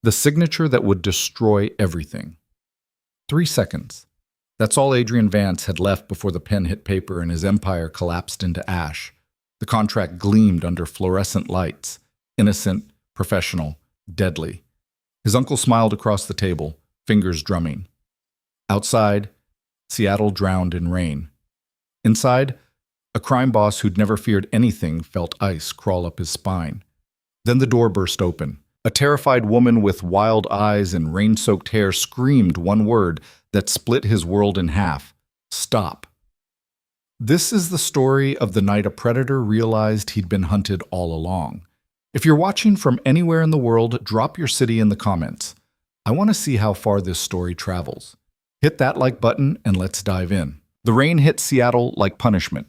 The signature that would destroy everything. 3 seconds. That's all Adrian Vance had left before the pen hit paper and his empire collapsed into ash. The contract gleamed under fluorescent lights. Innocent, professional, deadly. His uncle smiled across the table, fingers drumming. Outside, Seattle drowned in rain. Inside, a crime boss who'd never feared anything felt ice crawl up his spine. Then the door burst open. A terrified woman with wild eyes and rain-soaked hair screamed one word that split his world in half. Stop. This is the story of the night a predator realized he'd been hunted all along. If you're watching from anywhere in the world, drop your city in the comments. I want to see how far this story travels. Hit that like button and let's dive in. The rain hit Seattle like punishment.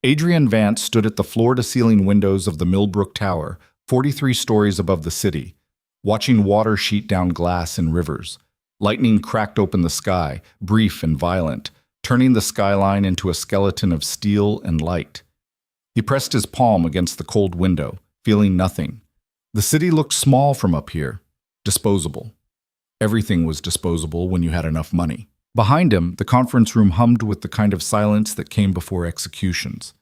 Adrian Vance stood at the floor-to-ceiling windows of the Millbrook Tower, 43 stories above the city, watching water sheet down glass in rivers. Lightning cracked open the sky, brief and violent, turning the skyline into a skeleton of steel and light. He pressed his palm against the cold window, feeling nothing. The city looked small from up here, disposable. Everything was disposable when you had enough money. Behind him, the conference room hummed with the kind of silence that came before executions.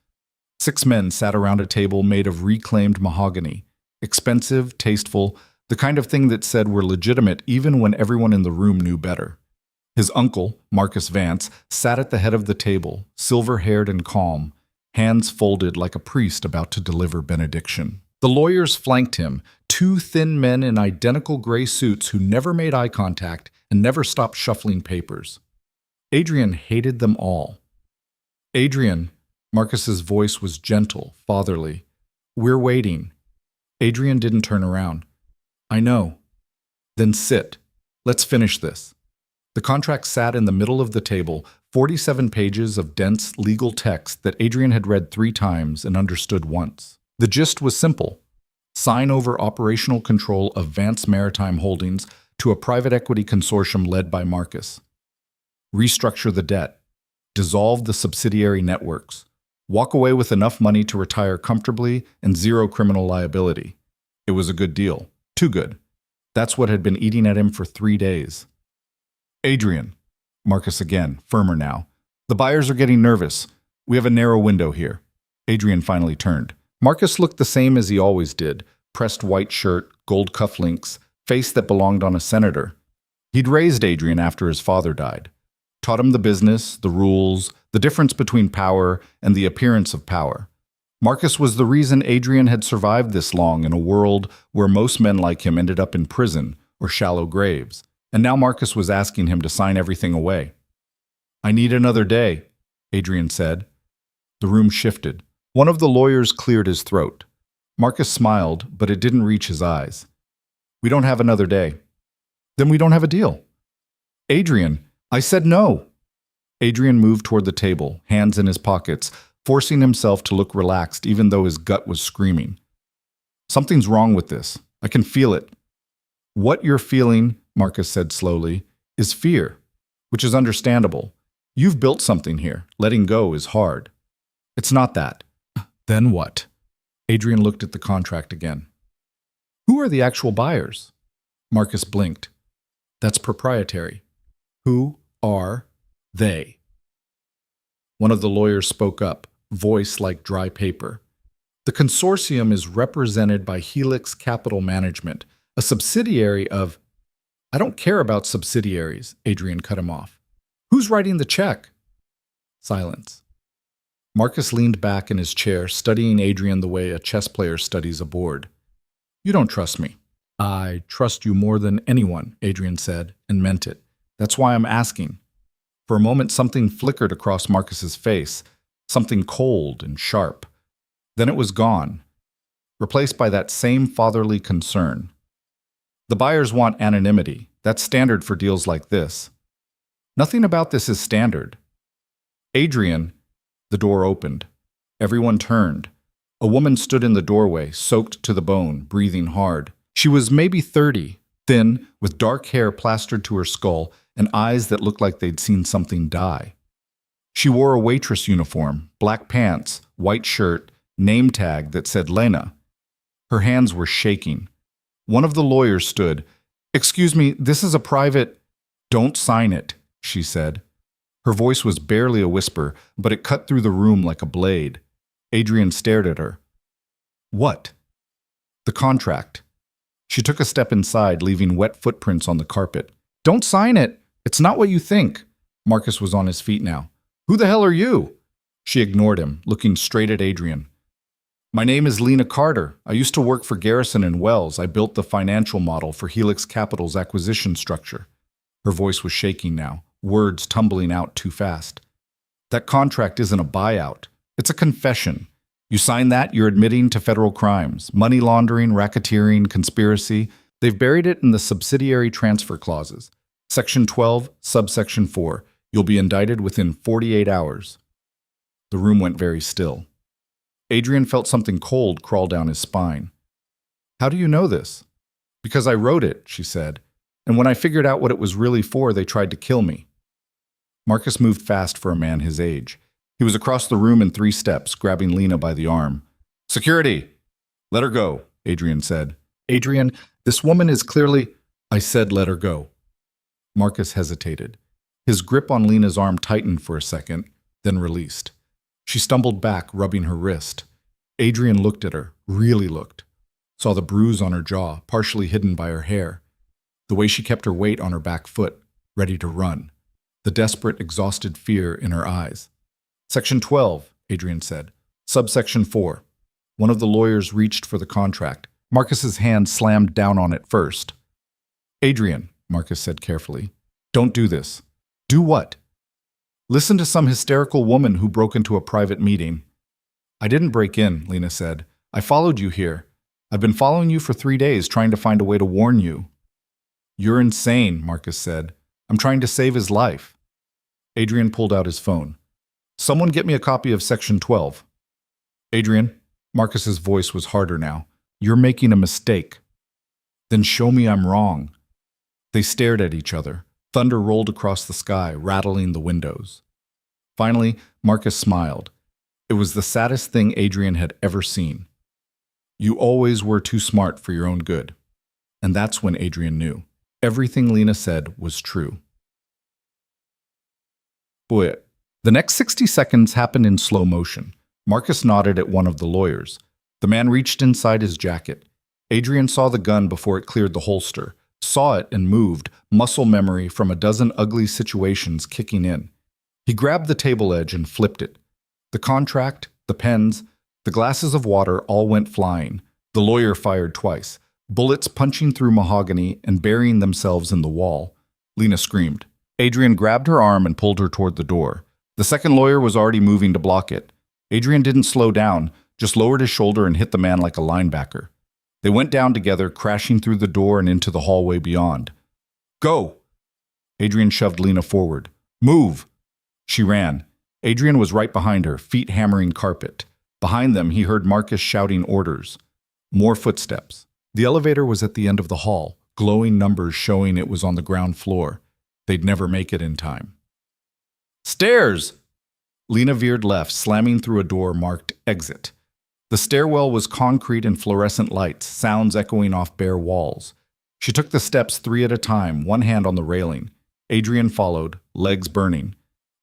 6 men sat around a table made of reclaimed mahogany, expensive, tasteful, the kind of thing that said we're legitimate even when everyone in the room knew better. His uncle, Marcus Vance, sat at the head of the table, silver-haired and calm, hands folded like a priest about to deliver benediction. The lawyers flanked him, 2 thin men in identical gray suits who never made eye contact and never stopped shuffling papers. Adrian hated them all. Adrian, Marcus's voice was gentle, fatherly. We're waiting. Adrian didn't turn around. I know. Then sit. Let's finish this. The contract sat in the middle of the table, 47 pages of dense legal text that Adrian had read 3 times and understood once. The gist was simple. Sign over operational control of Vance Maritime Holdings to a private equity consortium led by Marcus. Restructure the debt. Dissolve the subsidiary networks. Walk away with enough money to retire comfortably and 0 criminal liability. It was a good deal. Too good. That's what had been eating at him for 3 days. Adrian. Marcus again, firmer now. The buyers are getting nervous. We have a narrow window here. Adrian finally turned. Marcus looked the same as he always did. Pressed white shirt, gold cufflinks, face that belonged on a senator. He'd raised Adrian after his father died. Taught him the business, the rules, the difference between power and the appearance of power. Marcus was the reason Adrian had survived this long in a world where most men like him ended up in prison or shallow graves. And now Marcus was asking him to sign everything away. I need another day, Adrian said. The room shifted. One of the lawyers cleared his throat. Marcus smiled, but it didn't reach his eyes. We don't have another day. Then we don't have a deal. Adrian, I said no. Adrian moved toward the table, hands in his pockets, forcing himself to look relaxed even though his gut was screaming. Something's wrong with this. I can feel it. What you're feeling, Marcus said slowly, is fear, which is understandable. You've built something here. Letting go is hard. It's not that. Then what? Adrian looked at the contract again. Who are the actual buyers? Marcus blinked. That's proprietary. Who are they? One of the lawyers spoke up, voice like dry paper. The consortium is represented by Helix Capital Management, a subsidiary of... I don't care about subsidiaries, Adrian cut him off. Who's writing the check? Silence. Marcus leaned back in his chair, studying Adrian the way a chess player studies a board. You don't trust me. I trust you more than anyone, Adrian said, and meant it. That's why I'm asking. For a moment, something flickered across Marcus's face, something cold and sharp. Then it was gone, replaced by that same fatherly concern. The buyers want anonymity. That's standard for deals like this. Nothing about this is standard. Adrian, the door opened. Everyone turned. A woman stood in the doorway, soaked to the bone, breathing hard. She was maybe 30, thin, with dark hair plastered to her skull and eyes that looked like they'd seen something die. She wore a waitress uniform, black pants, white shirt, name tag that said Lena. Her hands were shaking. One of the lawyers stood, Excuse me, this is a private... Don't sign it, she said. Her voice was barely a whisper, but it cut through the room like a blade. Adrian stared at her. What? The contract. She took a step inside, leaving wet footprints on the carpet. Don't sign it. It's not what you think. Marcus was on his feet now. Who the hell are you? She ignored him, looking straight at Adrian. My name is Lena Carter. I used to work for Garrison and Wells. I built the financial model for Helix Capital's acquisition structure. Her voice was shaking now, words tumbling out too fast. That contract isn't a buyout. It's a confession. You sign that, you're admitting to federal crimes, money laundering, racketeering, conspiracy. They've buried it in the subsidiary transfer clauses. Section 12, subsection 4. You'll be indicted within 48 hours. The room went very still. Adrian felt something cold crawl down his spine. How do you know this? Because I wrote it, she said. And when I figured out what it was really for, they tried to kill me. Marcus moved fast for a man his age. He was across the room in 3 steps, grabbing Lena by the arm. Security! Let her go, Adrian said. Adrian, this woman is clearly... I said let her go. Marcus hesitated. His grip on Lena's arm tightened for a second, then released. She stumbled back, rubbing her wrist. Adrian looked at her, really looked. Saw the bruise on her jaw, partially hidden by her hair. The way she kept her weight on her back foot, ready to run. The desperate, exhausted fear in her eyes. Section 12, Adrian said. Subsection 4. One of the lawyers reached for the contract. Marcus's hand slammed down on it first. Adrian, Marcus said carefully, don't do this. Do what? Listen to some hysterical woman who broke into a private meeting. I didn't break in, Lena said. I followed you here. I've been following you for 3 days, trying to find a way to warn you. You're insane, Marcus said. I'm trying to save his life. Adrian pulled out his phone. Someone get me a copy of Section 12. Adrian, Marcus's voice was harder now. You're making a mistake. Then show me I'm wrong. They stared at each other. Thunder rolled across the sky, rattling the windows. Finally, Marcus smiled. It was the saddest thing Adrian had ever seen. You always were too smart for your own good. And that's when Adrian knew. Everything Lena said was true. Boy, the next 60 seconds happened in slow motion. Marcus nodded at one of the lawyers. The man reached inside his jacket. Adrian saw the gun before it cleared the holster. Saw it and moved, muscle memory from a dozen ugly situations kicking in. He grabbed the table edge and flipped it. The contract, the pens, the glasses of water all went flying. The lawyer fired twice, bullets punching through mahogany and burying themselves in the wall. Lena screamed. Adrian grabbed her arm and pulled her toward the door. The second lawyer was already moving to block it. Adrian didn't slow down, just lowered his shoulder and hit the man like a linebacker. They went down together, crashing through the door and into the hallway beyond. Go! Adrian shoved Lena forward. Move! She ran. Adrian was right behind her, feet hammering carpet. Behind them, he heard Marcus shouting orders. More footsteps. The elevator was at the end of the hall, glowing numbers showing it was on the ground floor. They'd never make it in time. Stairs! Lena veered left, slamming through a door marked Exit. The stairwell was concrete and fluorescent lights, sounds echoing off bare walls. She took the steps 3 at a time, one hand on the railing. Adrian followed, legs burning.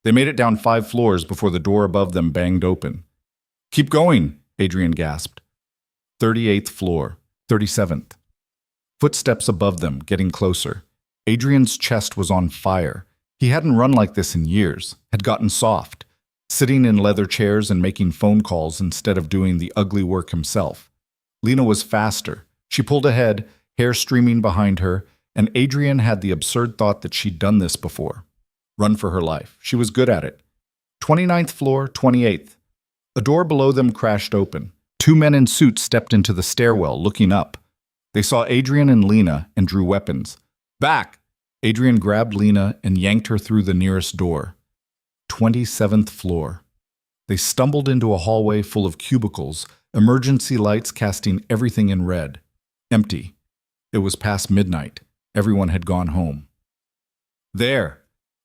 They made it down 5 floors before the door above them banged open. Keep going, Adrian gasped. 38th floor, 37th. Footsteps above them, getting closer. Adrian's chest was on fire. He hadn't run like this in years, had gotten soft, sitting in leather chairs and making phone calls instead of doing the ugly work himself. Lena was faster. She pulled ahead, hair streaming behind her, and Adrian had the absurd thought that she'd done this before. Run for her life. She was good at it. 29th floor, 28th. A door below them crashed open. 2 men in suits stepped into the stairwell, looking up. They saw Adrian and Lena and drew weapons. Back! Adrian grabbed Lena and yanked her through the nearest door. 27th floor. They stumbled into a hallway full of cubicles, emergency lights casting everything in red. Empty. It was past midnight. Everyone had gone home. There!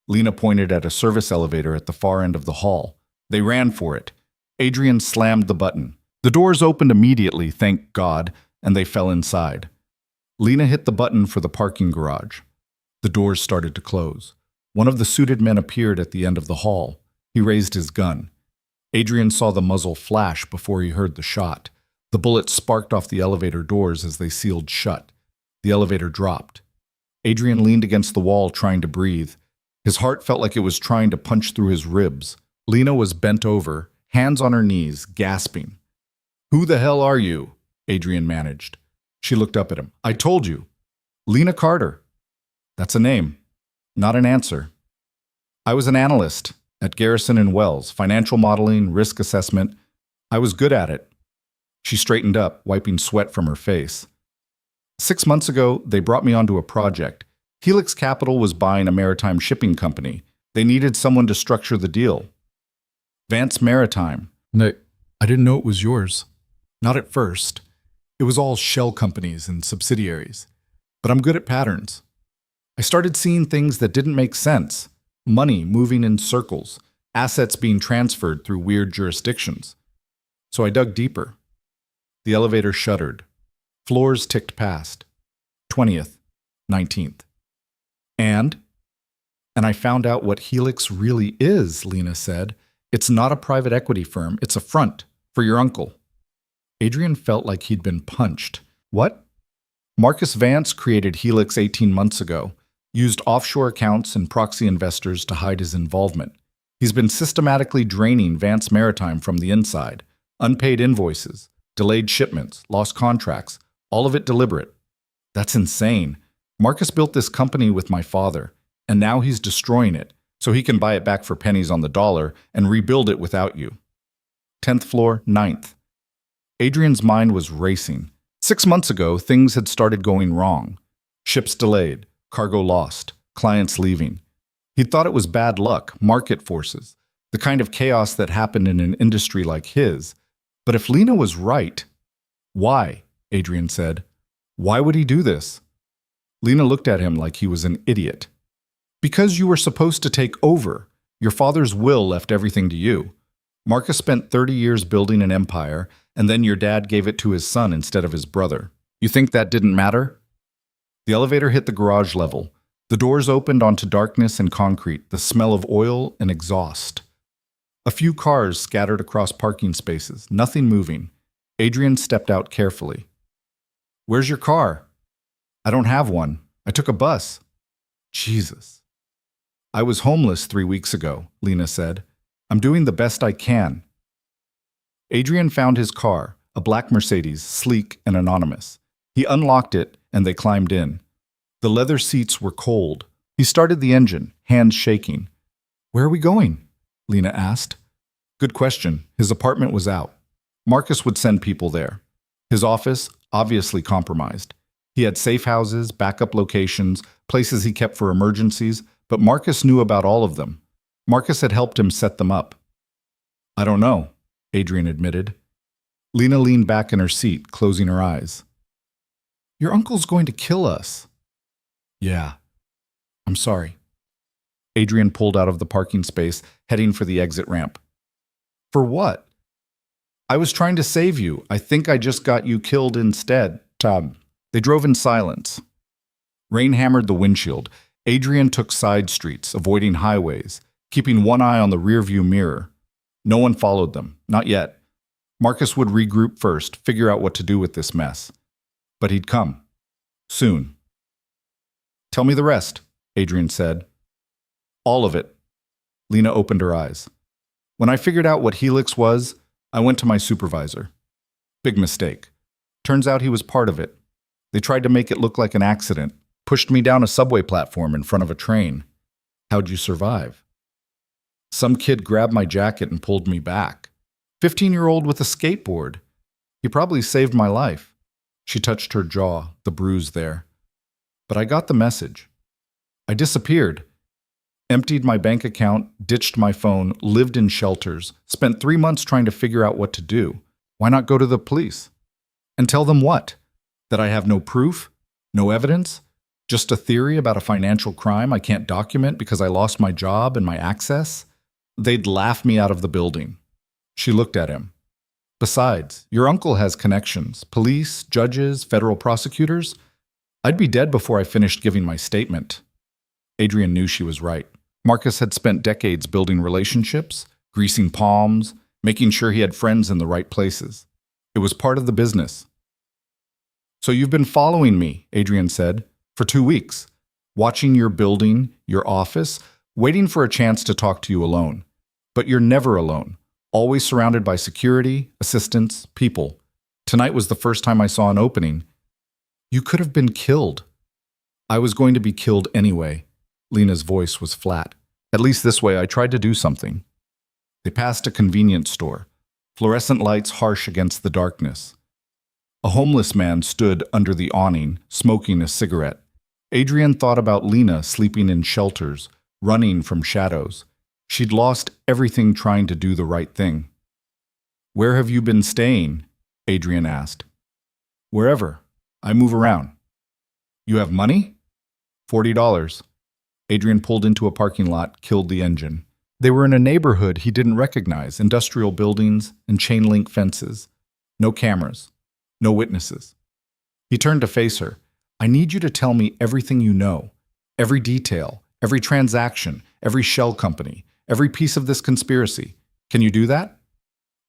Lena pointed at a service elevator at the far end of the hall. They ran for it. Adrian slammed the button. The doors opened immediately, thank God, and they fell inside. Lena hit the button for the parking garage. The doors started to close. One of the suited men appeared at the end of the hall. He raised his gun. Adrian saw the muzzle flash before he heard the shot. The bullet sparked off the elevator doors as they sealed shut. The elevator dropped. Adrian leaned against the wall, trying to breathe. His heart felt like it was trying to punch through his ribs. Lena was bent over, hands on her knees, gasping. "Who the hell are you?" Adrian managed. She looked up at him. "I told you. Lena Carter." "That's a name, not an answer." "I was an analyst at Garrison and Wells, financial modeling, risk assessment. I was good at it." She straightened up, wiping sweat from her face. 6 months ago, they brought me onto a project. Helix Capital was buying a maritime shipping company. They needed someone to structure the deal. Vance Maritime. "No, I didn't know it was yours." "Not at first. It was all shell companies and subsidiaries. But I'm good at patterns. I started seeing things that didn't make sense. Money moving in circles, assets being transferred through weird jurisdictions. So I dug deeper." The elevator shuddered. Floors ticked past. 20th, 19th. And I found out what Helix really is," Lena said. "It's not a private equity firm. It's a front for your uncle." Adrian felt like he'd been punched. "What?" "Marcus Vance created Helix 18 months ago, used offshore accounts and proxy investors to hide his involvement. He's been systematically draining Vance Maritime from the inside. Unpaid invoices, delayed shipments, lost contracts, all of it deliberate. That's insane. Marcus built this company with my father, and now he's destroying it, so he can buy it back for pennies on the dollar and rebuild it without you." 10th floor, 9th. Adrian's mind was racing. 6 months ago, things had started going wrong. Ships delayed, cargo lost, clients leaving. He'd thought it was bad luck, market forces, the kind of chaos that happened in an industry like his. But if Lena was right, why? Adrian said. Why would he do this? Lena looked at him like he was an idiot. Because you were supposed to take over. Your father's will left everything to you. Marcus spent 30 years building an empire, and then your dad gave it to his son instead of his brother. You think that didn't matter? The elevator hit the garage level. The doors opened onto darkness and concrete, the smell of oil and exhaust. A few cars scattered across parking spaces, nothing moving. Adrian stepped out carefully. Where's your car? I don't have one. I took a bus. Jesus. I was homeless 3 weeks ago, Lena said. I'm doing the best I can. Adrian found his car, a black Mercedes, sleek and anonymous. He unlocked it and they climbed in. The leather seats were cold. He started the engine, hands shaking. Where are we going? Lena asked. Good question. His apartment was out. Marcus would send people there. His office, obviously compromised. He had safe houses, backup locations, places he kept for emergencies, but Marcus knew about all of them. Marcus had helped him set them up. I don't know, Adrian admitted. Lena leaned back in her seat, closing her eyes. Your uncle's going to kill us. Yeah. I'm sorry. Adrian pulled out of the parking space, heading for the exit ramp. For what? I was trying to save you. I think I just got you killed instead, Tom. They drove in silence. Rain hammered the windshield. Adrian took side streets, avoiding highways, keeping one eye on the rearview mirror. No one followed them, not yet. Marcus would regroup first, figure out what to do with this mess. But he'd come. Soon. Tell me the rest, Adrian said. All of it. Lena opened her eyes. When I figured out what Helix was, I went to my supervisor. Big mistake. Turns out he was part of it. They tried to make it look like an accident, pushed me down a subway platform in front of a train. How'd you survive? Some kid grabbed my jacket and pulled me back. 15-year-old with a skateboard. He probably saved my life. She touched her jaw, the bruise there. But I got the message. I disappeared. Emptied my bank account, ditched my phone, lived in shelters, spent 3 months trying to figure out what to do. Why not go to the police? And tell them what? That I have no proof? No evidence? Just a theory about a financial crime I can't document because I lost my job and my access? They'd laugh me out of the building. She looked at him. Besides, your uncle has connections. Police, judges, federal prosecutors. I'd be dead before I finished giving my statement. Adrian knew she was right. Marcus had spent decades building relationships, greasing palms, making sure he had friends in the right places. It was part of the business. So you've been following me, Adrian said, for 2 weeks, watching your building, your office, waiting for a chance to talk to you alone. But you're never alone, always surrounded by security, assistants, people. Tonight was the first time I saw an opening. You could have been killed. I was going to be killed anyway. Lena's voice was flat. At least this way I tried to do something. They passed a convenience store, fluorescent lights harsh against the darkness. A homeless man stood under the awning, smoking a cigarette. Adrian thought about Lena sleeping in shelters, running from shadows. She'd lost everything trying to do the right thing. Where have you been staying? Adrian asked. Wherever. I move around. You have money? $40. Adrian pulled into a parking lot, killed the engine. They were in a neighborhood he didn't recognize, industrial buildings and chain-link fences. No cameras. No witnesses. He turned to face her. I need you to tell me everything you know. Every detail, every transaction, every shell company, every piece of this conspiracy. Can you do that?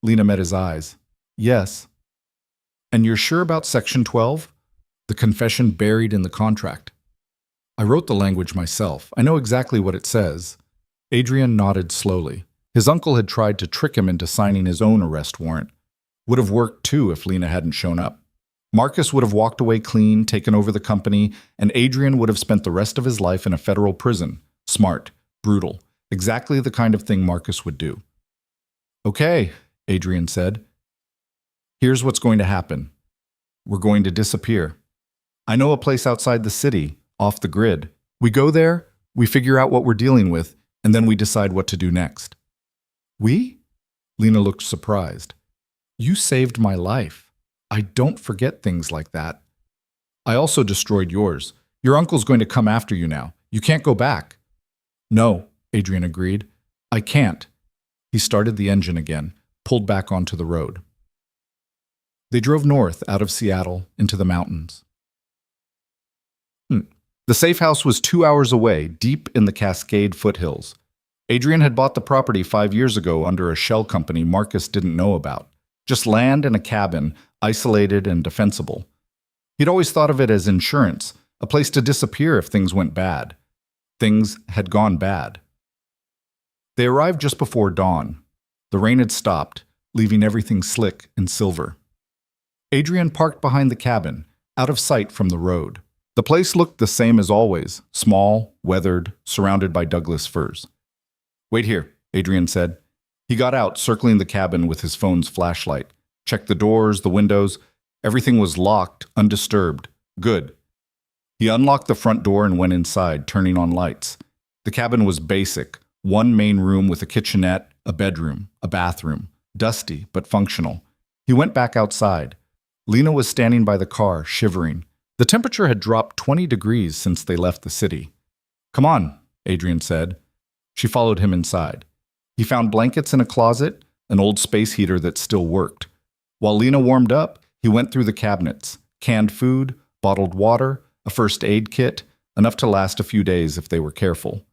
Lena met his eyes. Yes. And you're sure about Section 12? The confession buried in the contract. I wrote the language myself. I know exactly what it says. Adrian nodded slowly. His uncle had tried to trick him into signing his own arrest warrant. Would have worked too if Lena hadn't shown up. Marcus would have walked away clean, taken over the company, and Adrian would have spent the rest of his life in a federal prison. Smart, brutal, exactly the kind of thing Marcus would do. Okay, Adrian said. Here's what's going to happen. We're going to disappear. I know a place outside the city, off the grid. We go there, we figure out what we're dealing with, and then we decide what to do next. We? Lena looked surprised. You saved my life. I don't forget things like that. I also destroyed yours. Your uncle's going to come after you now. You can't go back. No, Adrian agreed. I can't. He started the engine again, pulled back onto the road. They drove north out of Seattle into the mountains. The safe house was 2 hours away, deep in the Cascade foothills. Adrian had bought the property 5 years ago under a shell company Marcus didn't know about. Just land and a cabin, isolated and defensible. He'd always thought of it as insurance, a place to disappear if things went bad. Things had gone bad. They arrived just before dawn. The rain had stopped, leaving everything slick and silver. Adrian parked behind the cabin, out of sight from the road. The place looked the same as always, small, weathered, surrounded by Douglas firs. Wait here, Adrian said. He got out, circling the cabin with his phone's flashlight. Checked the doors, the windows. Everything was locked, undisturbed. Good. He unlocked the front door and went inside, turning on lights. The cabin was basic. One main room with a kitchenette, a bedroom, a bathroom. Dusty, but functional. He went back outside. Lena was standing by the car, shivering. The temperature had dropped 20 degrees since they left the city. Come on, Adrian said. She followed him inside. He found blankets in a closet, an old space heater that still worked. While Lena warmed up, he went through the cabinets. Canned food, bottled water, a first aid kit, enough to last a few days if they were careful.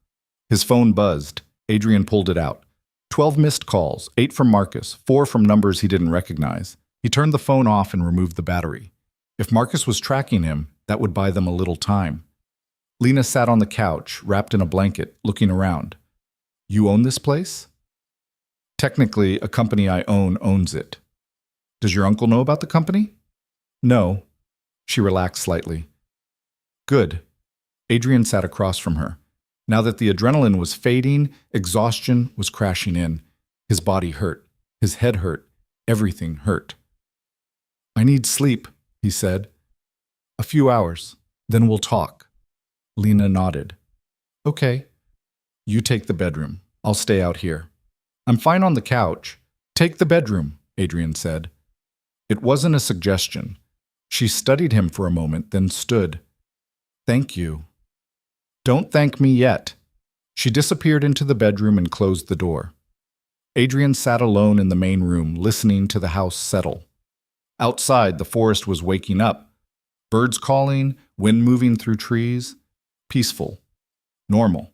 His phone buzzed. Adrian pulled it out. 12 missed calls, 8 from Marcus, 4 from numbers he didn't recognize. He turned the phone off and removed the battery. If Marcus was tracking him, that would buy them a little time. Lena sat on the couch, wrapped in a blanket, looking around. You own this place? Technically, a company I own owns it. Does your uncle know about the company? No. She relaxed slightly. Good. Adrian sat across from her. Now that the adrenaline was fading, exhaustion was crashing in. His body hurt. His head hurt. Everything hurt. I need sleep, he said. A few hours. Then we'll talk. Lena nodded. Okay. You take the bedroom. I'll stay out here. I'm fine on the couch. Take the bedroom, Adrian said. It wasn't a suggestion. She studied him for a moment, then stood. Thank you. Don't thank me yet. She disappeared into the bedroom and closed the door. Adrian sat alone in the main room, listening to the house settle. Outside, the forest was waking up. Birds calling, wind moving through trees. Peaceful. Normal.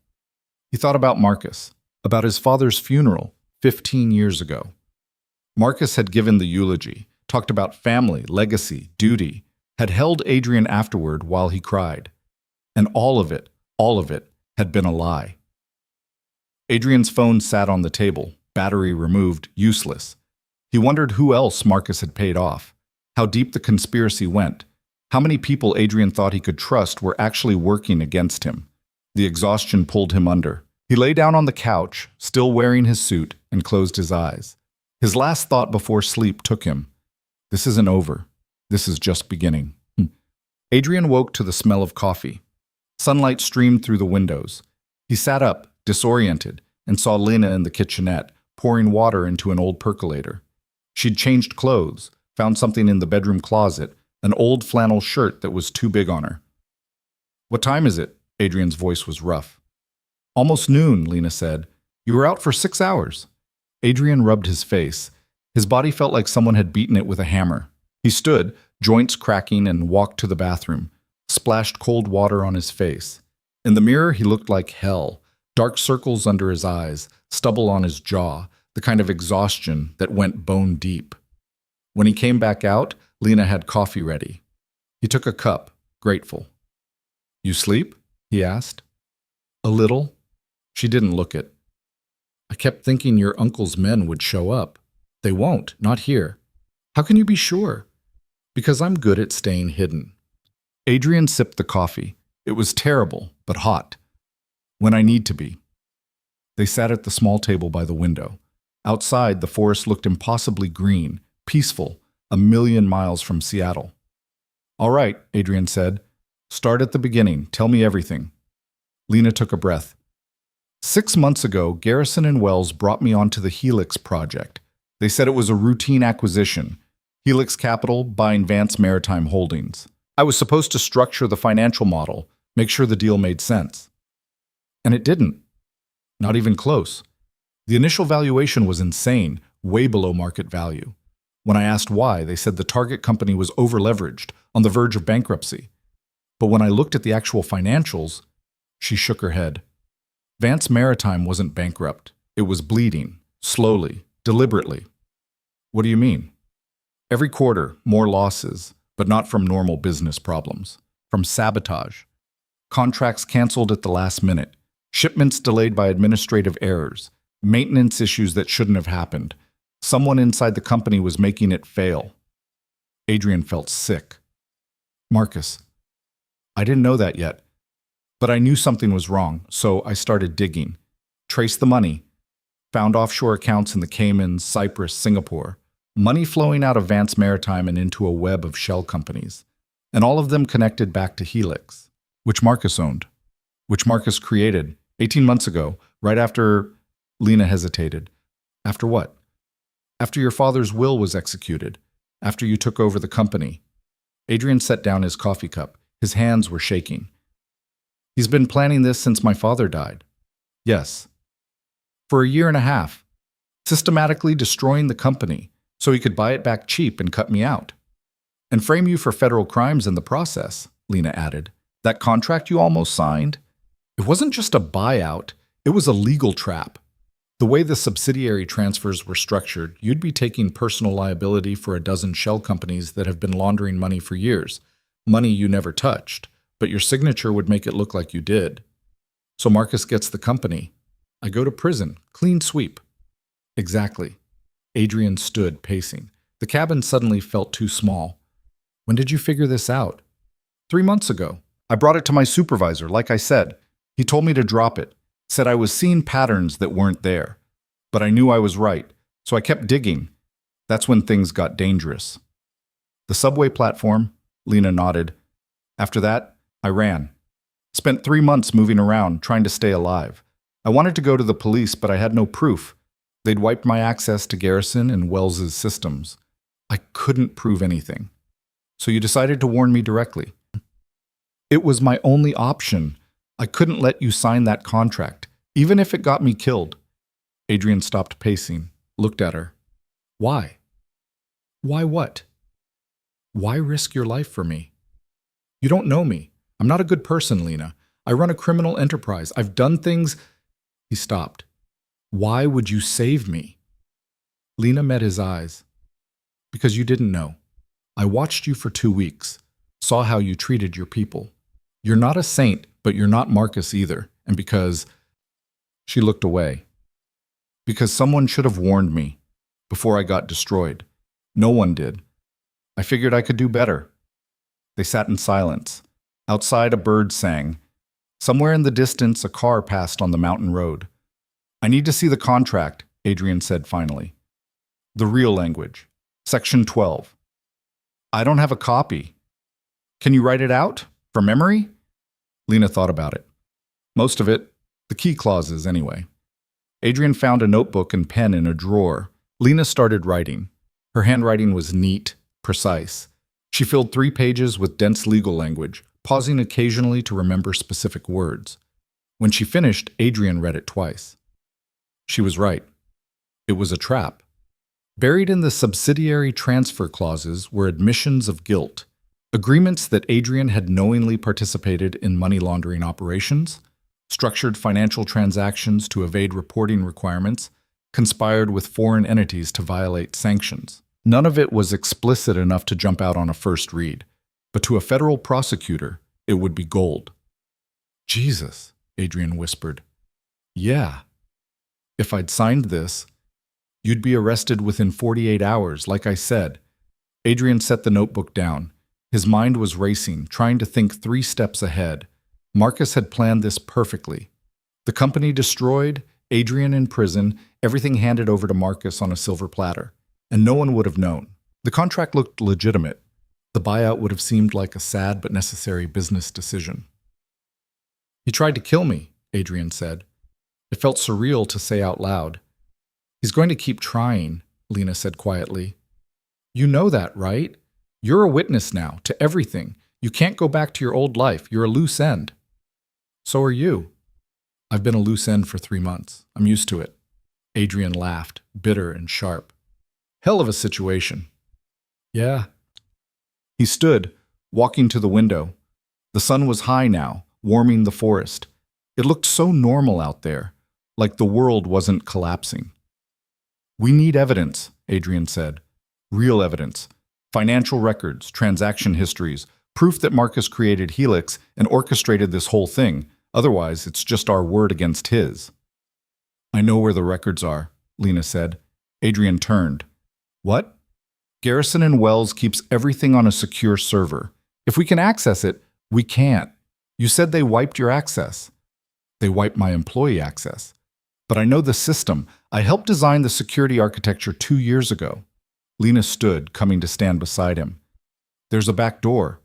He thought about Marcus, about his father's funeral 15 years ago. Marcus had given the eulogy, talked about family, legacy, duty, had held Adrian afterward while he cried. And all of it, had been a lie. Adrian's phone sat on the table, battery removed, useless. He wondered who else Marcus had paid off, how deep the conspiracy went, how many people Adrian thought he could trust were actually working against him. The exhaustion pulled him under. He lay down on the couch, still wearing his suit, and closed his eyes. His last thought before sleep took him. This isn't over. This is just beginning. Adrian woke to the smell of coffee. Sunlight streamed through the windows. He sat up, disoriented, and saw Lena in the kitchenette, pouring water into an old percolator. She'd changed clothes, found something in the bedroom closet, an old flannel shirt that was too big on her. "What time is it?" Adrian's voice was rough. "Almost noon," Lena said. "You were out for 6 hours." Adrian rubbed his face. His body felt like someone had beaten it with a hammer. He stood, joints cracking, and walked to the bathroom, splashed cold water on his face. In the mirror, he looked like hell, dark circles under his eyes, stubble on his jaw, the kind of exhaustion that went bone deep. When he came back out, Lena had coffee ready. He took a cup, grateful. "You sleep?" he asked. "A little." She didn't look it. "I kept thinking your uncle's men would show up. They won't, not here. How can you be sure?" "Because I'm good at staying hidden." Adrian sipped the coffee. It was terrible, but hot. "When I need to be." They sat at the small table by the window. Outside, the forest looked impossibly green, peaceful, 1,000,000 miles from Seattle. "All right," Adrian said. "Start at the beginning. Tell me everything." Lena took a breath. 6 months ago, Garrison and Wells brought me onto the Helix project. They said it was a routine acquisition. Helix Capital buying Vance Maritime Holdings. I was supposed to structure the financial model, make sure the deal made sense. And it didn't. Not even close. The initial valuation was insane, way below market value. When I asked why, they said the target company was over-leveraged, on the verge of bankruptcy. But when I looked at the actual financials, she shook her head. Vance Maritime wasn't bankrupt. It was bleeding, slowly, deliberately. "What do you mean?" "Every quarter, more losses, but not from normal business problems. From sabotage. Contracts canceled at the last minute. Shipments delayed by administrative errors. Maintenance issues that shouldn't have happened. Someone inside the company was making it fail." Adrian felt sick. "Marcus, I didn't know that yet. But I knew something was wrong, so I started digging. Traced the money. Found offshore accounts in the Caymans, Cyprus, Singapore. Money flowing out of Vance Maritime and into a web of shell companies. And all of them connected back to Helix, which Marcus owned. Which Marcus created 18 months ago, right after..." Lena hesitated. "After what?" "After your father's will was executed. After you took over the company." Adrian set down his coffee cup. His hands were shaking. "He's been planning this since my father died." "Yes." "For a year and a half. Systematically destroying the company so he could buy it back cheap and cut me out. And frame you for federal crimes in the process," Lena added. "That contract you almost signed? It wasn't just a buyout, it was a legal trap. The way the subsidiary transfers were structured, you'd be taking personal liability for a dozen shell companies that have been laundering money for years. Money you never touched, but your signature would make it look like you did. So Marcus gets the company. I go to prison, clean sweep." "Exactly." Adrian stood, pacing. The cabin suddenly felt too small. "When did you figure this out?" 3 months ago. I brought it to my supervisor, like I said. He told me to drop it. Said I was seeing patterns that weren't there. But I knew I was right, so I kept digging. That's when things got dangerous. "The subway platform," Lena nodded. "After that, I ran. Spent 3 months moving around, trying to stay alive. I wanted to go to the police, but I had no proof. They'd wiped my access to Garrison and Wells's systems. I couldn't prove anything. So you decided to warn me directly." "It was my only option. I couldn't let you sign that contract, even if it got me killed." Adrian stopped pacing, looked at her. "Why?" "Why what?" "Why risk your life for me?" You don't know me. I'm not a good person, Lena. I run a criminal enterprise. I've done things. He stopped. Why would you save me? Lena met his eyes. Because you didn't know. I watched you for 2 weeks, saw how you treated your people. You're not a saint, but you're not Marcus either. And because... She looked away. Because someone should have warned me before I got destroyed. No one did. I figured I could do better. They sat in silence. Outside, a bird sang. Somewhere in the distance, a car passed on the mountain road. I need to see the contract, Adrian said finally. The real language. Section 12. I don't have a copy. Can you write it out? From memory? Lena thought about it. Most of it. The key clauses, anyway. Adrian found a notebook and pen in a drawer. Lena started writing. Her handwriting was neat, precise. She filled 3 pages with dense legal language, pausing occasionally to remember specific words. When she finished, Adrian read it twice. She was right. It was a trap. Buried in the subsidiary transfer clauses were admissions of guilt, agreements that Adrian had knowingly participated in money laundering operations, structured financial transactions to evade reporting requirements, conspired with foreign entities to violate sanctions. None of it was explicit enough to jump out on a first read, but to a federal prosecutor, it would be gold. Jesus, Adrian whispered. Yeah. If I'd signed this, you'd be arrested within 48 hours, like I said. Adrian set the notebook down. His mind was racing, trying to think 3 steps ahead. Marcus had planned this perfectly. The company destroyed, Adrian in prison, everything handed over to Marcus on a silver platter. And no one would have known. The contract looked legitimate. The buyout would have seemed like a sad but necessary business decision. He tried to kill me, Adrian said. It felt surreal to say out loud. He's going to keep trying, Lena said quietly. You know that, right? You're a witness now, to everything. You can't go back to your old life. You're a loose end. So are you. I've been a loose end for 3 months. I'm used to it. Adrian laughed, bitter and sharp. Hell of a situation. Yeah. He stood, walking to the window. The sun was high now, warming the forest. It looked so normal out there, like the world wasn't collapsing. We need evidence, Adrian said. Real evidence. Financial records, transaction histories, proof that Marcus created Helix and orchestrated this whole thing. Otherwise, it's just our word against his. I know where the records are, Lena said. Adrian turned. What? Garrison and Wells keeps everything on a secure server. If we can access it, we can't. You said they wiped your access. They wiped my employee access. But I know the system. I helped design the security architecture 2 years ago. Lena stood, coming to stand beside him. There's a back door.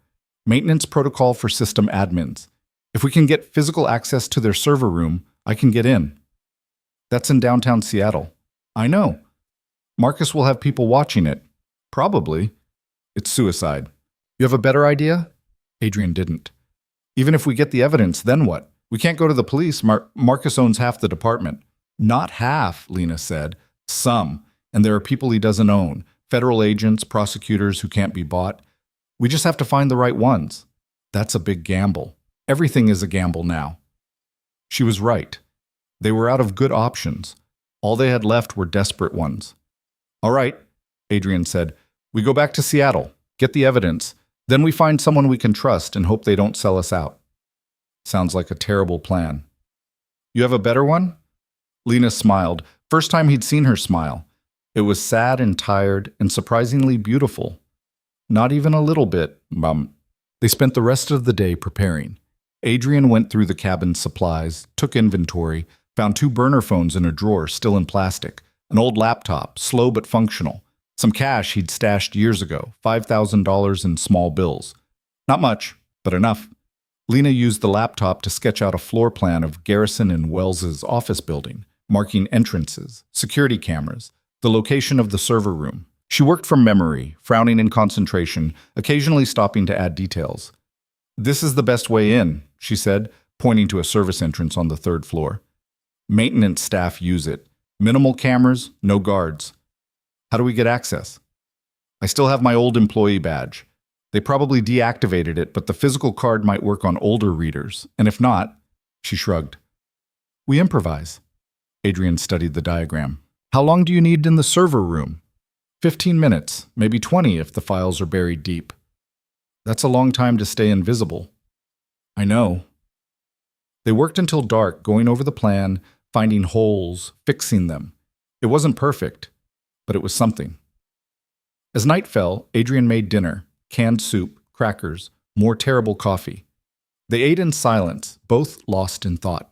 Maintenance protocol for system admins. If we can get physical access to their server room, I can get in. That's in downtown Seattle. I know. Marcus will have people watching it. Probably. It's suicide. You have a better idea? Adrian didn't. Even if we get the evidence, then what? We can't go to the police. Marcus owns half the department. Not half, Lena said. Some. And there are people he doesn't own. Federal agents, prosecutors who can't be bought. We just have to find the right ones. That's a big gamble. Everything is a gamble now. She was right. They were out of good options. All they had left were desperate ones. All right, Adrian said. We go back to Seattle, get the evidence, then we find someone we can trust and hope they don't sell us out. Sounds like a terrible plan. You have a better one? Lena smiled. First time he'd seen her smile. It was sad and tired and surprisingly beautiful. Not even a little bit, They spent the rest of the day preparing. Adrian went through the cabin's supplies, took inventory, found 2 burner phones in a drawer still in plastic, an old laptop, slow but functional, some cash he'd stashed years ago, $5,000 in small bills. Not much, but enough. Lena used the laptop to sketch out a floor plan of Garrison and Wells's office building, marking entrances, security cameras, the location of the server room. She worked from memory, frowning in concentration, occasionally stopping to add details. This is the best way in, she said, pointing to a service entrance on the 3rd floor. Maintenance staff use it. Minimal cameras, no guards. How do we get access? I still have my old employee badge. They probably deactivated it, but the physical card might work on older readers. And if not, she shrugged. We improvise. Adrian studied the diagram. How long do you need in the server room? 15 minutes, maybe 20 if the files are buried deep. That's a long time to stay invisible. I know. They worked until dark, going over the plan, finding holes, fixing them. It wasn't perfect, but it was something. As night fell, Adrian made dinner, canned soup, crackers, more terrible coffee. They ate in silence, both lost in thought.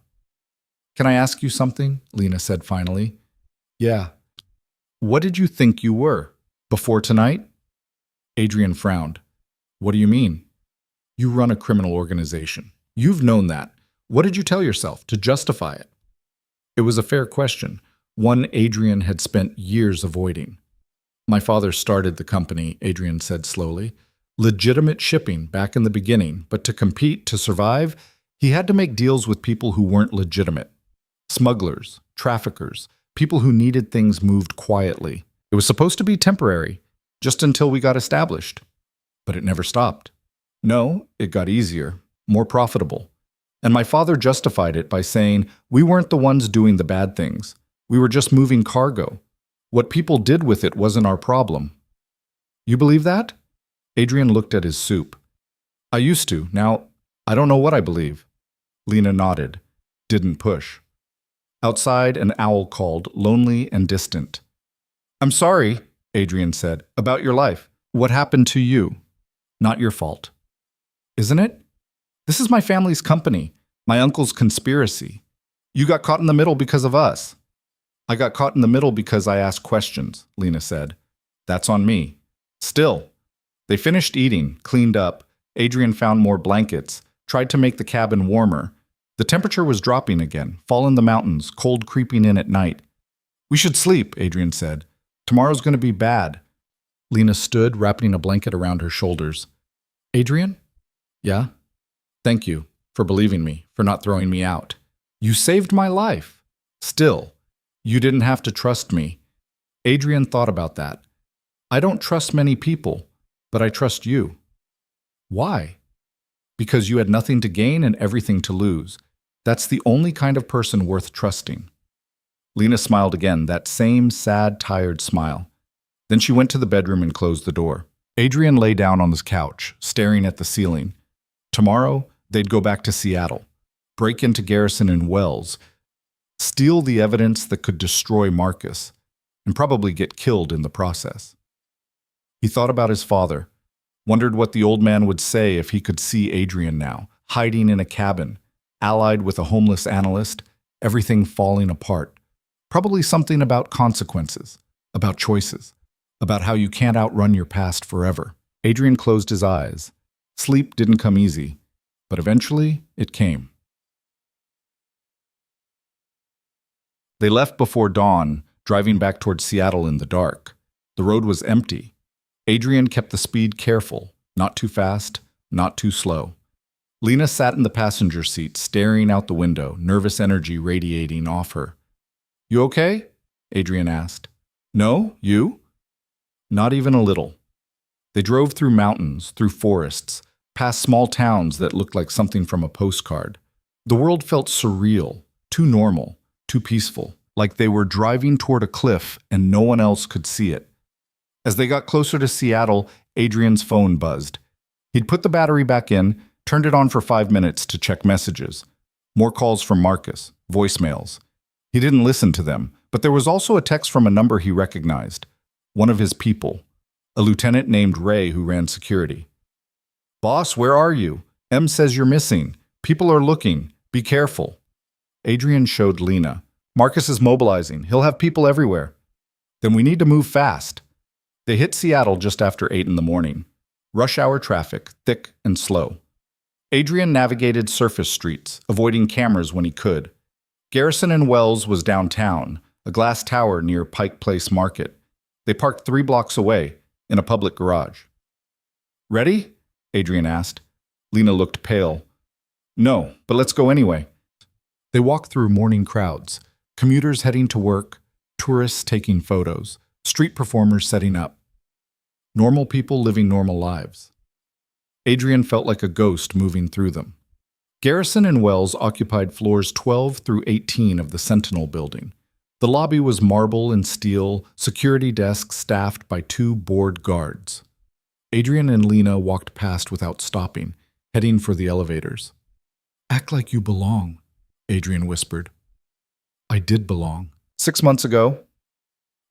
Can I ask you something? Lena said finally. Yeah. What did you think you were? Before tonight? Adrian frowned. What do you mean? You run a criminal organization. You've known that. What did you tell yourself to justify it? It was a fair question, one Adrian had spent years avoiding. My father started the company, Adrian said slowly. Legitimate shipping back in the beginning, but to compete, to survive, he had to make deals with people who weren't legitimate. Smugglers, traffickers, people who needed things moved quietly. It was supposed to be temporary, just until we got established. But it never stopped. No, it got easier, more profitable. And my father justified it by saying we weren't the ones doing the bad things. We were just moving cargo. What people did with it wasn't our problem. You believe that? Adrian looked at his soup. I used to. Now, I don't know what I believe. Lena nodded, didn't push. Outside, an owl called, lonely and distant. I'm sorry, Adrian said, about your life. What happened to you? Not your fault. Isn't it? This is my family's company, my uncle's conspiracy. You got caught in the middle because of us. I got caught in the middle because I asked questions, Lena said. That's on me. Still. They finished eating, cleaned up. Adrian found more blankets, tried to make the cabin warmer. The temperature was dropping again, fall in the mountains, cold creeping in at night. We should sleep, Adrian said. Tomorrow's going to be bad. Lena stood, wrapping a blanket around her shoulders. Adrian? Yeah? Thank you for believing me, for not throwing me out. You saved my life. Still, you didn't have to trust me. Adrian thought about that. I don't trust many people, but I trust you. Why? Because you had nothing to gain and everything to lose. That's the only kind of person worth trusting. Lena smiled again, that same sad, tired smile. Then she went to the bedroom and closed the door. Adrian lay down on his couch, staring at the ceiling. Tomorrow, they'd go back to Seattle, break into Garrison and Wells, steal the evidence that could destroy Marcus, and probably get killed in the process. He thought about his father, wondered what the old man would say if he could see Adrian now, hiding in a cabin, allied with a homeless analyst, everything falling apart. Probably something about consequences, about choices, about how you can't outrun your past forever. Adrian closed his eyes. Sleep didn't come easy, but eventually it came. They left before dawn, driving back toward Seattle in the dark. The road was empty. Adrian kept the speed careful, not too fast, not too slow. Lena sat in the passenger seat, staring out the window, nervous energy radiating off her. You okay? Adrian asked. No, you? Not even a little. They drove through mountains, through forests, past small towns that looked like something from a postcard. The world felt surreal, too normal, too peaceful, like they were driving toward a cliff and no one else could see it. As they got closer to Seattle, Adrian's phone buzzed. He'd put the battery back in, turned it on for 5 minutes to check messages. More calls from Marcus, voicemails. He didn't listen to them, but there was also a text from a number he recognized. One of his people, a lieutenant named Ray who ran security. Boss, where are you? M says you're missing. People are looking. Be careful. Adrian showed Lena. Marcus is mobilizing. He'll have people everywhere. Then we need to move fast. They hit Seattle just after 8 in the morning. Rush hour traffic, thick and slow. Adrian navigated surface streets, avoiding cameras when he could. Garrison and Wells was downtown, a glass tower near Pike Place Market. They parked 3 blocks away, in a public garage. Ready? Adrian asked. Lena looked pale. No, but let's go anyway. They walked through morning crowds, commuters heading to work, tourists taking photos, street performers setting up. Normal people living normal lives. Adrian felt like a ghost moving through them. Garrison and Wells occupied floors 12 through 18 of the Sentinel building. The lobby was marble and steel, security desks staffed by 2 bored guards. Adrian and Lena walked past without stopping, heading for the elevators. "Act like you belong," Adrian whispered. "I did belong. 6 months ago."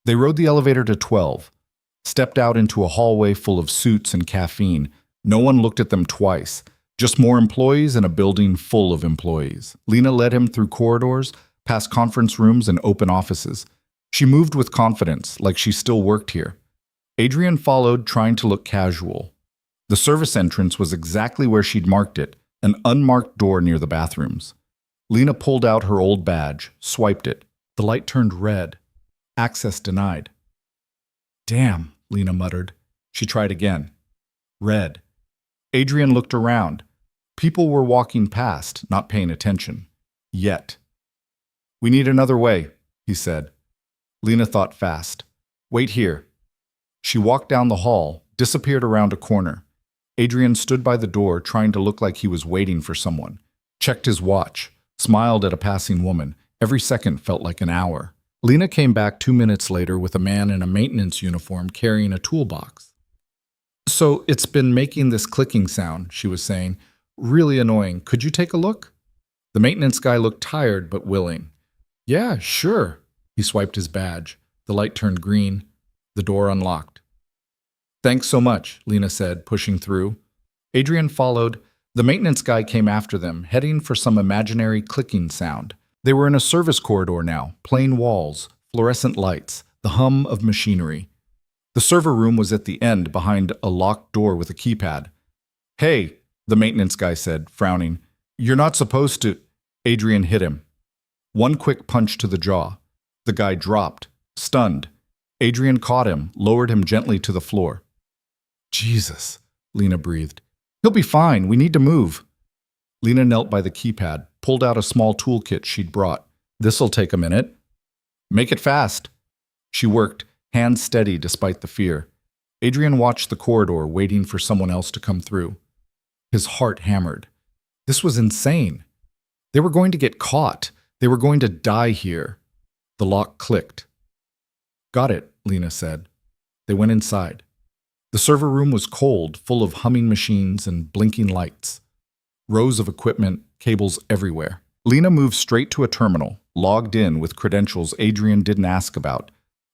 They rode the elevator to 12, stepped out into a hallway full of suits and caffeine. No one looked at them twice. Just more employees and a building full of employees. Lena led him through corridors, past conference rooms and open offices. She moved with confidence, like she still worked here. Adrian followed, trying to look casual. The service entrance was exactly where she'd marked it, an unmarked door near the bathrooms. Lena pulled out her old badge, swiped it. The light turned red. Access denied. "Damn," Lena muttered. She tried again. Red. Adrian looked around. People were walking past, not paying attention. Yet. "We need another way," he said. Lena thought fast. "Wait here." She walked down the hall, disappeared around a corner. Adrian stood by the door, trying to look like he was waiting for someone. Checked his watch, smiled at a passing woman. Every second felt like an hour. Lena came back 2 minutes later with a man in a maintenance uniform carrying a toolbox. "So it's been making this clicking sound," she was saying. "Really annoying. Could you take a look?" The maintenance guy looked tired but willing. "Yeah, sure." He swiped his badge. The light turned green. The door unlocked. "Thanks so much," Lena said, pushing through. Adrian followed. The maintenance guy came after them, heading for some imaginary clicking sound. They were in a service corridor now, plain walls, fluorescent lights, the hum of machinery. The server room was at the end, behind a locked door with a keypad. "Hey," the maintenance guy said, frowning. "You're not supposed to—" Adrian hit him. One quick punch to the jaw. The guy dropped, stunned. Adrian caught him, lowered him gently to the floor. "Jesus," Lena breathed. "He'll be fine. We need to move." Lena knelt by the keypad, pulled out a small toolkit she'd brought. "This'll take a minute." "Make it fast." She worked, hands steady despite the fear. Adrian watched the corridor, waiting for someone else to come through. His heart hammered. This was insane. They were going to get caught. They were going to die here. The lock clicked. "Got it," Lena said. They went inside. The server room was cold, full of humming machines and blinking lights. Rows of equipment, cables everywhere. Lena moved straight to a terminal, logged in with credentials Adrian didn't ask about.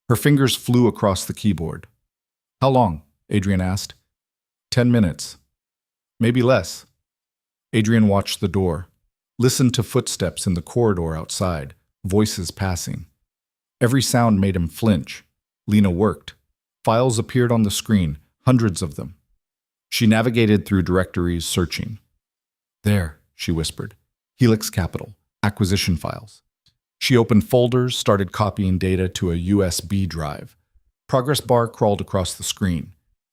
Her fingers flew across the keyboard. "How long?" Adrian asked. 10 minutes. Maybe less. Adrian watched the door, listened to footsteps in the corridor outside, voices passing. Every sound made him flinch. Lena worked. Files appeared on the screen, hundreds of them. She navigated through directories, searching. "There," she whispered. "Helix Capital, acquisition files." She opened folders, started copying data to a USB drive. Progress bar crawled across the screen.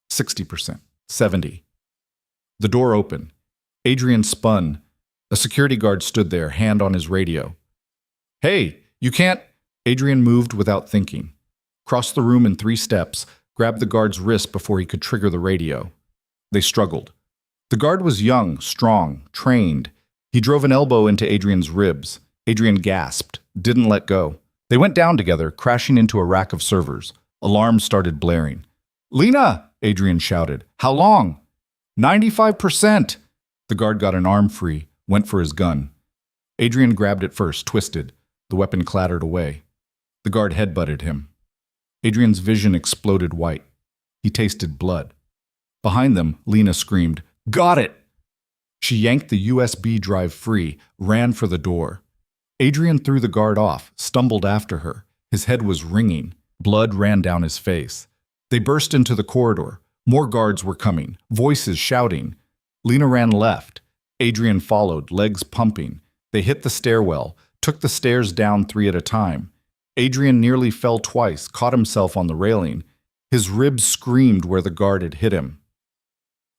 60%, 70%. The door opened. Adrian spun. A security guard stood there, hand on his radio. "Hey, you can't—" Adrian moved without thinking. Crossed the room in 3 steps, grabbed the guard's wrist before he could trigger the radio. They struggled. The guard was young, strong, trained. He drove an elbow into Adrian's ribs. Adrian gasped, didn't let go. They went down together, crashing into a rack of servers. Alarms started blaring. "Lena!" Adrian shouted. "How long?" 95%! The guard got an arm free, went for his gun. Adrian grabbed it first, twisted. The weapon clattered away. The guard headbutted him. Adrian's vision exploded white. He tasted blood. Behind them, Lena screamed, "Got it!" She yanked the USB drive free, ran for the door. Adrian threw the guard off, stumbled after her. His head was ringing. Blood ran down his face. They burst into the corridor. More guards were coming, voices shouting. Lena ran left. Adrian followed, legs pumping. They hit the stairwell, took the stairs down 3 at a time. Adrian nearly fell twice, caught himself on the railing. His ribs screamed where the guard had hit him.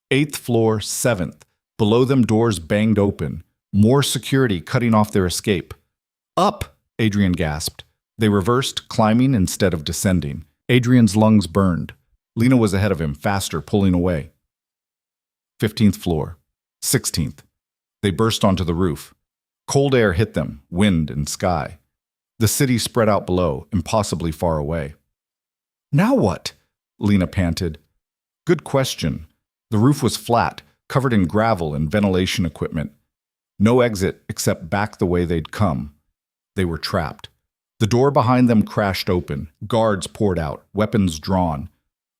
8th floor, 7th. Below them, doors banged open. More security cutting off their escape. "Up!" Adrian gasped. They reversed, climbing instead of descending. Adrian's lungs burned. Lena was ahead of him, faster, pulling away. 15th floor. 16th. They burst onto the roof. Cold air hit them, wind and sky. The city spread out below, impossibly far away. Now what? Lena panted. Good question. The roof was flat, covered in gravel and ventilation equipment. No exit except back the way they'd come. They were trapped. The door behind them crashed open. Guards poured out, weapons drawn.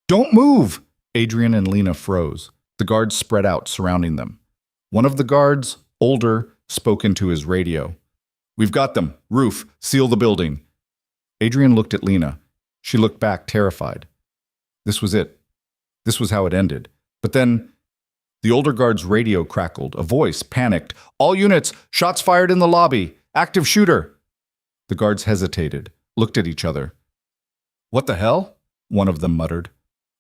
Don't move! Adrian and Lena froze. The guards spread out, surrounding them. One of the guards, older, spoke into his radio. We've got them. Roof. Seal the building. Adrian looked at Lena. She looked back, terrified. This was it. This was how it ended. But then, the older guard's radio crackled. A voice panicked. All units, shots fired in the lobby. Active shooter. The guards hesitated, looked at each other. What the hell? One of them muttered.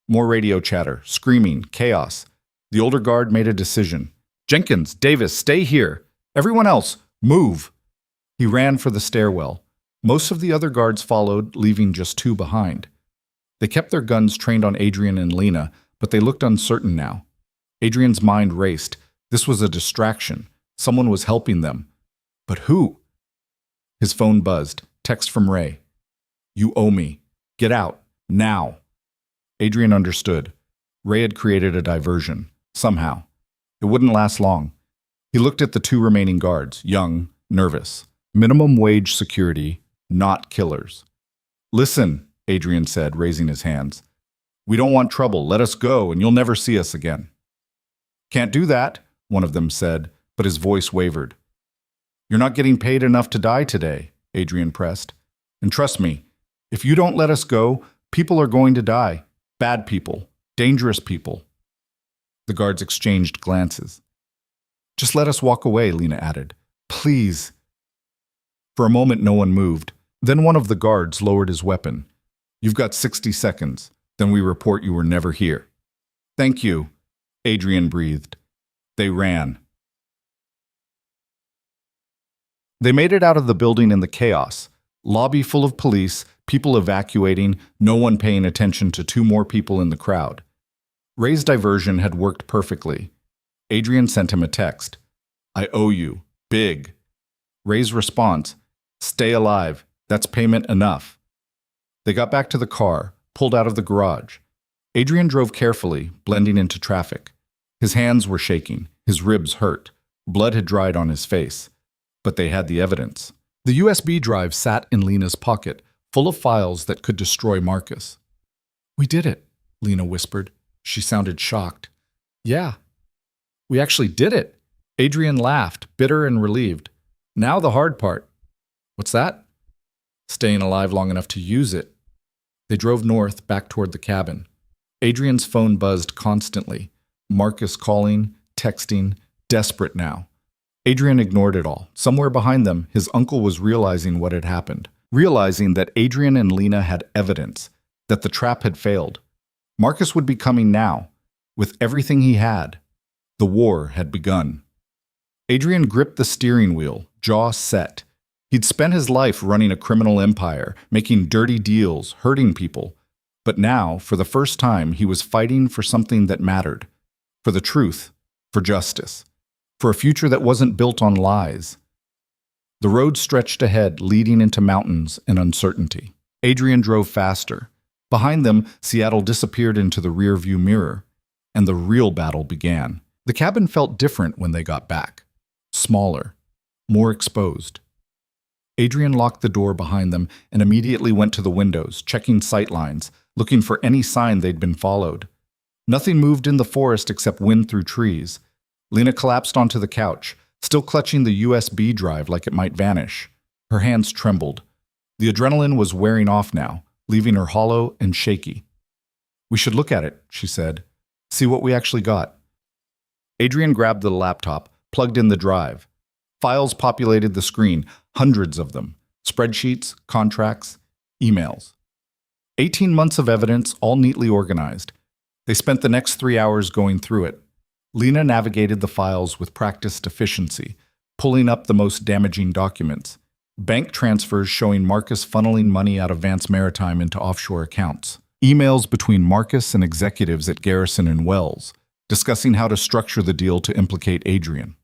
More radio chatter, screaming, chaos. The older guard made a decision. Jenkins, Davis, stay here. Everyone else, move. He ran for the stairwell. Most of the other guards followed, leaving just two behind. They kept their guns trained on Adrian and Lena, but they looked uncertain now. Adrian's mind raced. This was a distraction. Someone was helping them. But who? His phone buzzed. Text from Ray. You owe me. Get out. Now. Adrian understood. Ray had created a diversion. Somehow. It wouldn't last long. He looked at the two remaining guards, young, nervous. Minimum wage security, not killers. Listen, Adrian said, raising his hands. We don't want trouble. Let us go, and you'll never see us again. Can't do that, one of them said, but his voice wavered. You're not getting paid enough to die today, Adrian pressed. And trust me, if you don't let us go, people are going to die. Bad people. Dangerous people. The guards exchanged glances. Just let us walk away, Lena added. Please. For a moment, no one moved. Then one of the guards lowered his weapon. You've got 60 seconds. Then we report you were never here. Thank you, Adrian breathed. They ran. They made it out of the building in the chaos. Lobby full of police, people evacuating, no one paying attention to two more people in the crowd. Ray's diversion had worked perfectly. Adrian sent him a text. I owe you. Big. Ray's response. Stay alive. That's payment enough. They got back to the car, pulled out of the garage. Adrian drove carefully, blending into traffic. His hands were shaking. His ribs hurt. Blood had dried on his face. But they had the evidence. The USB drive sat in Lena's pocket, full of files that could destroy Marcus. We did it, Lena whispered. She sounded shocked. Yeah, we actually did it. Adrian laughed, bitter and relieved. Now the hard part. What's that? Staying alive long enough to use it. They drove north, back toward the cabin. Adrian's phone buzzed constantly. Marcus calling, texting, desperate now. Adrian ignored it all. Somewhere behind them, his uncle was realizing what had happened. Realizing that Adrian and Lena had evidence, that the trap had failed. Marcus would be coming now, with everything he had. The war had begun. Adrian gripped the steering wheel, jaw set. He'd spent his life running a criminal empire, making dirty deals, hurting people. But now, for the first time, he was fighting for something that mattered. For the truth, for justice. For a future that wasn't built on lies. The road stretched ahead, leading into mountains and uncertainty. Adrian drove faster. Behind them, Seattle disappeared into the rearview mirror, and the real battle began. The cabin felt different when they got back. Smaller, more exposed. Adrian locked the door behind them and immediately went to the windows, checking sightlines, looking for any sign they'd been followed. Nothing moved in the forest except wind through trees. Lena collapsed onto the couch, still clutching the USB drive like it might vanish. Her hands trembled. The adrenaline was wearing off now, leaving her hollow and shaky. We should look at it, she said. See what we actually got. Adrian grabbed the laptop, plugged in the drive. Files populated the screen, hundreds of them. Spreadsheets, contracts, emails. 18 months of evidence, all neatly organized. They spent the next 3 hours going through it. Lena navigated the files with practiced efficiency, pulling up the most damaging documents. Bank transfers showing Marcus funneling money out of Vance Maritime into offshore accounts. Emails between Marcus and executives at Garrison and Wells. discussing how to structure the deal to implicate Adrian.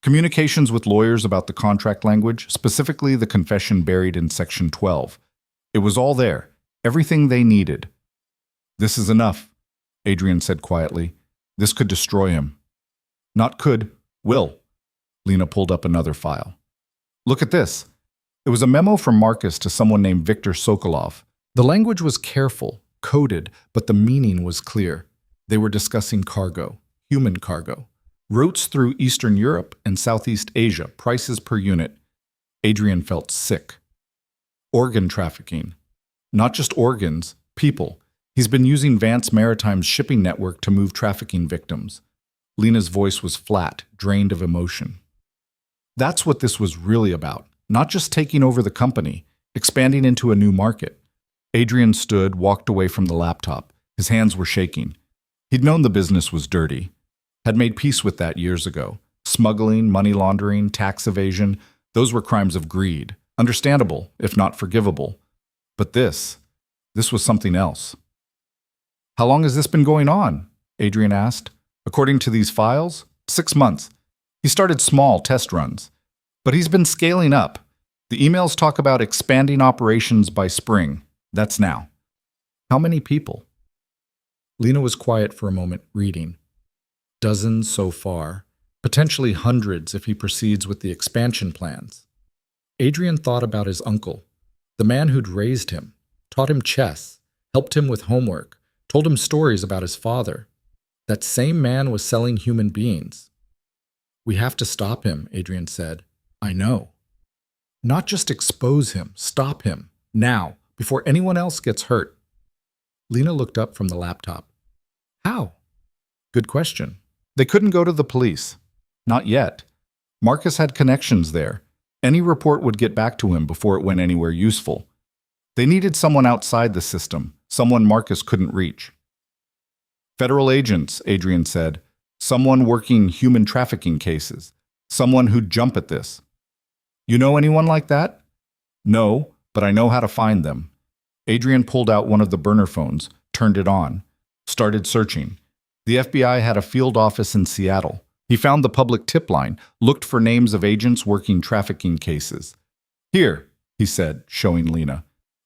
Communications with lawyers about the contract language, specifically the confession buried in Section 12. It was all there, everything they needed. "This is enough," Adrian said quietly. "This could destroy him." "Not could, will." Lena pulled up another file. "Look at this." It was a memo from Marcus to someone named Viktor Sokolov. The language was careful, coded, but the meaning was clear. They were discussing cargo, human cargo. Routes through Eastern Europe and Southeast Asia, prices per unit. Adrian felt sick. Organ trafficking. Not just organs, people. He's been using Vance Maritime's shipping network to move trafficking victims. Lena's voice was flat, drained of emotion. That's what this was really about. Not just taking over the company, expanding into a new market. Adrian stood, walked away from the laptop. His hands were shaking. He'd known the business was dirty. Had made peace with that years ago. Smuggling, money laundering, tax evasion, those were crimes of greed. Understandable, if not forgivable. But this was something else. "How long has this been going on?" Adrian asked. "According to these files, 6 months. He started small test runs. But he's been scaling up. The emails talk about expanding operations by spring. That's now." "How many people?" Lena was quiet for a moment, reading. "Dozens so far, potentially hundreds if he proceeds with the expansion plans." Adrian thought about his uncle, the man who'd raised him, taught him chess, helped him with homework, told him stories about his father. That same man was selling human beings. "We have to stop him," Adrian said. "I know." "Not just expose him, stop him, now, before anyone else gets hurt." Lena looked up from the laptop. "How?" "Good question. They couldn't go to the police. Not yet. Marcus had connections there. Any report would get back to him before it went anywhere useful. They needed someone outside the system, someone Marcus couldn't reach." "Federal agents," Adrian said. "Someone working human trafficking cases. Someone who'd jump at this." "You know anyone like that?" "No, but I know how to find them." Adrian pulled out one of the burner phones, turned it on, started searching. The FBI had a field office in Seattle. He found the public tip line, looked for names of agents working trafficking cases. "Here," he said, showing Lena.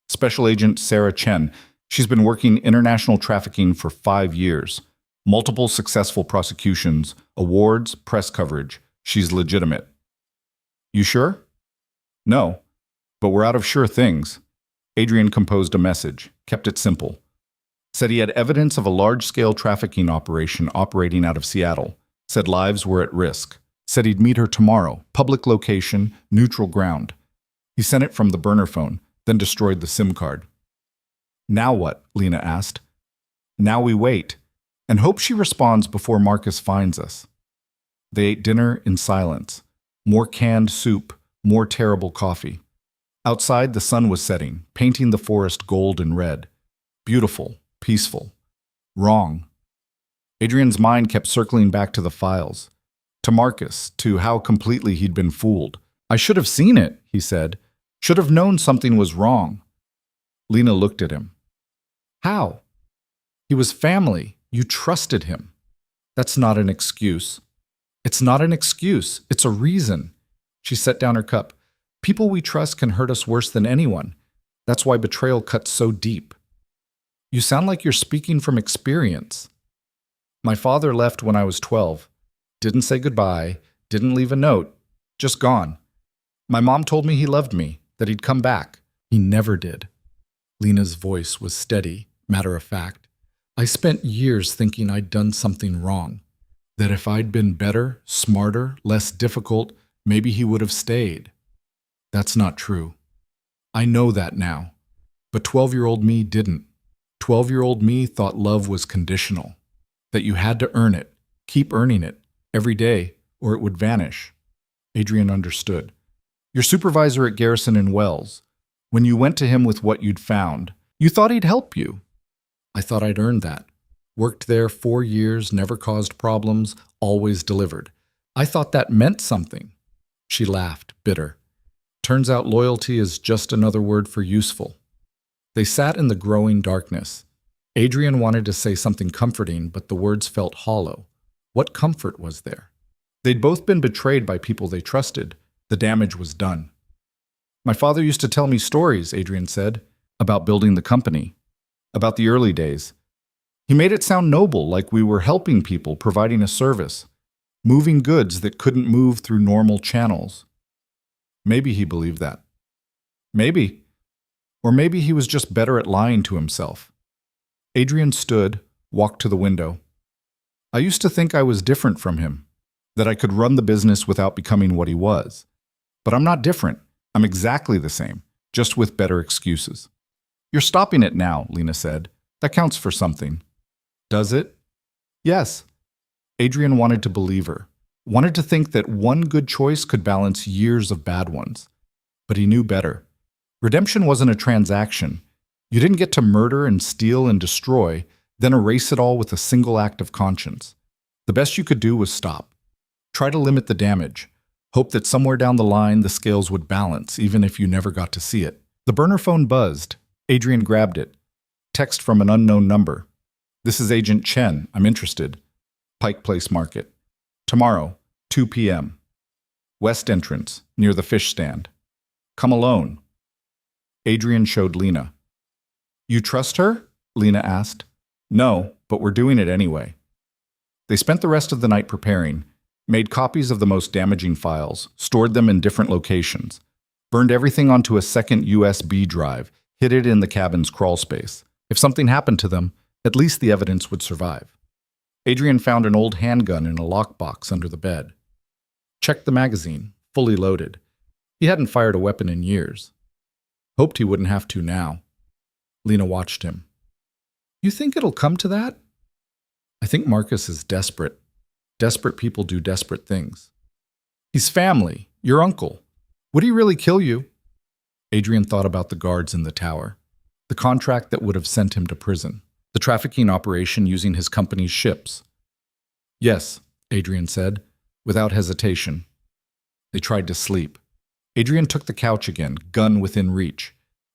"Special Agent Sarah Chen. She's been working international trafficking for 5 years. Multiple successful prosecutions, awards, press coverage. She's legitimate." "You sure?" "No, but we're out of sure things." Adrian composed a message, kept it simple. Said he had evidence of a large-scale trafficking operation operating out of Seattle. Said lives were at risk. Said he'd meet her tomorrow, public location, neutral ground. He sent it from the burner phone, then destroyed the SIM card. "Now what?" Lena asked. "Now we wait, and hope she responds before Marcus finds us." They ate dinner in silence. More canned soup, more terrible coffee. Outside, the sun was setting, painting the forest gold and red. Beautiful, peaceful. Wrong. Adrian's mind kept circling back to the files. To Marcus, to how completely he'd been fooled. "I should have seen it," he said. "Should have known something was wrong." Lena looked at him. "How?" "He was family. You trusted him." "That's not an excuse." "It's not an excuse. It's a reason." She set down her cup. "People we trust can hurt us worse than anyone. That's why betrayal cuts so deep." "You sound like you're speaking from experience." "My father left when I was 12. Didn't say goodbye, didn't leave a note, just gone. My mom told me he loved me, that he'd come back. He never did." Lena's voice was steady, matter of fact. "I spent years thinking I'd done something wrong. That if I'd been better, smarter, less difficult, maybe he would have stayed. That's not true. I know that now. But 12-year-old me didn't. 12-year-old me thought love was conditional. That you had to earn it, keep earning it, every day, or it would vanish." Adrian understood. "Your supervisor at Garrison and Wells, when you went to him with what you'd found, you thought he'd help you." "I thought I'd earned that. Worked there 4 years, never caused problems, always delivered. I thought that meant something." She laughed, bitter. "Turns out loyalty is just another word for useful." They sat in the growing darkness. Adrian wanted to say something comforting, but the words felt hollow. What comfort was there? They'd both been betrayed by people they trusted. The damage was done. My father used to tell me stories, Adrian said, about building the company, about the early days. He made it sound noble, like we were helping people, providing a service, moving goods that couldn't move through normal channels. Maybe he believed that. Maybe. Or maybe he was just better at lying to himself. Adrian stood, walked to the window. I used to think I was different from him, that I could run the business without becoming what he was. But I'm not different. I'm exactly the same, just with better excuses. You're stopping it now, Lena said. That counts for something. Does it? Yes. Adrian wanted to believe her, wanted to think that one good choice could balance years of bad ones. But he knew better. Redemption wasn't a transaction. You didn't get to murder and steal and destroy, then erase it all with a single act of conscience. The best you could do was stop. Try to limit the damage. Hope that somewhere down the line the scales would balance, even if you never got to see it. The burner phone buzzed. Adrian grabbed it. Text from an unknown number. This is Agent Chen. I'm interested. Pike Place Market. Tomorrow, 2 p.m. West entrance, near the fish stand. Come alone. Adrian showed Lena. You trust her? Lena asked. No, but we're doing it anyway. They spent the rest of the night preparing, made copies of the most damaging files, stored them in different locations, burned everything onto a second USB drive, hid it in the cabin's crawl space. If something happened to them, at least the evidence would survive. Adrian found an old handgun in a lockbox under the bed. Checked the magazine, fully loaded. He hadn't fired a weapon in years. Hoped he wouldn't have to now. Lena watched him. You think it'll come to that? I think Marcus is desperate. Desperate people do desperate things. He's family, your uncle. Would he really kill you? Adrian thought about the guards in the tower, the contract that would have sent him to prison, the trafficking operation using his company's ships. Yes, Adrian said, without hesitation. They tried to sleep. Adrian took the couch again, gun within reach.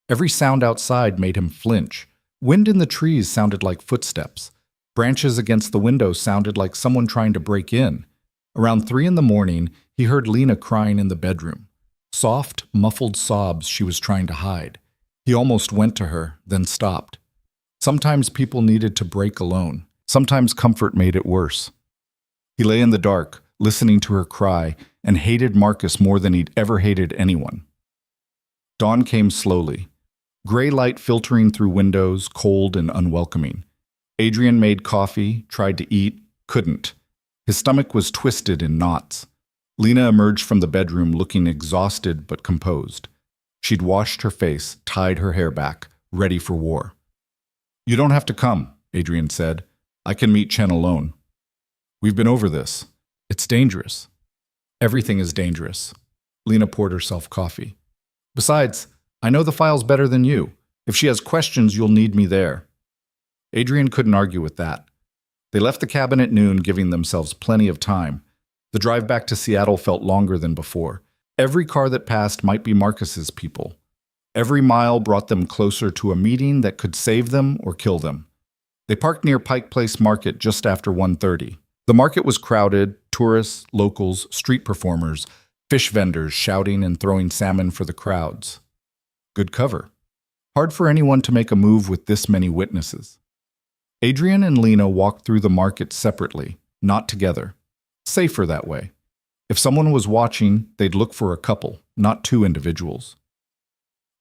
Every sound outside made him flinch. Wind in the trees sounded like footsteps. Branches against the window sounded like someone trying to break in. Around 3 a.m, he heard Lena crying in the bedroom. Soft, muffled sobs she was trying to hide. He almost went to her, then stopped. Sometimes people needed to break alone. Sometimes comfort made it worse. He lay in the dark, listening to her cry, and hated Marcus more than he'd ever hated anyone. Dawn came slowly. Gray light filtering through windows, cold and unwelcoming. Adrian made coffee, tried to eat, couldn't. His stomach was twisted in knots. Lena emerged from the bedroom looking exhausted but composed. She'd washed her face, tied her hair back, ready for war. You don't have to come, Adrian said. I can meet Chen alone. We've been over this. It's dangerous. Everything is dangerous. Lena poured herself coffee. Besides, I know the files better than you. If she has questions, you'll need me there. Adrian couldn't argue with that. They left the cabin at noon, giving themselves plenty of time. The drive back to Seattle felt longer than before. Every car that passed might be Marcus's people. Every mile brought them closer to a meeting that could save them or kill them. They parked near Pike Place Market just after 1:30. The market was crowded, tourists, locals, street performers, fish vendors shouting and throwing salmon for the crowds. Good cover. Hard for anyone to make a move with this many witnesses. Adrian and Lena walked through the market separately, not together. Safer that way. If someone was watching, they'd look for a couple, not two individuals.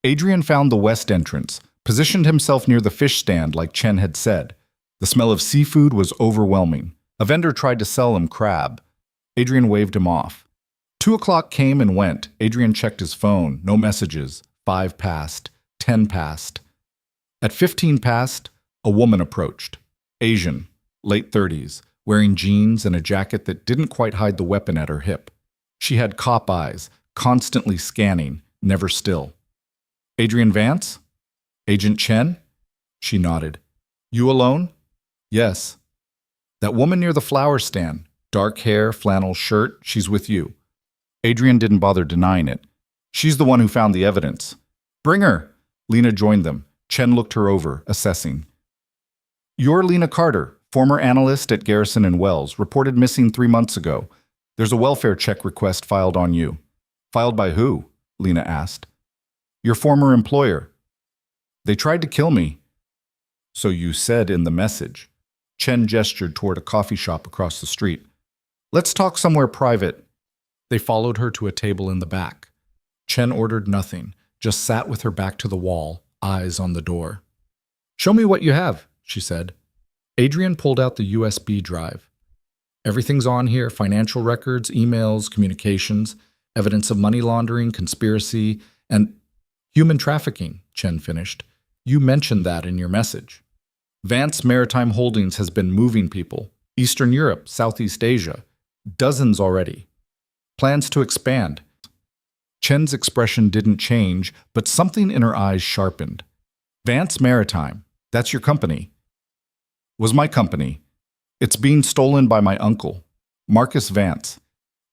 Adrian found the west entrance, positioned himself near the fish stand like Chen had said. The smell of seafood was overwhelming. A vendor tried to sell him crab. Adrian waved him off. 2 o'clock came and went. Adrian checked his phone. No messages. 5 passed. 10 passed. At 15 past, a woman approached. Asian, late 30s, wearing jeans and a jacket that didn't quite hide the weapon at her hip. She had cop eyes, constantly scanning, never still. Adrian Vance? Agent Chen? She nodded. You alone? Yes. That woman near the flower stand, dark hair, flannel shirt, she's with you. Adrian didn't bother denying it. She's the one who found the evidence. Bring her. Lena joined them. Chen looked her over, assessing. You're Lena Carter, former analyst at Garrison and Wells, reported missing 3 months ago. There's a welfare check request filed on you. Filed by who? Lena asked. Your former employer. They tried to kill me. So you said in the message. Chen gestured toward a coffee shop across the street. Let's talk somewhere private. They followed her to a table in the back. Chen ordered nothing, just sat with her back to the wall, eyes on the door. Show me what you have, she said. Adrian pulled out the USB drive. Everything's on here, financial records, emails, communications, evidence of money laundering, conspiracy, and human trafficking, Chen finished. You mentioned that in your message. Vance Maritime Holdings has been moving people. Eastern Europe, Southeast Asia. Dozens already. Plans to expand. Chen's expression didn't change, but something in her eyes sharpened. Vance Maritime, that's your company. Was my company. It's being stolen by my uncle, Marcus Vance.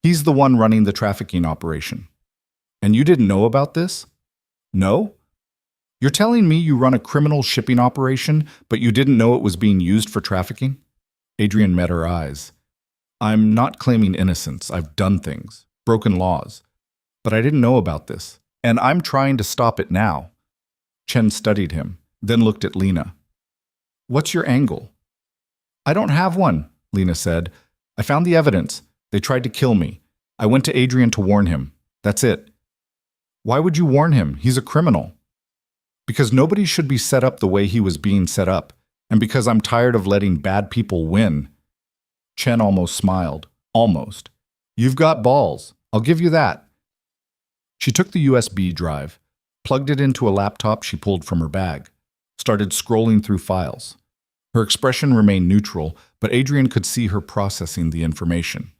He's the one running the trafficking operation. And you didn't know about this? No? You're telling me you run a criminal shipping operation, but you didn't know it was being used for trafficking? Adrian met her eyes. I'm not claiming innocence. I've done things, broken laws. But I didn't know about this, and I'm trying to stop it now. Chen studied him, then looked at Lena. What's your angle? I don't have one, Lena said. I found the evidence. They tried to kill me. I went to Adrian to warn him. That's it. Why would you warn him? He's a criminal. Because nobody should be set up the way he was being set up, and because I'm tired of letting bad people win. Chen almost smiled. Almost. You've got balls. I'll give you that. She took the USB drive, plugged it into a laptop she pulled from her bag, started scrolling through files. Her expression remained neutral, but Adrian could see her processing the information,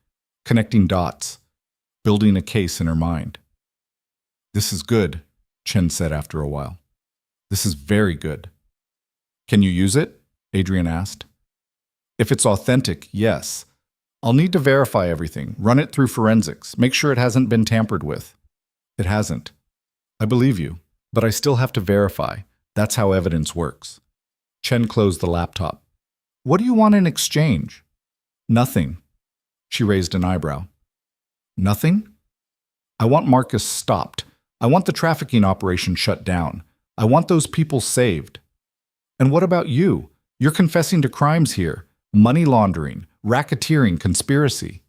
connecting dots, building a case in her mind. This is good, Chen said after a while. This is very good. Can you use it? Adrian asked. If it's authentic, yes. I'll need to verify everything, run it through forensics, make sure it hasn't been tampered with. It hasn't. I believe you, but I still have to verify. That's how evidence works. Chen closed the laptop. What do you want in exchange? Nothing. She raised an eyebrow. Nothing? I want Marcus stopped. I want the trafficking operation shut down. I want those people saved. And what about you? You're confessing to crimes here. Money laundering, racketeering, conspiracy.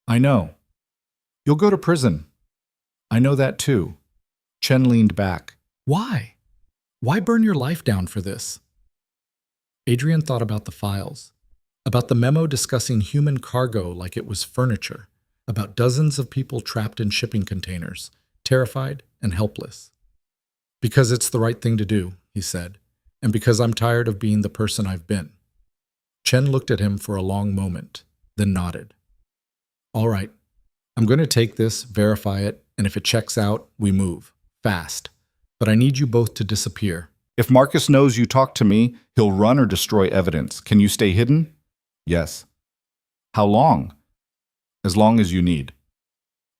I know. You'll go to prison. I know that too. Chen leaned back. Why? Why burn your life down for this? Adrian thought about the files, about the memo discussing human cargo like it was furniture, about dozens of people trapped in shipping containers, terrified and helpless. Because it's the right thing to do, he said, and because I'm tired of being the person I've been. Chen looked at him for a long moment, then nodded. All right, I'm going to take this, verify it, and if it checks out, we move. Fast. But I need you both to disappear. If Marcus knows you talked to me, he'll run or destroy evidence. Can you stay hidden? Yes. How long? As long as you need.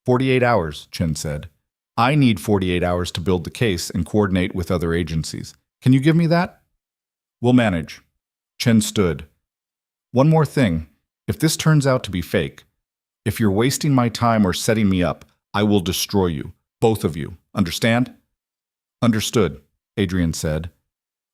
48 hours, Chen said. I need 48 hours to build the case and coordinate with other agencies. Can you give me that? We'll manage. Chen stood. One more thing. If this turns out to be fake, if you're wasting my time or setting me up, I will destroy you. Both of you. Understand? Understood, Adrian said.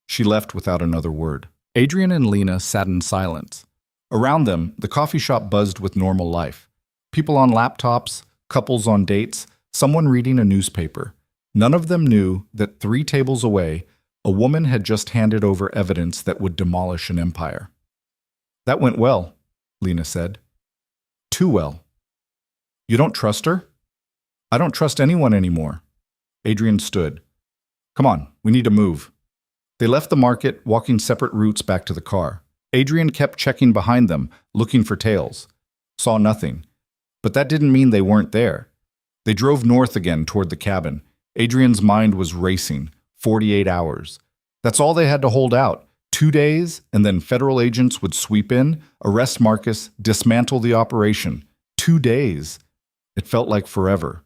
She left without another word. Adrian and Lena sat in silence. Around them, the coffee shop buzzed with normal life. People on laptops, couples on dates, someone reading a newspaper. None of them knew that 3 tables away, a woman had just handed over evidence that would demolish an empire. That went well, Lena said. Too well. You don't trust her? I don't trust anyone anymore. Adrian stood. Come on, we need to move. They left the market, walking separate routes back to the car. Adrian kept checking behind them, looking for tails. Saw nothing. But that didn't mean they weren't there. They drove north again toward the cabin. Adrian's mind was racing. 48 hours. That's all they had to hold out. 2 days, and then federal agents would sweep in, arrest Marcus, dismantle the operation. 2 days. It felt like forever.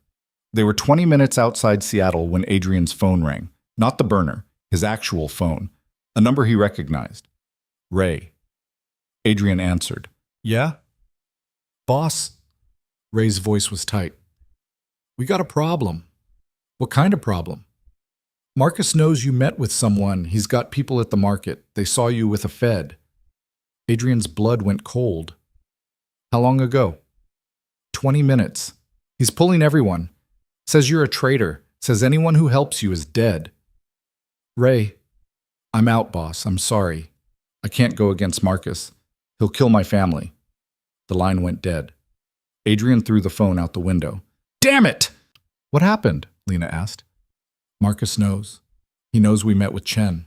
They were 20 minutes outside Seattle when Adrian's phone rang. Not the burner, his actual phone. A number he recognized. Ray. Adrian answered. Yeah? Boss? Ray's voice was tight. We got a problem. What kind of problem? Marcus knows you met with someone. He's got people at the market. They saw you with a Fed. Adrian's blood went cold. How long ago? 20 minutes. He's pulling everyone. Says you're a traitor. Says anyone who helps you is dead. Ray, I'm out, boss. I'm sorry. I can't go against Marcus. He'll kill my family. The line went dead. Adrian threw the phone out the window. Damn it! What happened? Lena asked. Marcus knows. He knows we met with Chen.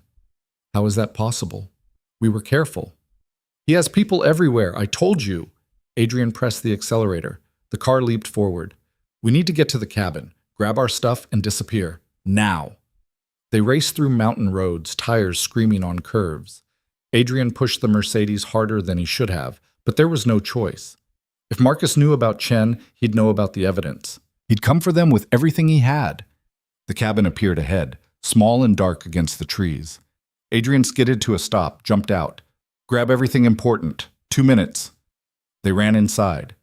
How is that possible? We were careful. He has people everywhere. I told you. Adrian pressed the accelerator. The car leaped forward. We need to get to the cabin, grab our stuff, and disappear. Now. They raced through mountain roads, tires screaming on curves. Adrian pushed the Mercedes harder than he should have, but there was no choice. If Marcus knew about Chen, he'd know about the evidence. He'd come for them with everything he had. The cabin appeared ahead, small and dark against the trees. Adrian skidded to a stop, jumped out. Grab everything important. 2 minutes. They ran inside.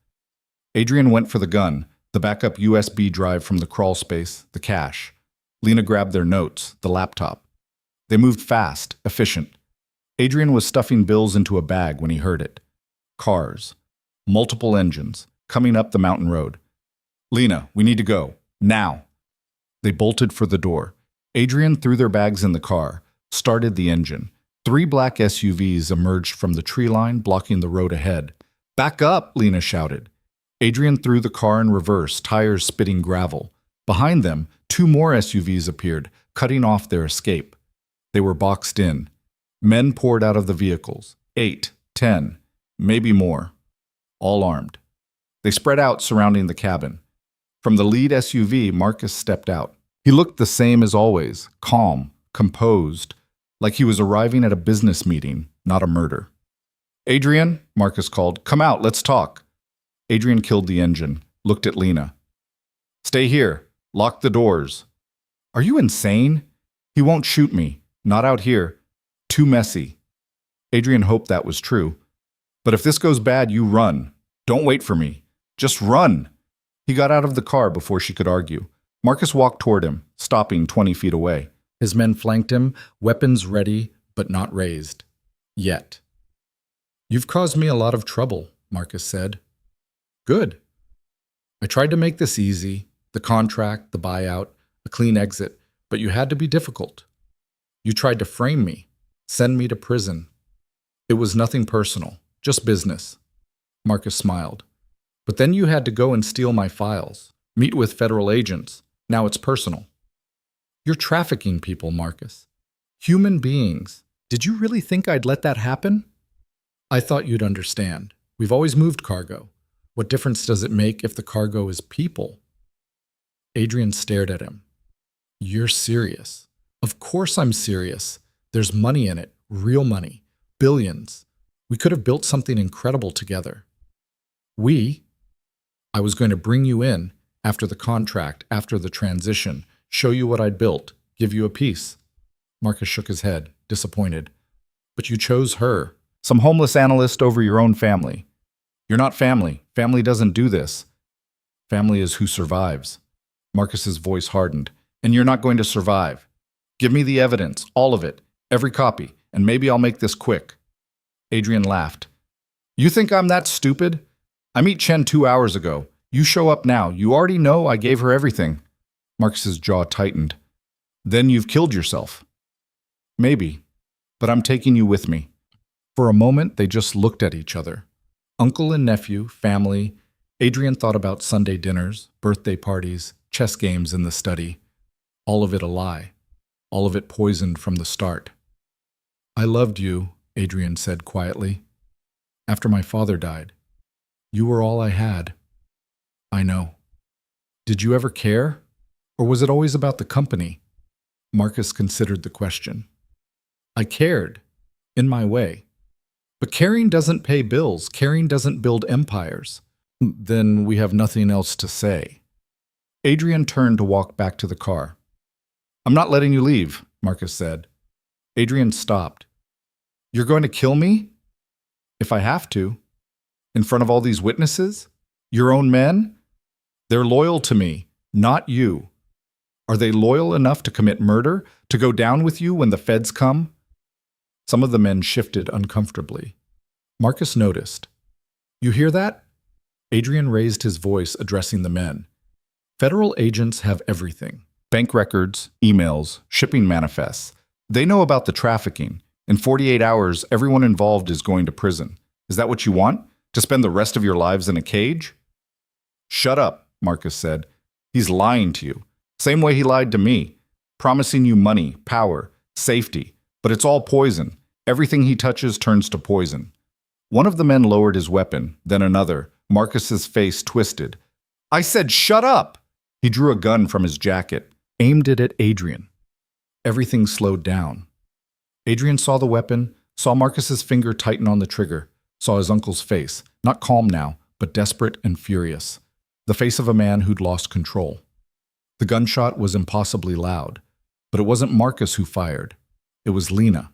Adrian went for the gun, the backup USB drive from the crawl space, the cash. Lena grabbed their notes, the laptop. They moved fast, efficient. Adrian was stuffing bills into a bag when he heard it. Cars. Multiple engines, coming up the mountain road. Lena, we need to go. Now. They bolted for the door. Adrian threw their bags in the car, started the engine. 3 black SUVs emerged from the tree line, blocking the road ahead. Back up, Lena shouted. Adrian threw the car in reverse, tires spitting gravel. Behind them, 2 more SUVs appeared, cutting off their escape. They were boxed in. Men poured out of the vehicles. 8, 10, maybe more. All armed. They spread out surrounding the cabin. From the lead SUV, Marcus stepped out. He looked the same as always, calm, composed, like he was arriving at a business meeting, not a murder. Adrian, Marcus called, come out, let's talk. Adrian killed the engine, looked at Lena. Stay here. Lock the doors. Are you insane? He won't shoot me. Not out here. Too messy. Adrian hoped that was true. But if this goes bad, you run. Don't wait for me. Just run. He got out of the car before she could argue. Marcus walked toward him, stopping 20 feet away. His men flanked him, weapons ready, but not raised. Yet. You've caused me a lot of trouble, Marcus said. Good. I tried to make this easy. The contract, the buyout, a clean exit, but you had to be difficult. You tried to frame me, send me to prison. It was nothing personal, just business. Marcus smiled. But then you had to go and steal my files, meet with federal agents. Now it's personal. You're trafficking people, Marcus. Human beings. Did you really think I'd let that happen? I thought you'd understand. We've always moved cargo. What difference does it make if the cargo is people? Adrian stared at him. You're serious. Of course I'm serious. There's money in it, real money, billions. We could have built something incredible together. I was going to bring you in after the contract, after the transition, show you what I'd built, give you a piece. Marcus shook his head, disappointed. But you chose her, some homeless analyst over your own family. You're not family. Family doesn't do this. Family is who survives. Marcus's voice hardened. And you're not going to survive. Give me the evidence, all of it, every copy, and maybe I'll make this quick. Adrian laughed. You think I'm that stupid? I meet Chen 2 hours ago. You show up now. You already know I gave her everything. Marcus's jaw tightened. Then you've killed yourself. Maybe, but I'm taking you with me. For a moment, they just looked at each other. Uncle and nephew, family. Adrian thought about Sunday dinners, birthday parties, chess games in the study. All of it a lie. All of it poisoned from the start. I loved you, Adrian said quietly. After my father died. You were all I had. I know. Did you ever care? Or was it always about the company? Marcus considered the question. I cared, in my way. But caring doesn't pay bills. Caring doesn't build empires. Then we have nothing else to say. Adrian turned to walk back to the car. I'm not letting you leave, Marcus said. Adrian stopped. You're going to kill me? If I have to. In front of all these witnesses? Your own men? They're loyal to me, not you. Are they loyal enough to commit murder, to go down with you when the feds come? Some of the men shifted uncomfortably. Marcus noticed. You hear that? Adrian raised his voice, addressing the men. Federal agents have everything. Bank records, emails, shipping manifests. They know about the trafficking. In 48 hours, everyone involved is going to prison. Is that what you want? To spend the rest of your lives in a cage? Shut up, Marcus said. He's lying to you. Same way he lied to me. Promising you money, power, safety. But it's all poison. Everything he touches turns to poison. One of the men lowered his weapon, then another. Marcus's face twisted. I said, shut up! He drew a gun from his jacket, aimed it at Adrian. Everything slowed down. Adrian saw the weapon, saw Marcus's finger tighten on the trigger, saw his uncle's face, not calm now, but desperate and furious. The face of a man who'd lost control. The gunshot was impossibly loud, but it wasn't Marcus who fired. It was Lena.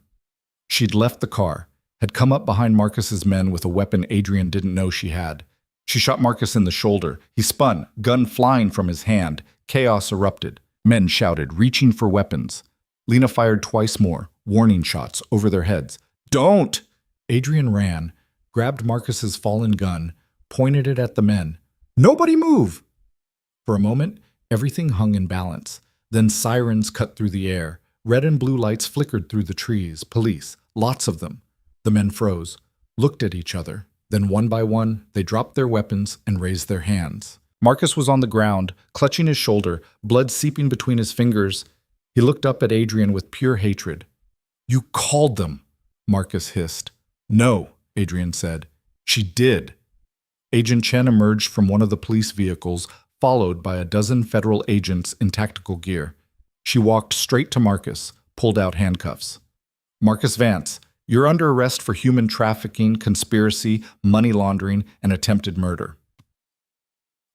She'd left the car, had come up behind Marcus's men with a weapon Adrian didn't know she had. She shot Marcus in the shoulder. He spun, gun flying from his hand. Chaos erupted. Men shouted, reaching for weapons. Lena fired twice more, warning shots over their heads. Don't! Adrian ran, grabbed Marcus's fallen gun, pointed it at the men. Nobody move! For a moment, everything hung in balance. Then sirens cut through the air. Red and blue lights flickered through the trees. Police, lots of them. The men froze, looked at each other. Then one by one, they dropped their weapons and raised their hands. Marcus was on the ground, clutching his shoulder, blood seeping between his fingers. He looked up at Adrian with pure hatred. You called them, Marcus hissed. No, Adrian said. She did. Agent Chen emerged from one of the police vehicles, followed by a dozen federal agents in tactical gear. She walked straight to Marcus, pulled out handcuffs. Marcus Vance, you're under arrest for human trafficking, conspiracy, money laundering, and attempted murder.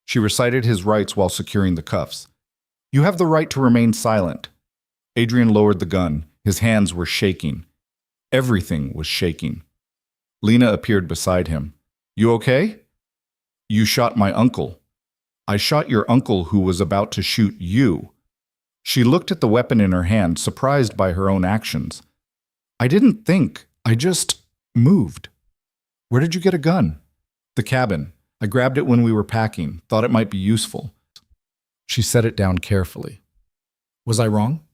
She recited his rights while securing the cuffs. You have the right to remain silent. Adrian lowered the gun. His hands were shaking. Everything was shaking. Lena appeared beside him. You okay? You shot my uncle. I shot your uncle who was about to shoot you. She looked at the weapon in her hand, surprised by her own actions. I didn't think. I just moved. Where did you get a gun? The cabin. I grabbed it when we were packing, thought it might be useful. She set it down carefully. Was I wrong?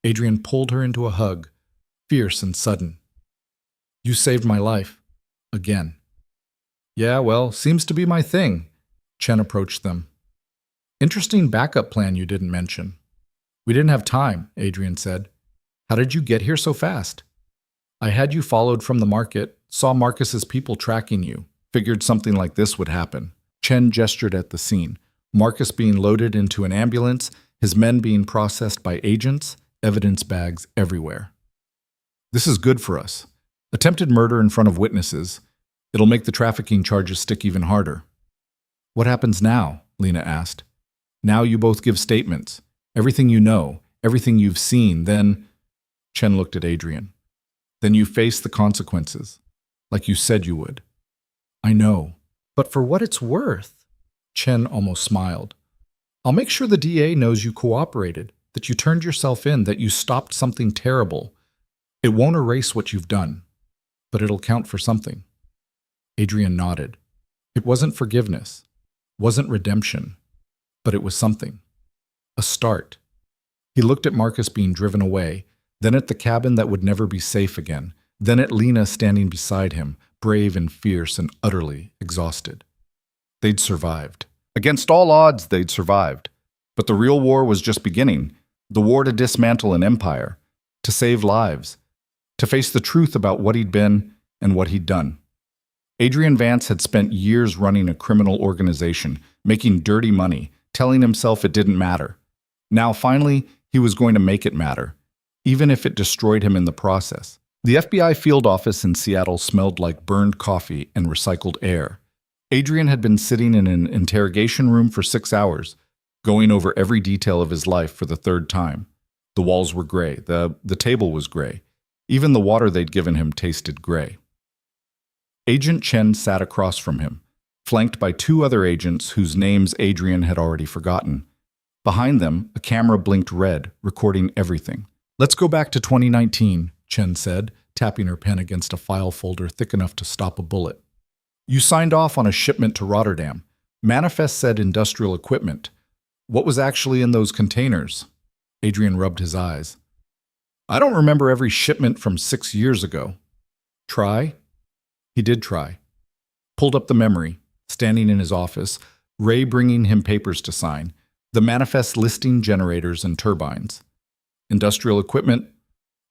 Adrian pulled her into a hug, fierce and sudden. You saved my life. Again. Yeah, well, seems to be my thing. Chen approached them. Interesting backup plan you didn't mention. We didn't have time, Adrian said. How did you get here so fast? I had you followed from the market, saw Marcus's people tracking you, figured something like this would happen. Chen gestured at the scene. Marcus being loaded into an ambulance, his men being processed by agents, evidence bags everywhere. This is good for us. Attempted murder in front of witnesses. It'll make the trafficking charges stick even harder. What happens now? Lena asked. Now you both give statements. Everything you know, everything you've seen, then... Chen looked at Adrian. Then you face the consequences, like you said you would. I know, but for what it's worth, Chen almost smiled. I'll make sure the DA knows you cooperated, that you turned yourself in, that you stopped something terrible. It won't erase what you've done, but it'll count for something. Adrian nodded. It wasn't forgiveness, wasn't redemption, but it was something. A start. He looked at Marcus being driven away, then at the cabin that would never be safe again, then at Lena standing beside him, brave and fierce and utterly exhausted. They'd survived. Against all odds, they'd survived. But the real war was just beginning, the war to dismantle an empire, to save lives, to face the truth about what he'd been and what he'd done. Adrian Vance had spent years running a criminal organization, making dirty money, telling himself it didn't matter. Now, finally, he was going to make it matter, even if it destroyed him in the process. The FBI field office in Seattle smelled like burned coffee and recycled air. Adrian had been sitting in an interrogation room for 6 hours, going over every detail of his life for the third time. The walls were gray. The table was gray. Even the water they'd given him tasted gray. Agent Chen sat across from him, flanked by two other agents whose names Adrian had already forgotten. Behind them, a camera blinked red, recording everything. "Let's go back to 2019, Chen said, tapping her pen against a file folder thick enough to stop a bullet. "You signed off on a shipment to Rotterdam. Manifest said industrial equipment. What was actually in those containers?" Adrian rubbed his eyes. "I don't remember every shipment from 6 years ago." "Try?" He did try. Pulled up the memory, standing in his office, Ray bringing him papers to sign, the manifest listing generators and turbines. "Industrial equipment,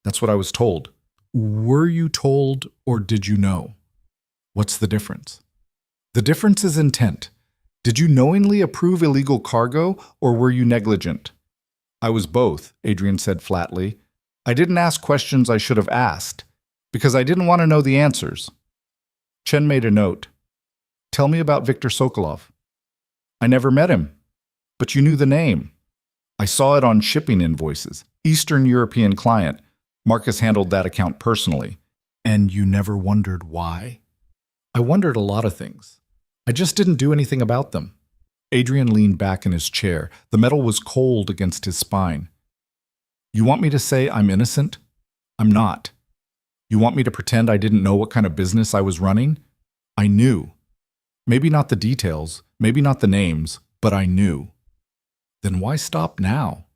that's what I was told." "Were you told, or did you know?" "What's the difference?" "The difference is intent. Did you knowingly approve illegal cargo, or were you negligent?" "I was both," Adrian said flatly. "I didn't ask questions I should have asked, because I didn't want to know the answers." Chen made a note. "Tell me about Viktor Sokolov." "I never met him." "But you knew the name." "I saw it on shipping invoices. Eastern European client. Marcus handled that account personally." "And you never wondered why?" "I wondered a lot of things. I just didn't do anything about them." Adrian leaned back in his chair. The metal was cold against his spine. "You want me to say I'm innocent? I'm not. You want me to pretend I didn't know what kind of business I was running? I knew. Maybe not the details, maybe not the names, but I knew." "Then why stop now?"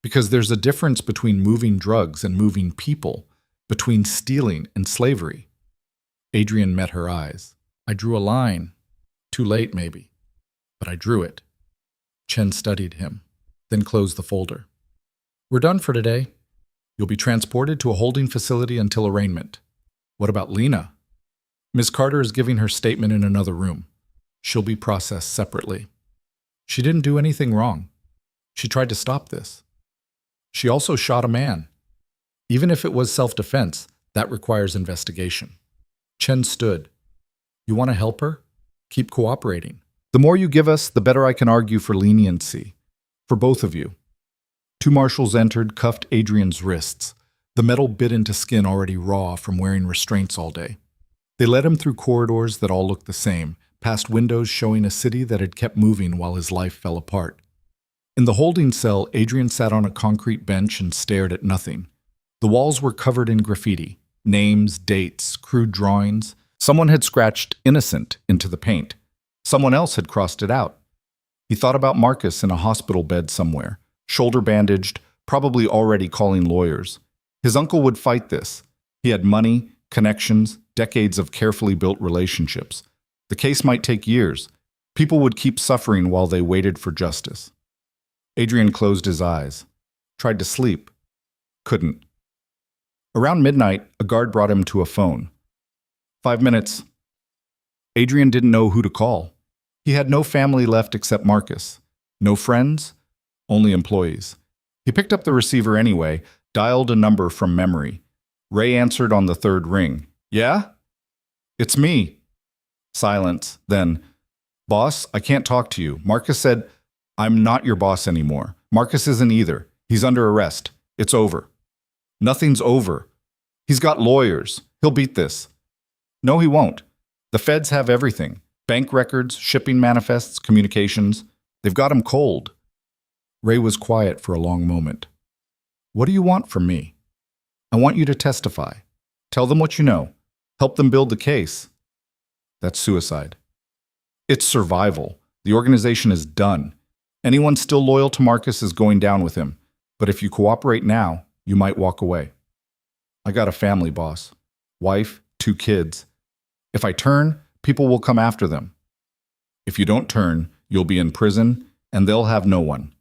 "Because there's a difference between moving drugs and moving people, between stealing and slavery." Adrian met her eyes. "I drew a line. Too late, maybe. But I drew it." Chen studied him, then closed the folder. "We're done for today. You'll be transported to a holding facility until arraignment." "What about Lena?" "Ms. Carter is giving her statement in another room. She'll be processed separately. She didn't do anything wrong. She tried to stop this. She also shot a man. Even if it was self-defense, that requires investigation." Chen stood. "You want to help her? Keep cooperating. The more you give us, the better I can argue for leniency. For both of you." Two marshals entered, cuffed Adrian's wrists. The metal bit into skin already raw from wearing restraints all day. They led him through corridors that all looked the same, past windows showing a city that had kept moving while his life fell apart. In the holding cell, Adrian sat on a concrete bench and stared at nothing. The walls were covered in graffiti, names, dates, crude drawings. Someone had scratched "innocent" into the paint. Someone else had crossed it out. He thought about Marcus in a hospital bed somewhere, shoulder bandaged, probably already calling lawyers. His uncle would fight this. He had money, connections, decades of carefully built relationships. The case might take years. People would keep suffering while they waited for justice. Adrian closed his eyes. Tried to sleep. Couldn't. Around midnight, a guard brought him to a phone. 5 minutes. Adrian didn't know who to call. He had no family left except Marcus. No friends, only employees. He picked up the receiver anyway, dialed a number from memory. Ray answered on the third ring. "Yeah? It's me." Silence. Then, "Boss, I can't talk to you. Marcus said, I'm not your boss anymore. Marcus isn't either. He's under arrest. It's over." "Nothing's over. He's got lawyers. He'll beat this." "No, he won't. The feds have everything. Bank records, shipping manifests, communications. They've got him cold." Ray was quiet for a long moment. "What do you want from me?" "I want you to testify. Tell them what you know. Help them build the case." "That's suicide." "It's survival. The organization is done. Anyone still loyal to Marcus is going down with him. But if you cooperate now, you might walk away." "I got a family, boss. Wife, 2 kids. If I turn, people will come after them." "If you don't turn, you'll be in prison, and they'll have no one."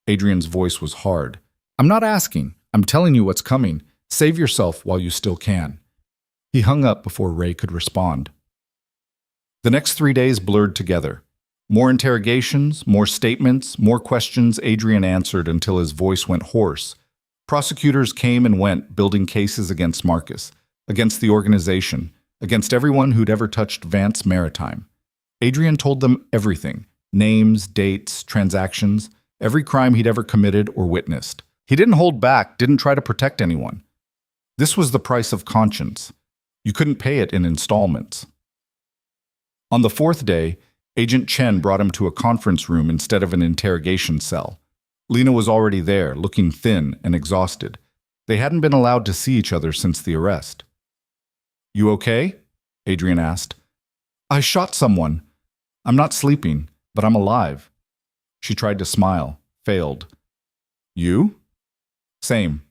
Adrian's voice was hard. "I'm not asking. I'm telling you what's coming. Save yourself while you still can." He hung up before Ray could respond. The next 3 days blurred together. More interrogations, more statements, more questions Adrian answered until his voice went hoarse. Prosecutors came and went, building cases against Marcus, against the organization, against everyone who'd ever touched Vance Maritime. Adrian told them everything: names, dates, transactions, every crime he'd ever committed or witnessed. He didn't hold back, didn't try to protect anyone. This was the price of conscience. You couldn't pay it in installments. On the fourth day, Agent Chen brought him to a conference room instead of an interrogation cell. Lena was already there, looking thin and exhausted. They hadn't been allowed to see each other since the arrest. "You okay?" Adrian asked. "I shot someone. I'm not sleeping, but I'm alive." She tried to smile, failed. "You?" "Same."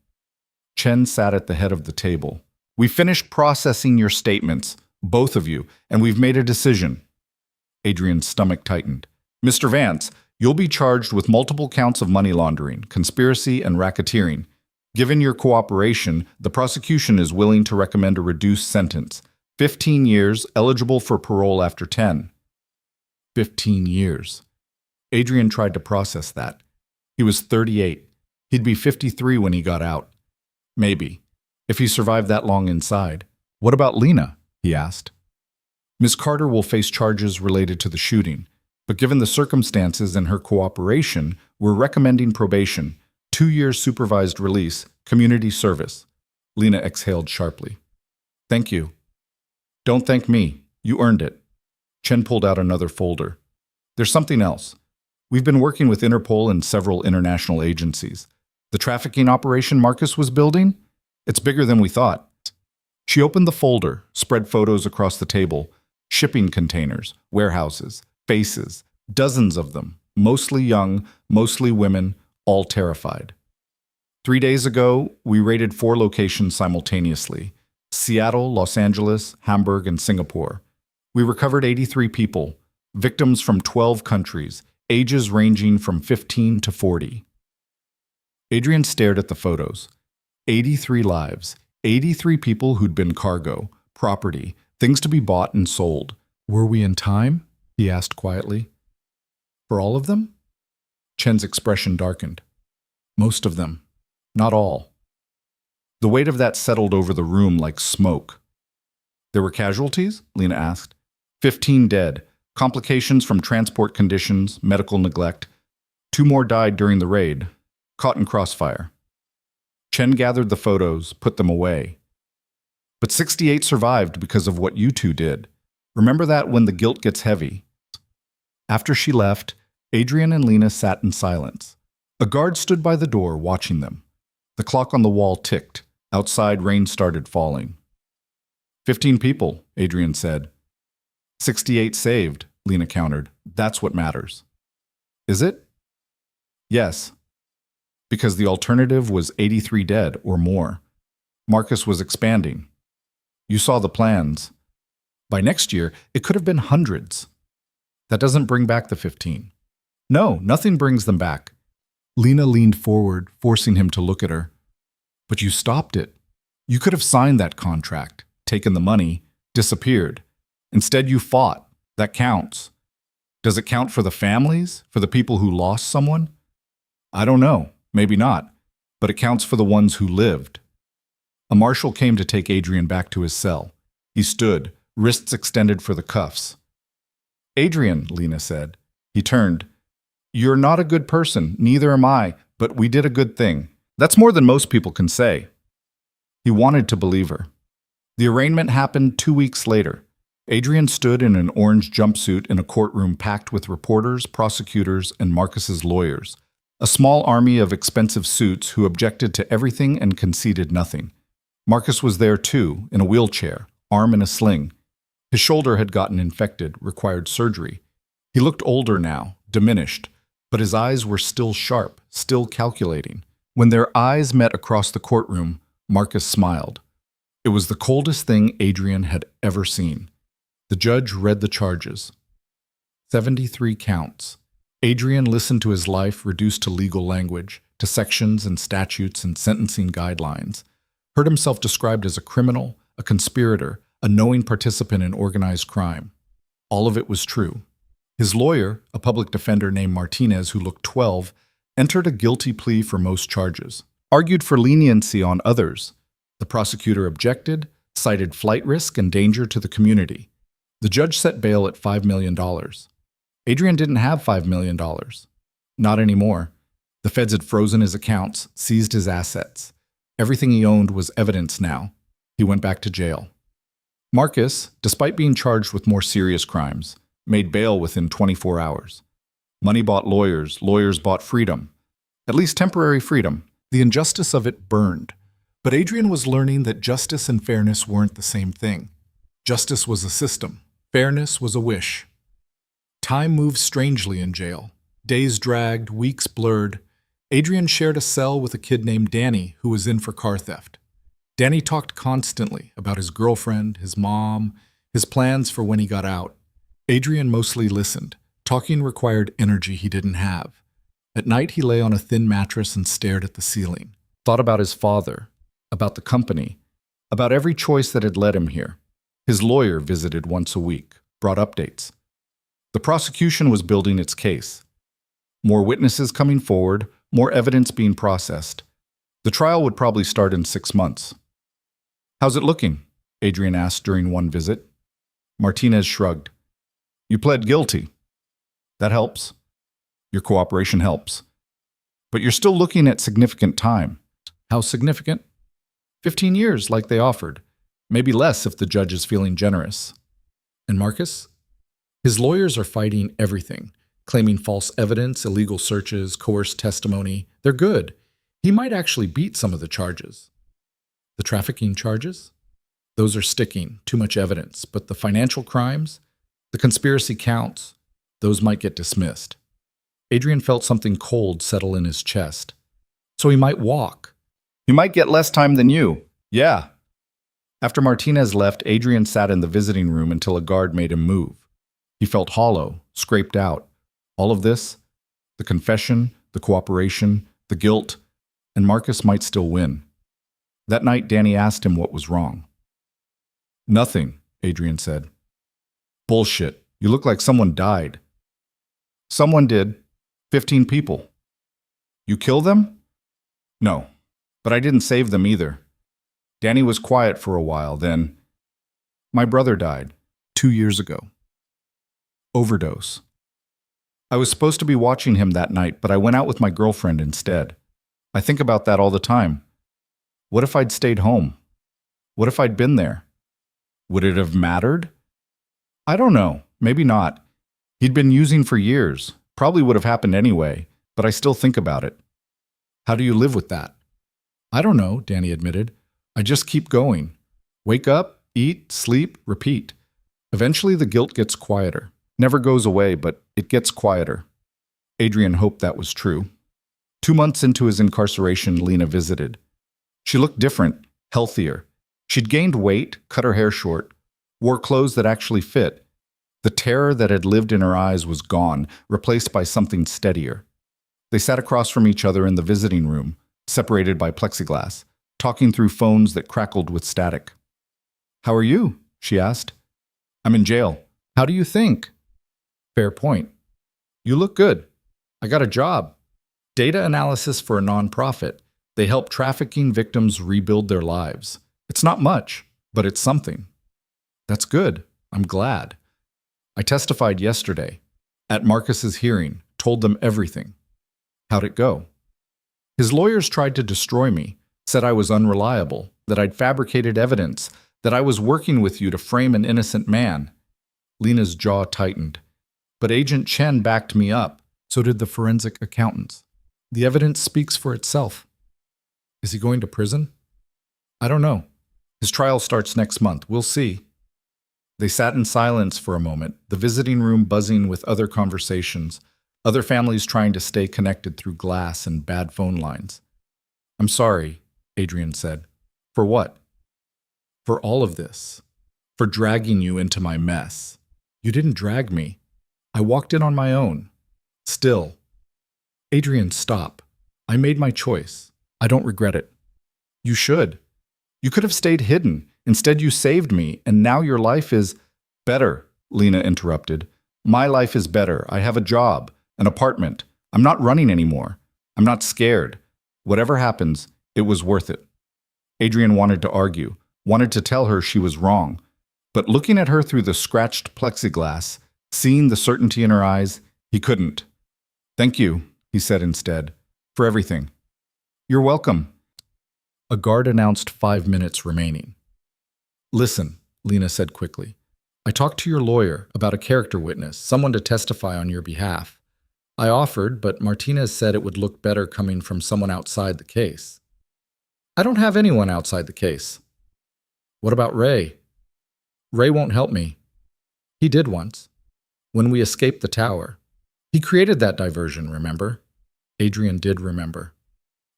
Chen sat at the head of the table. "We finished processing your statements, both of you, and we've made a decision." Adrian's stomach tightened. "Mr. Vance, you'll be charged with multiple counts of money laundering, conspiracy, and racketeering. Given your cooperation, the prosecution is willing to recommend a reduced sentence. 15 years, eligible for parole after 10. 15 years. Adrian tried to process that. He was 38. He'd be 53 when he got out. Maybe. If he survived that long inside. "What about Lena?" he asked. "Ms. Carter will face charges related to the shooting, but given the circumstances and her cooperation, we're recommending probation, 2 years supervised release, community service." Lena exhaled sharply. "Thank you." "Don't thank me. You earned it." Chen pulled out another folder. "There's something else. We've been working with Interpol and several international agencies. The trafficking operation Marcus was building? It's bigger than we thought." She opened the folder, spread photos across the table, shipping containers, warehouses, faces, dozens of them, mostly young, mostly women, all terrified. 3 days ago, we raided 4 locations simultaneously: Seattle, Los Angeles, Hamburg, and Singapore. We recovered 83 people, victims from 12 countries, ages ranging from 15 to 40. Adrian stared at the photos. 83 lives, 83 people who'd been cargo, property, things to be bought and sold. "Were we in time?" he asked quietly. "For all of them?" Chen's expression darkened. "Most of them. Not all." The weight of that settled over the room like smoke. "There were casualties?" Lena asked. 15 dead. Complications from transport conditions, medical neglect. 2 more died during the raid, caught in crossfire." Chen gathered the photos, put them away. "But 68 survived because of what you two did. Remember that when the guilt gets heavy." After she left, Adrian and Lena sat in silence. A guard stood by the door, watching them. The clock on the wall ticked. Outside, rain started falling. 15 people, Adrian said. 68 saved, Lena countered. That's what matters. Is it? Yes. Because the alternative was 83 dead or more. Marcus was expanding. You saw the plans. By next year, it could have been hundreds. That doesn't bring back the 15. No, nothing brings them back. Lena leaned forward, forcing him to look at her. But you stopped it. You could have signed that contract, taken the money, disappeared. Instead, you fought. That counts. Does it count for the families, for the people who lost someone? I don't know. Maybe not. But it counts for the ones who lived. A marshal came to take Adrian back to his cell. He stood, wrists extended for the cuffs. Adrian, Lena said. He turned. You're not a good person, neither am I, but we did a good thing. That's more than most people can say. He wanted to believe her. The arraignment happened 2 weeks later. Adrian stood in an orange jumpsuit in a courtroom packed with reporters, prosecutors, and Marcus's lawyers. A small army of expensive suits who objected to everything and conceded nothing. Marcus was there too, in a wheelchair, arm in a sling. His shoulder had gotten infected, required surgery. He looked older now, diminished, but his eyes were still sharp, still calculating. When their eyes met across the courtroom, Marcus smiled. It was the coldest thing Adrian had ever seen. The judge read the charges. 73 counts. Adrian listened to his life reduced to legal language, to sections and statutes and sentencing guidelines. Heard himself described as a criminal, a conspirator, a knowing participant in organized crime. All of it was true. His lawyer, a public defender named Martinez who looked 12, entered a guilty plea for most charges, argued for leniency on others. The prosecutor objected, cited flight risk and danger to the community. The judge set bail at $5 million. Adrian didn't have $5 million. Not anymore. The feds had frozen his accounts, seized his assets. Everything he owned was evidence now. He went back to jail. Marcus, despite being charged with more serious crimes, made bail within 24 hours. Money bought lawyers, lawyers bought freedom. At least temporary freedom. The injustice of it burned. But Adrian was learning that justice and fairness weren't the same thing. Justice was a system. Fairness was a wish. Time moved strangely in jail. Days dragged, weeks blurred. Adrian shared a cell with a kid named Danny who was in for car theft. Danny talked constantly about his girlfriend, his mom, his plans for when he got out. Adrian mostly listened. Talking required energy he didn't have. At night, he lay on a thin mattress and stared at the ceiling. Thought about his father, about the company, about every choice that had led him here. His lawyer visited once a week, brought updates. The prosecution was building its case. More witnesses coming forward, more evidence being processed. The trial would probably start in 6 months. "How's it looking?" Adrian asked during one visit. Martinez shrugged. "You pled guilty. That helps. Your cooperation helps. But you're still looking at significant time." "How significant?" 15 years, like they offered. Maybe less if the judge is feeling generous. And Marcus? His lawyers are fighting everything, claiming false evidence, illegal searches, coerced testimony. They're good. He might actually beat some of the charges. The trafficking charges? Those are sticking, too much evidence. But the financial crimes, the conspiracy counts, those might get dismissed. Adrian felt something cold settle in his chest. So he might walk. "He might get less time than you." "Yeah." After Martinez left, Adrian sat in the visiting room until a guard made him move. He felt hollow, scraped out. All of this, the confession, the cooperation, the guilt, and Marcus might still win. That night, Danny asked him what was wrong. "Nothing," Adrian said. "Bullshit. You look like someone died." "Someone did. 15 people." "You kill them?" "No, but I didn't save them either." Danny was quiet for a while, then, "My brother died 2 years ago. Overdose. I was supposed to be watching him that night, but I went out with my girlfriend instead. I think about that all the time. What if I'd stayed home? What if I'd been there? Would it have mattered? I don't know. Maybe not. He'd been using for years. Probably would have happened anyway, but I still think about it." "How do you live with that?" "I don't know," Danny admitted. "I just keep going. Wake up, eat, sleep, repeat. Eventually the guilt gets quieter. Never goes away, but it gets quieter." Adrian hoped that was true. 2 months into his incarceration, Lena visited. She looked different, healthier. She'd gained weight, cut her hair short, wore clothes that actually fit. The terror that had lived in her eyes was gone, replaced by something steadier. They sat across from each other in the visiting room, separated by plexiglass, talking through phones that crackled with static. "How are you?" she asked. "I'm in jail." "How do you think?" "Fair point." "You look good." "I got a job. Data analysis for a nonprofit. They help trafficking victims rebuild their lives. It's not much, but it's something." "That's good. I'm glad." "I testified yesterday. At Marcus's hearing. Told them everything." "How'd it go?" "His lawyers tried to destroy me. Said I was unreliable, that I'd fabricated evidence, that I was working with you to frame an innocent man." Lena's jaw tightened. "But Agent Chen backed me up. So did the forensic accountants. The evidence speaks for itself." "Is he going to prison?" "I don't know. His trial starts next month. We'll see." They sat in silence for a moment, the visiting room buzzing with other conversations, other families trying to stay connected through glass and bad phone lines. "I'm sorry," Adrian said. "For what?" "For all of this. For dragging you into my mess. You didn't drag me. I walked in on my own. Still." "Adrian, stop. I made my choice. I don't regret it." "You should. You could have stayed hidden. Instead, you saved me, and now your life is better," Lena interrupted. "My life is better. I have a job, an apartment. I'm not running anymore. I'm not scared. Whatever happens, it was worth it." Adrian wanted to argue, wanted to tell her she was wrong. But looking at her through the scratched plexiglass, seeing the certainty in her eyes, he couldn't. "Thank you," he said instead, "for everything." "You're welcome." A guard announced 5 minutes remaining. "Listen," Lena said quickly. "I talked to your lawyer about a character witness, someone to testify on your behalf. I offered, but Martinez said it would look better coming from someone outside the case." "I don't have anyone outside the case." "What about Ray?" "Ray won't help me. He did once, when we escaped the tower. He created that diversion, remember?" Adrian did remember.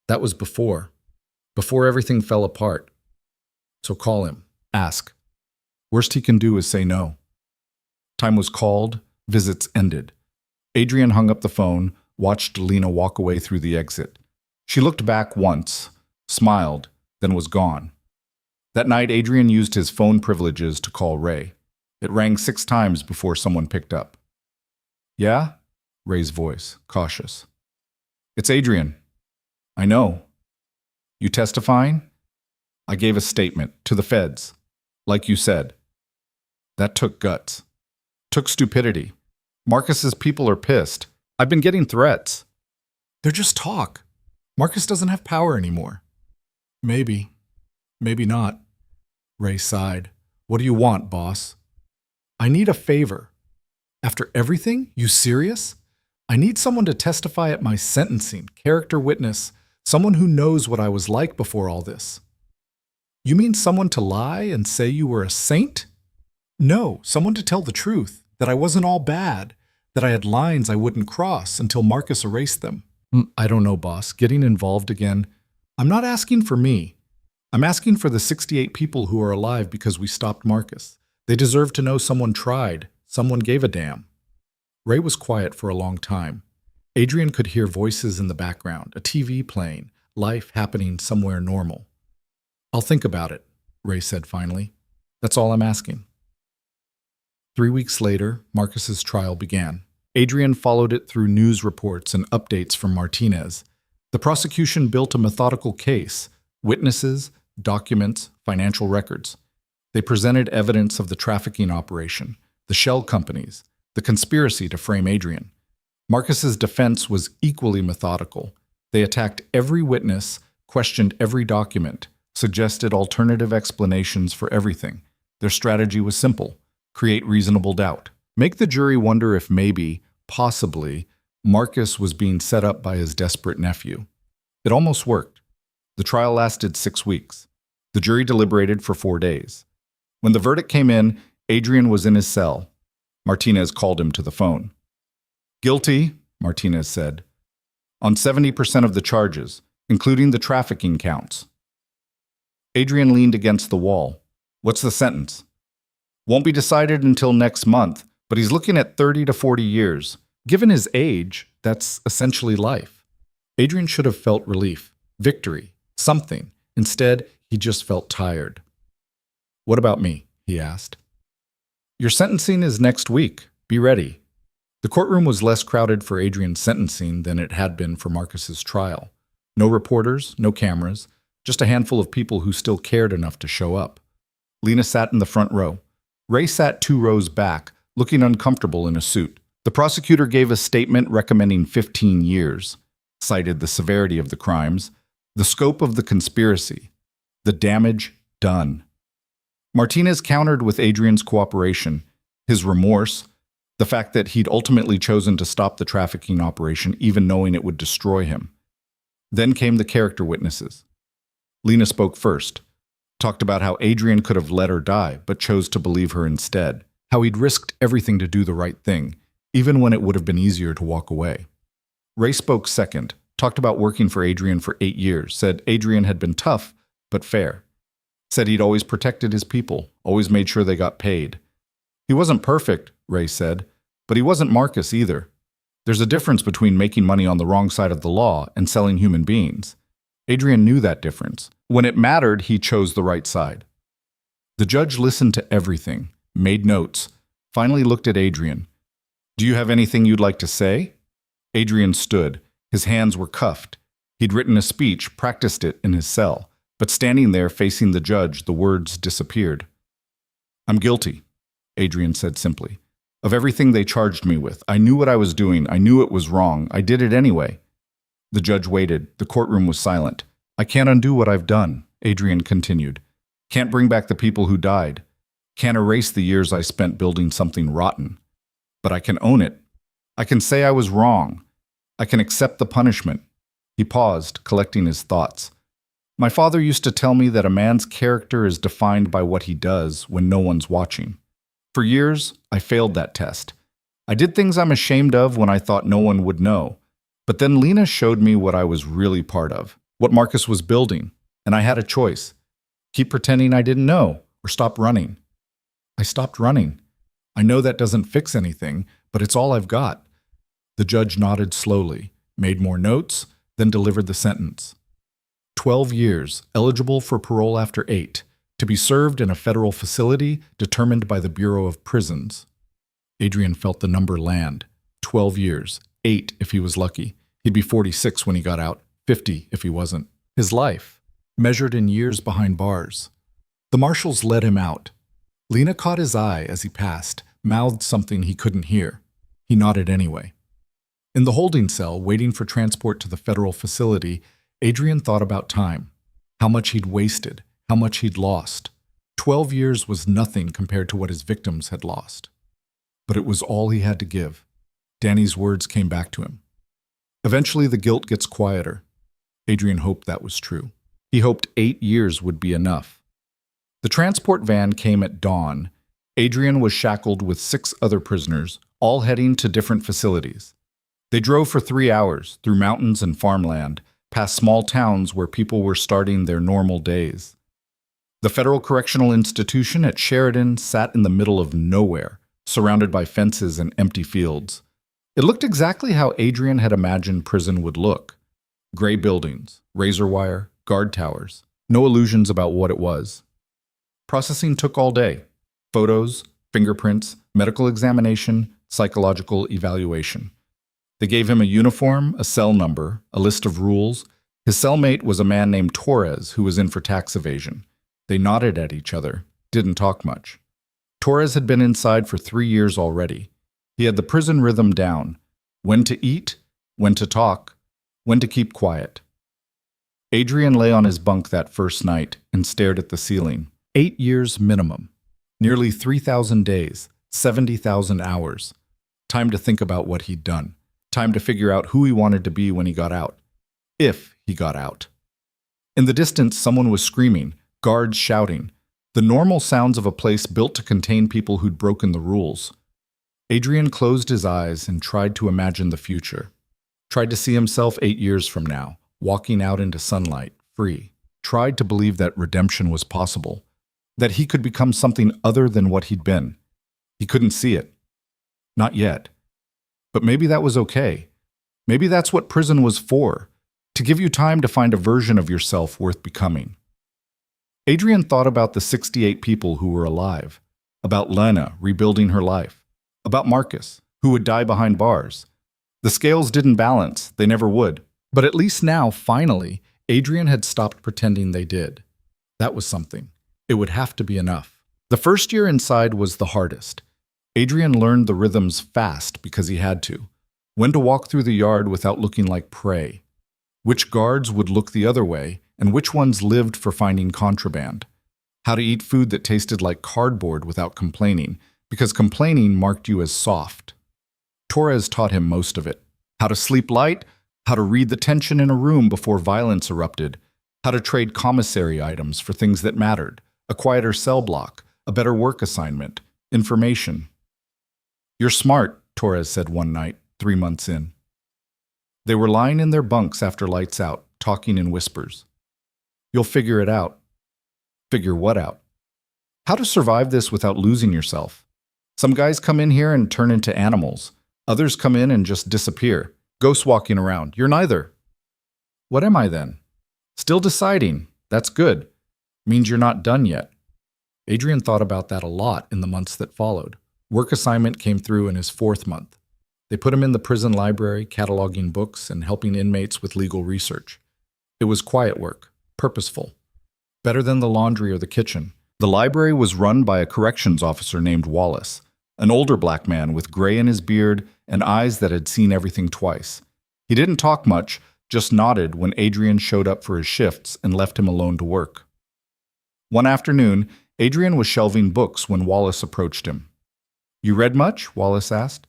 "That was before everything fell apart. So call him. Ask. Worst he can do is say no." Time was called, visits ended. Adrian hung up the phone, watched Lena walk away through the exit. She looked back once, smiled, then was gone. That night, Adrian used his phone privileges to call Ray. It rang 6 times before someone picked up. "Yeah?" Ray's voice, cautious. "It's Adrian." "I know." "You testifying?" "I gave a statement to the feds, like you said." "That took guts. Took stupidity. Marcus's people are pissed. I've been getting threats." "They're just talk. Marcus doesn't have power anymore." "Maybe. Maybe not." Ray sighed. "What do you want, boss?" "I need a favor." "After everything? You serious?" "I need someone to testify at my sentencing, character witness, someone who knows what I was like before all this." "You mean someone to lie and say you were a saint?" "No, someone to tell the truth, that I wasn't all bad, that I had lines I wouldn't cross until Marcus erased them." "I don't know, boss. Getting involved again. I'm not asking for me. I'm asking for the 68 people who are alive because we stopped Marcus. They deserve to know someone tried, someone gave a damn." Ray was quiet for a long time. Adrian could hear voices in the background, a TV playing, life happening somewhere normal. "I'll think about it," Ray said finally. "That's all I'm asking." 3 weeks later, Marcus's trial began. Adrian followed it through news reports and updates from Martinez. The prosecution built a methodical case: witnesses, documents, financial records. They presented evidence of the trafficking operation, the shell companies, the conspiracy to frame Adrian. Marcus's defense was equally methodical. They attacked every witness, questioned every document, suggested alternative explanations for everything. Their strategy was simple: create reasonable doubt. Make the jury wonder if maybe, possibly, Marcus was being set up by his desperate nephew. It almost worked. The trial lasted 6 weeks. The jury deliberated for 4 days. When the verdict came in, Adrian was in his cell. Martinez called him to the phone. "Guilty," Martinez said, "on 70% of the charges, including the trafficking counts." Adrian leaned against the wall. "What's the sentence?" "Won't be decided until next month, but he's looking at 30 to 40 years. Given his age, that's essentially life." Adrian should have felt relief, victory, something. Instead, he just felt tired. "What about me?" he asked. "Your sentencing is next week. Be ready." The courtroom was less crowded for Adrian's sentencing than it had been for Marcus's trial. No reporters, no cameras, just a handful of people who still cared enough to show up. Lena sat in the front row. Ray sat 2 rows back, looking uncomfortable in a suit. The prosecutor gave a statement recommending 15 years, cited the severity of the crimes, the scope of the conspiracy, the damage done. Martinez countered with Adrian's cooperation, his remorse, the fact that he'd ultimately chosen to stop the trafficking operation even knowing it would destroy him. Then came the character witnesses. Lena spoke first, talked about how Adrian could have let her die, but chose to believe her instead, how he'd risked everything to do the right thing, even when it would have been easier to walk away. Ray spoke second, talked about working for Adrian for 8 years, said Adrian had been tough, but fair. Said he'd always protected his people, always made sure they got paid. He wasn't perfect, Ray said, but he wasn't Marcus either. There's a difference between making money on the wrong side of the law and selling human beings. Adrian knew that difference. When it mattered, he chose the right side. The judge listened to everything, made notes, finally looked at Adrian. "Do you have anything you'd like to say?" Adrian stood. His hands were cuffed. He'd written a speech, practiced it in his cell, but standing there facing the judge, the words disappeared. "I'm guilty," Adrian said simply, "of everything they charged me with. I knew what I was doing. I knew it was wrong. I did it anyway." The judge waited. The courtroom was silent. I can't undo what I've done, Adrian continued. Can't bring back the people who died. Can't erase the years I spent building something rotten. But I can own it. I can say I was wrong. I can accept the punishment. He paused, collecting his thoughts. My father used to tell me that a man's character is defined by what he does when no one's watching. For years, I failed that test. I did things I'm ashamed of when I thought no one would know. But then Lena showed me what I was really part of, what Marcus was building, and I had a choice. Keep pretending I didn't know, or stop running. I stopped running. I know that doesn't fix anything, but it's all I've got. The judge nodded slowly, made more notes, then delivered the sentence. 12 years, eligible for parole after 8, to be served in a federal facility determined by the Bureau of Prisons. Adrian felt the number land. 12 years, 8 if he was lucky. He'd be 46 when he got out, 50 if he wasn't. His life, measured in years behind bars. The marshals led him out. Lena caught his eye as he passed, mouthed something he couldn't hear. He nodded anyway. In the holding cell, waiting for transport to the federal facility, Adrian thought about time, how much he'd wasted, how much he'd lost. 12 years was nothing compared to what his victims had lost. But it was all he had to give. Danny's words came back to him. Eventually the guilt gets quieter. Adrian hoped that was true. He hoped 8 years would be enough. The transport van came at dawn. Adrian was shackled with 6 other prisoners, all heading to different facilities. They drove for 3 hours through mountains and farmland, past small towns where people were starting their normal days. The Federal Correctional Institution at Sheridan sat in the middle of nowhere, surrounded by fences and empty fields. It looked exactly how Adrian had imagined prison would look. Gray buildings, razor wire, guard towers. No illusions about what it was. Processing took all day. Photos, fingerprints, medical examination, psychological evaluation. They gave him a uniform, a cell number, a list of rules. His cellmate was a man named Torres who was in for tax evasion. They nodded at each other, didn't talk much. Torres had been inside for 3 years already. He had the prison rhythm down. When to eat, when to talk, when to keep quiet. Adrian lay on his bunk that first night and stared at the ceiling. 8 years minimum. Nearly 3,000 days, 70,000 hours. Time to think about what he'd done. Time to figure out who he wanted to be when he got out. If he got out. In the distance, someone was screaming, guards shouting. The normal sounds of a place built to contain people who'd broken the rules. Adrian closed his eyes and tried to imagine the future. Tried to see himself 8 years from now, walking out into sunlight, free. Tried to believe that redemption was possible. That he could become something other than what he'd been. He couldn't see it. Not yet. But maybe that was okay. Maybe that's what prison was for, to give you time to find a version of yourself worth becoming. Adrian thought about the 68 people who were alive, about Lena rebuilding her life, about Marcus, who would die behind bars. The scales didn't balance, they never would. But at least now, finally, Adrian had stopped pretending they did. That was something. It would have to be enough. The first year inside was the hardest. Adrian learned the rhythms fast because he had to. When to walk through the yard without looking like prey. Which guards would look the other way, and which ones lived for finding contraband. How to eat food that tasted like cardboard without complaining, because complaining marked you as soft. Torres taught him most of it. How to sleep light, how to read the tension in a room before violence erupted, how to trade commissary items for things that mattered, a quieter cell block, a better work assignment, information. You're smart, Torres said one night, 3 months in. They were lying in their bunks after lights out, talking in whispers. You'll figure it out. Figure what out? How to survive this without losing yourself. Some guys come in here and turn into animals. Others come in and just disappear, ghost walking around. You're neither. What am I then? Still deciding. That's good. Means you're not done yet. Adrian thought about that a lot in the months that followed. Work assignment came through in his 4th month. They put him in the prison library, cataloging books and helping inmates with legal research. It was quiet work, purposeful. Better than the laundry or the kitchen. The library was run by a corrections officer named Wallace, an older black man with gray in his beard and eyes that had seen everything twice. He didn't talk much, just nodded when Adrian showed up for his shifts and left him alone to work. One afternoon, Adrian was shelving books when Wallace approached him. "You read much?" Wallace asked.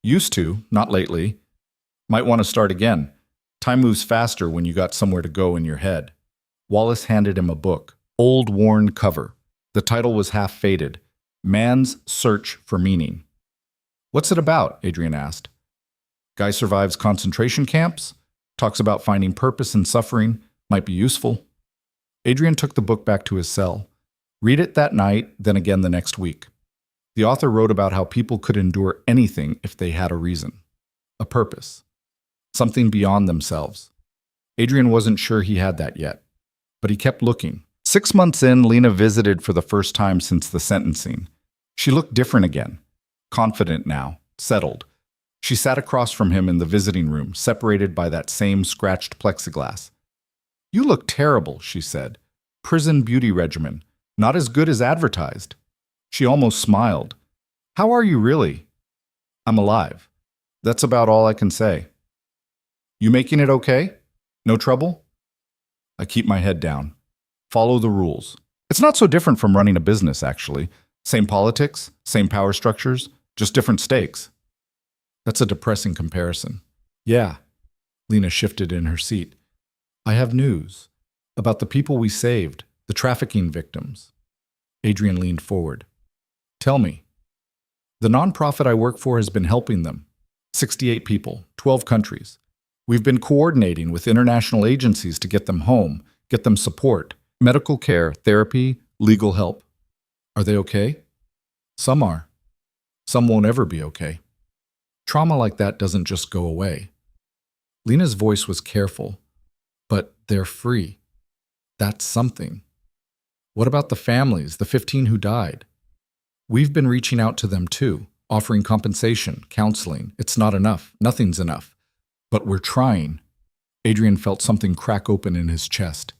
"Used to, not lately. Might want to start again. Time moves faster when you got somewhere to go in your head." Wallace handed him a book, old worn cover. The title was half faded, Man's Search for Meaning. "What's it about?" Adrian asked. "Guy survives concentration camps, talks about finding purpose in suffering, might be useful." Adrian took the book back to his cell. Read it that night, then again the next week. The author wrote about how people could endure anything if they had a reason, a purpose, something beyond themselves. Adrian wasn't sure he had that yet, but he kept looking. 6 months in, Lena visited for the first time since the sentencing. She looked different again, confident now, settled. She sat across from him in the visiting room, separated by that same scratched plexiglass. "You look terrible," she said. "Prison beauty regimen. Not as good as advertised." She almost smiled. "How are you really?" "I'm alive. That's about all I can say." "You making it okay? No trouble?" "I keep my head down. Follow the rules. It's not so different from running a business, actually. Same politics, same power structures, just different stakes." "That's a depressing comparison." "Yeah." Lena shifted in her seat. "I have news about the people we saved, the trafficking victims." Adrian leaned forward. "Tell me." "The nonprofit I work for has been helping them. 68 people, 12 countries. We've been coordinating with international agencies to get them home, get them support, medical care, therapy, legal help. Are they okay?" "Some are. Some won't ever be okay. Trauma like that doesn't just go away." Lena's voice was careful. "But they're free. That's something. What about the families, the 15 who died?" "We've been reaching out to them too, offering compensation, counseling. It's not enough. Nothing's enough. But we're trying." Adrian felt something crack open in his chest.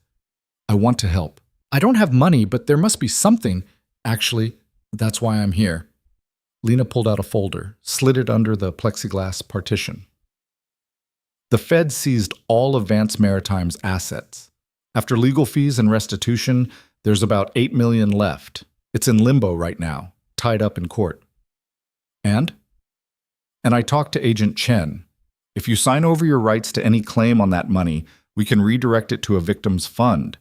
"I want to help. I don't have money, but there must be something. Actually, that's why I'm here." Lena pulled out a folder, slid it under the plexiglass partition. The Fed seized all of Vance Maritime's assets. After legal fees and restitution, there's about $8 million left. It's in limbo right now, tied up in court. And I talked to Agent Chen. If you sign over your rights to any claim on that money, we can redirect it to a victim's fund.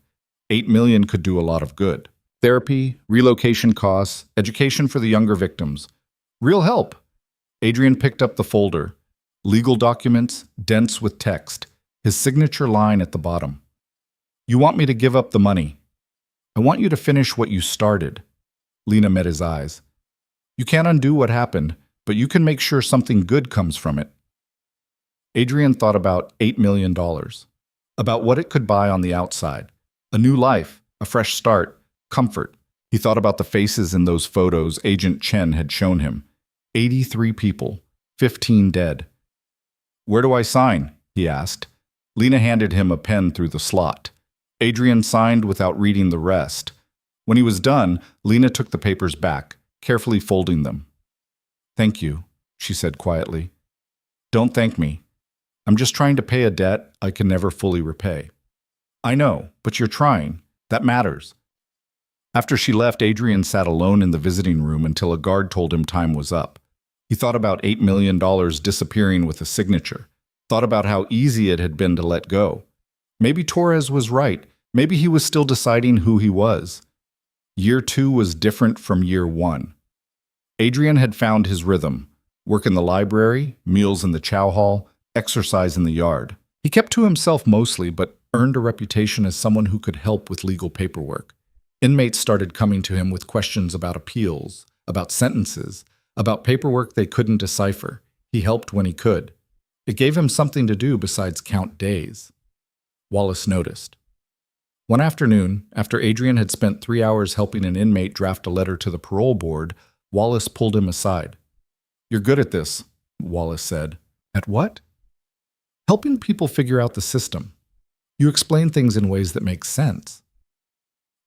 $8 million could do a lot of good. Therapy, relocation costs, education for the younger victims. Real help. Adrian picked up the folder. Legal documents, dense with text. His signature line at the bottom. "You want me to give up the money. I want you to finish what you started." Lena met his eyes. "You can't undo what happened, but you can make sure something good comes from it." Adrian thought about $8 million. About what it could buy on the outside. A new life, a fresh start, comfort. He thought about the faces in those photos Agent Chen had shown him. 83 people, 15 dead. "Where do I sign?" he asked. Lena handed him a pen through the slot. Adrian signed without reading the rest. When he was done, Lena took the papers back, carefully folding them. "Thank you," she said quietly. "Don't thank me. I'm just trying to pay a debt I can never fully repay." "I know, but you're trying. That matters." After she left, Adrian sat alone in the visiting room until a guard told him time was up. He thought about $8 million disappearing with a signature, thought about how easy it had been to let go. Maybe Torres was right. Maybe he was still deciding who he was. Year 2 was different from year 1. Adrian had found his rhythm. Work in the library, meals in the chow hall, exercise in the yard. He kept to himself mostly, but earned a reputation as someone who could help with legal paperwork. Inmates started coming to him with questions about appeals, about sentences, about paperwork they couldn't decipher. He helped when he could. It gave him something to do besides count days. Wallace noticed. One afternoon, after Adrian had spent 3 hours helping an inmate draft a letter to the parole board, Wallace pulled him aside. "You're good at this," Wallace said. "At what?" "Helping people figure out the system. You explain things in ways that make sense."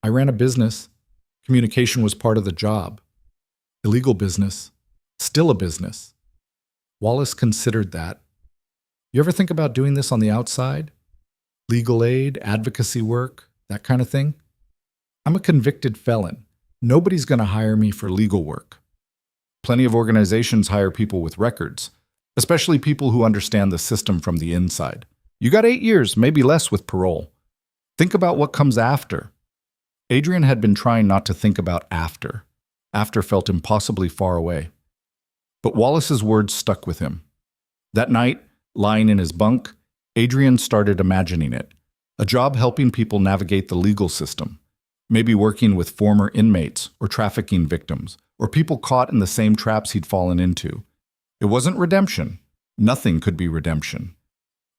"I ran a business. Communication was part of the job. Illegal business. Still a business." Wallace considered that. "You ever think about doing this on the outside? Legal aid, advocacy work, that kind of thing. I'm a convicted felon. Nobody's going to hire me for legal work. Plenty of organizations hire people with records, especially people who understand the system from the inside. You got 8 years, maybe less with parole. Think about what comes after. Adrian had been trying not to think about after. After felt impossibly far away. But Wallace's words stuck with him. That night, lying in his bunk, Adrian started imagining it. A job helping people navigate the legal system. Maybe working with former inmates or trafficking victims, or people caught in the same traps he'd fallen into. It wasn't redemption. Nothing could be redemption.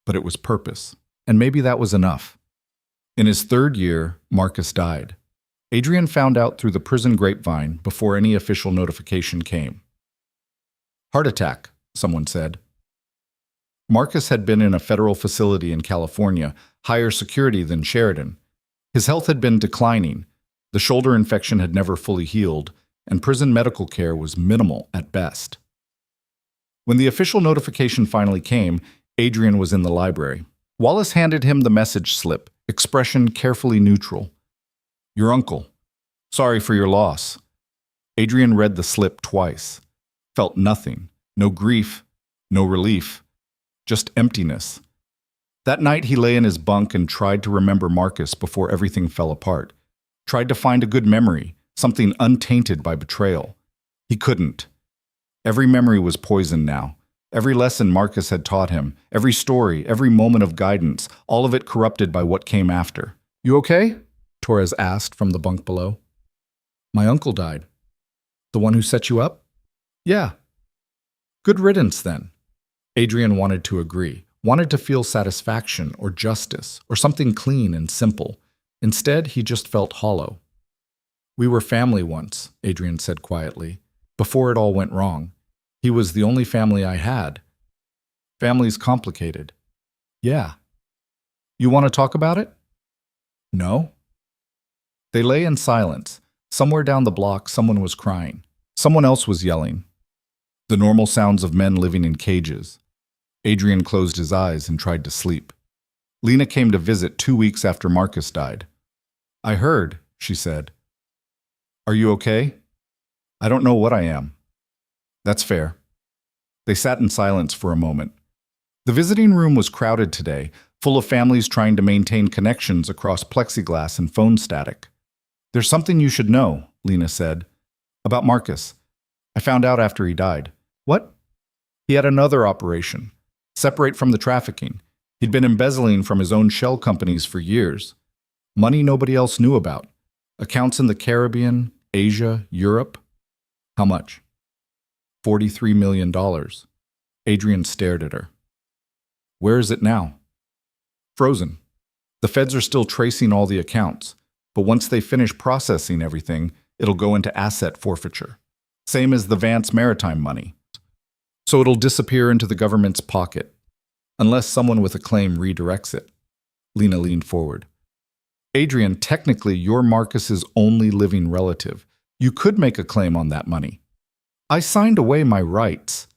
But it was purpose. And maybe that was enough. In his 3rd year, Marcus died. Adrian found out through the prison grapevine before any official notification came. Heart attack, someone said. Marcus had been in a federal facility in California, higher security than Sheridan. His health had been declining, the shoulder infection had never fully healed, and prison medical care was minimal at best. When the official notification finally came, Adrian was in the library. Wallace handed him the message slip, expression carefully neutral. Your uncle. Sorry for your loss. Adrian read the slip twice. Felt nothing. No grief. No relief. Just emptiness. That night he lay in his bunk and tried to remember Marcus before everything fell apart. Tried to find a good memory, something untainted by betrayal. He couldn't. Every memory was poisoned now. Every lesson Marcus had taught him, every story, every moment of guidance, all of it corrupted by what came after. You okay? Torres asked from the bunk below. My uncle died. The one who set you up? Yeah. Good riddance then. Adrian wanted to agree, wanted to feel satisfaction or justice or something clean and simple. Instead, he just felt hollow. We were family once, Adrian said quietly, before it all went wrong. He was the only family I had. Family's complicated. Yeah. You want to talk about it? No. They lay in silence. Somewhere down the block, someone was crying. Someone else was yelling. The normal sounds of men living in cages. Adrian closed his eyes and tried to sleep. Lena came to visit 2 weeks after Marcus died. I heard, she said. Are you okay? I don't know what I am. That's fair. They sat in silence for a moment. The visiting room was crowded today, full of families trying to maintain connections across plexiglass and phone static. There's something you should know, Lena said. About Marcus. I found out after he died. What? He had another operation. Separate from the trafficking. He'd been embezzling from his own shell companies for years. Money nobody else knew about. Accounts in the Caribbean, Asia, Europe. How much? $43 million. Adrian stared at her. Where is it now? Frozen. The feds are still tracing all the accounts, but once they finish processing everything, it'll go into asset forfeiture. Same as the Vance Maritime money. So it'll disappear into the government's pocket, unless someone with a claim redirects it. Lena leaned forward. Adrian, technically you're Marcus's only living relative. You could make a claim on that money. I signed away my rights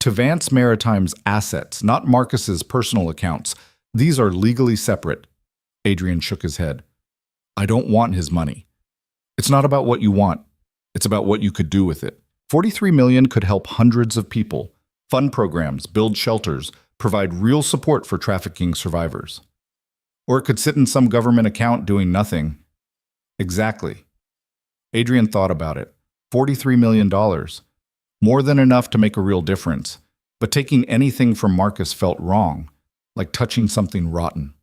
to Vance Maritime's assets, not Marcus's personal accounts. These are legally separate. Adrian shook his head. I don't want his money. It's not about what you want. It's about what you could do with it. $43 million could help hundreds of people, fund programs, build shelters, provide real support for trafficking survivors. Or it could sit in some government account doing nothing. Exactly. Adrian thought about it. $43 million. More than enough to make a real difference. But taking anything from Marcus felt wrong, like touching something rotten.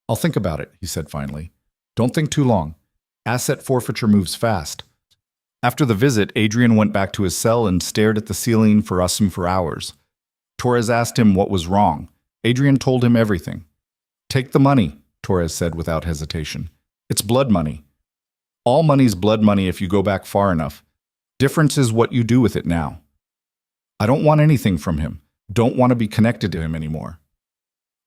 I'll think about it, he said finally. Don't think too long. Asset forfeiture moves fast. After the visit, Adrian went back to his cell and stared at the ceiling for hours. Torres asked him what was wrong. Adrian told him everything. Take the money, Torres said without hesitation. It's blood money. All money's blood money if you go back far enough. Difference is what you do with it now. I don't want anything from him. Don't want to be connected to him anymore.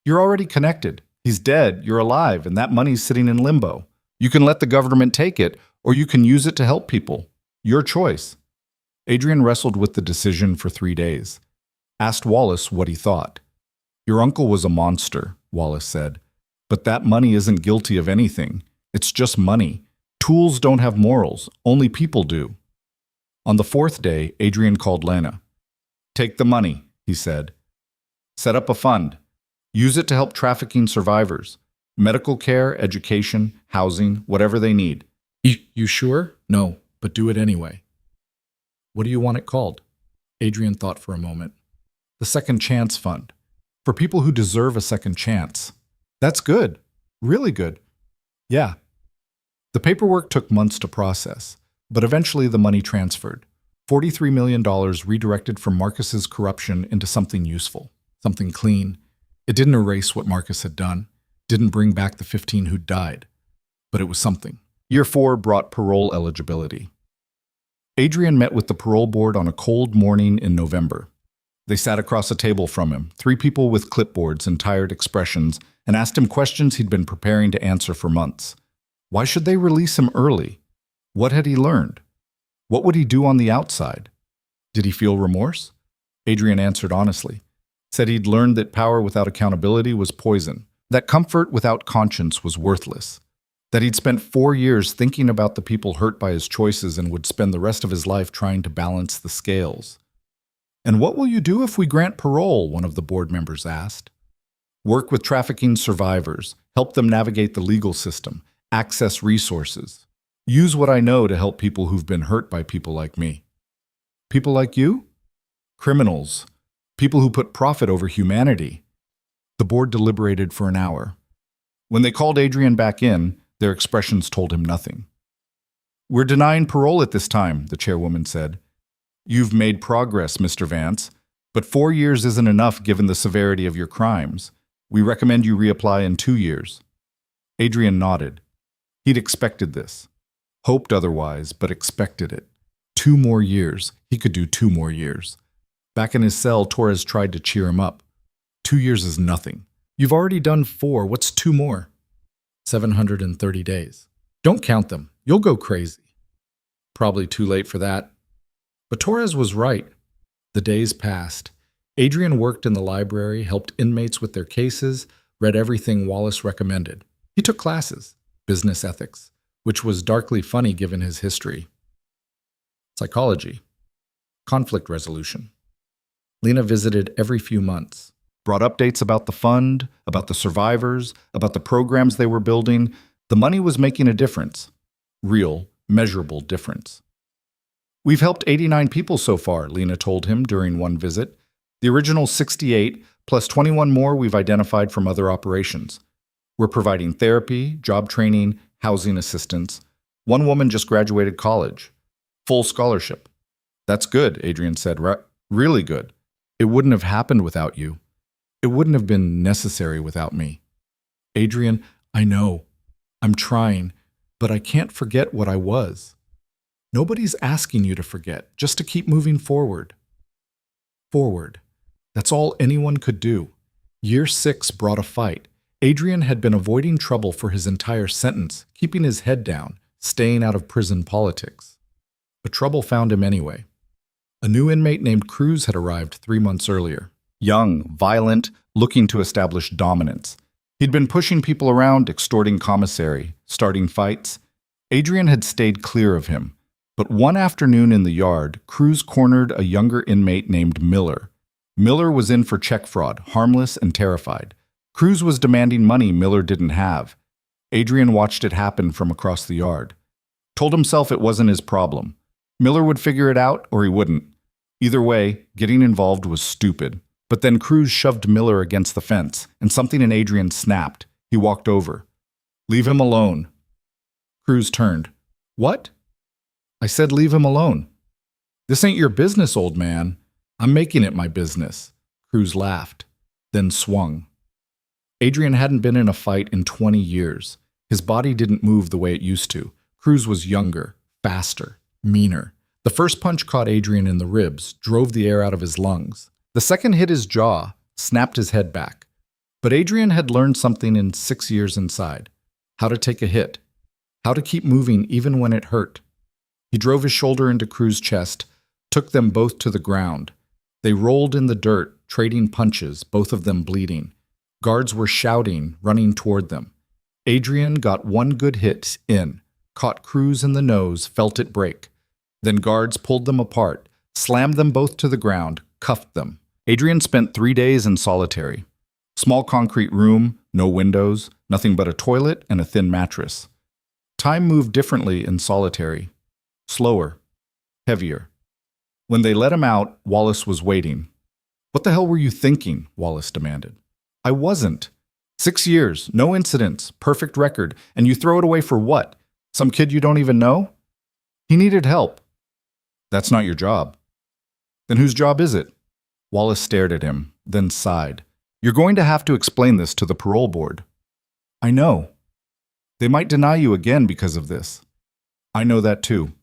You're already connected. He's dead, you're alive, and that money's sitting in limbo. You can let the government take it, or you can use it to help people. Your choice. Adrian wrestled with the decision for 3 days. Asked Wallace what he thought. Your uncle was a monster, Wallace said. But that money isn't guilty of anything. It's just money. Tools don't have morals. Only people do. On the fourth day, Adrian called Lena. "Take the money," he said. "Set up a fund. Use it to help trafficking survivors. Medical care, education, housing, whatever they need." You sure? No, but do it anyway. What do you want it called? Adrian thought for a moment. The Second Chance Fund. For people who deserve a second chance. That's good. Really good. Yeah. The paperwork took months to process, but eventually the money transferred. $43 million redirected from Marcus's corruption into something useful, something clean. It didn't erase what Marcus had done, didn't bring back the 15 who died, but it was something. Year 4 brought parole eligibility. Adrian met with the parole board on a cold morning in November. They sat across a table from him, 3 people with clipboards and tired expressions, and asked him questions he'd been preparing to answer for months. Why should they release him early? What had he learned? What would he do on the outside? Did he feel remorse? Adrian answered honestly. Said he'd learned that power without accountability was poison, that comfort without conscience was worthless, that he'd spent 4 years thinking about the people hurt by his choices and would spend the rest of his life trying to balance the scales. "And what will you do if we grant parole?" one of the board members asked. "Work with trafficking survivors, help them navigate the legal system, access resources. Use what I know to help people who've been hurt by people like me." People like you? Criminals. People who put profit over humanity. The board deliberated for an hour. When they called Adrian back in, their expressions told him nothing. "We're denying parole at this time," the chairwoman said. "You've made progress, Mr. Vance, but 4 years isn't enough given the severity of your crimes. We recommend you reapply in 2 years. Adrian nodded. He'd expected this. Hoped otherwise, but expected it. 2 more years. He could do 2 more years. Back in his cell, Torres tried to cheer him up. 2 years is nothing. You've already done 4. What's 2 more? 730 days. Don't count them. You'll go crazy. Probably too late for that. But Torres was right. The days passed. Adrian worked in the library, helped inmates with their cases, read everything Wallace recommended. He took classes, business ethics, which was darkly funny given his history, psychology, conflict resolution. Lena visited every few months, brought updates about the fund, about the survivors, about the programs they were building. The money was making a difference. Real, measurable difference. "We've helped 89 people so far," Lena told him during one visit. "The original 68, plus 21 more we've identified from other operations. We're providing therapy, job training, housing assistance. One woman just graduated college. Full scholarship." "That's good," Adrian said. "Really good. It wouldn't have happened without you. It wouldn't have been necessary without me." "Adrian, I know. I'm trying, but I can't forget what I was." "Nobody's asking you to forget, just to keep moving forward." Forward. That's all anyone could do. Year 6 brought a fight. Adrian had been avoiding trouble for his entire sentence, keeping his head down, staying out of prison politics. But trouble found him anyway. A new inmate named Cruz had arrived 3 months earlier. Young, violent, looking to establish dominance. He'd been pushing people around, extorting commissary, starting fights. Adrian had stayed clear of him. But one afternoon in the yard, Cruz cornered a younger inmate named Miller. Miller was in for check fraud, harmless and terrified. Cruz was demanding money Miller didn't have. Adrian watched it happen from across the yard. Told himself it wasn't his problem. Miller would figure it out or he wouldn't. Either way, getting involved was stupid. But then Cruz shoved Miller against the fence, and something in Adrian snapped. He walked over. "Leave him alone." Cruz turned. "What?" "I said leave him alone." "This ain't your business, old man. I'm making it my business." Cruz laughed, then swung. Adrian hadn't been in a fight in 20 years. His body didn't move the way it used to. Cruz was younger, faster, meaner. The first punch caught Adrian in the ribs, drove the air out of his lungs. The second hit his jaw, snapped his head back. But Adrian had learned something in 6 years inside. How to take a hit. How to keep moving even when it hurt. He drove his shoulder into Cruz's chest, took them both to the ground. They rolled in the dirt, trading punches, both of them bleeding. Guards were shouting, running toward them. Adrian got one good hit in, caught Cruz in the nose, felt it break. Then guards pulled them apart, slammed them both to the ground, cuffed them. Adrian spent 3 days in solitary. Small concrete room, no windows, nothing but a toilet and a thin mattress. Time moved differently in solitary. Slower. Heavier. When they let him out, Wallace was waiting. "What the hell were you thinking?" Wallace demanded. "I wasn't. 6 years, no incidents, perfect record, and you throw it away for what? Some kid you don't even know?" "He needed help." "That's not your job." "Then whose job is it?" Wallace stared at him, then sighed. "You're going to have to explain this to the parole board." "I know. They might deny you again because of this." "I know that too."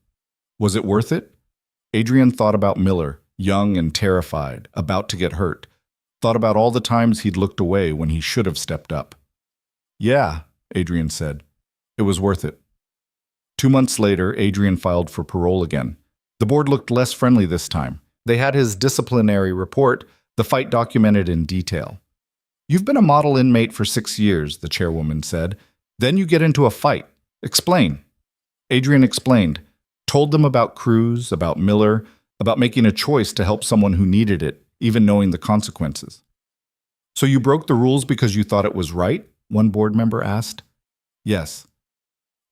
"Was it worth it?" Adrian thought about Miller, young and terrified, about to get hurt. Thought about all the times he'd looked away when he should have stepped up. "Yeah," Adrian said. "It was worth it." 2 months later, Adrian filed for parole again. The board looked less friendly this time. They had his disciplinary report, the fight documented in detail. "You've been a model inmate for 6 years, the chairwoman said. Then you get into a fight. Explain." Adrian explained, told them about Cruz, about Miller, about making a choice to help someone who needed it, even knowing the consequences. "So you broke the rules because you thought it was right?" one board member asked. "Yes."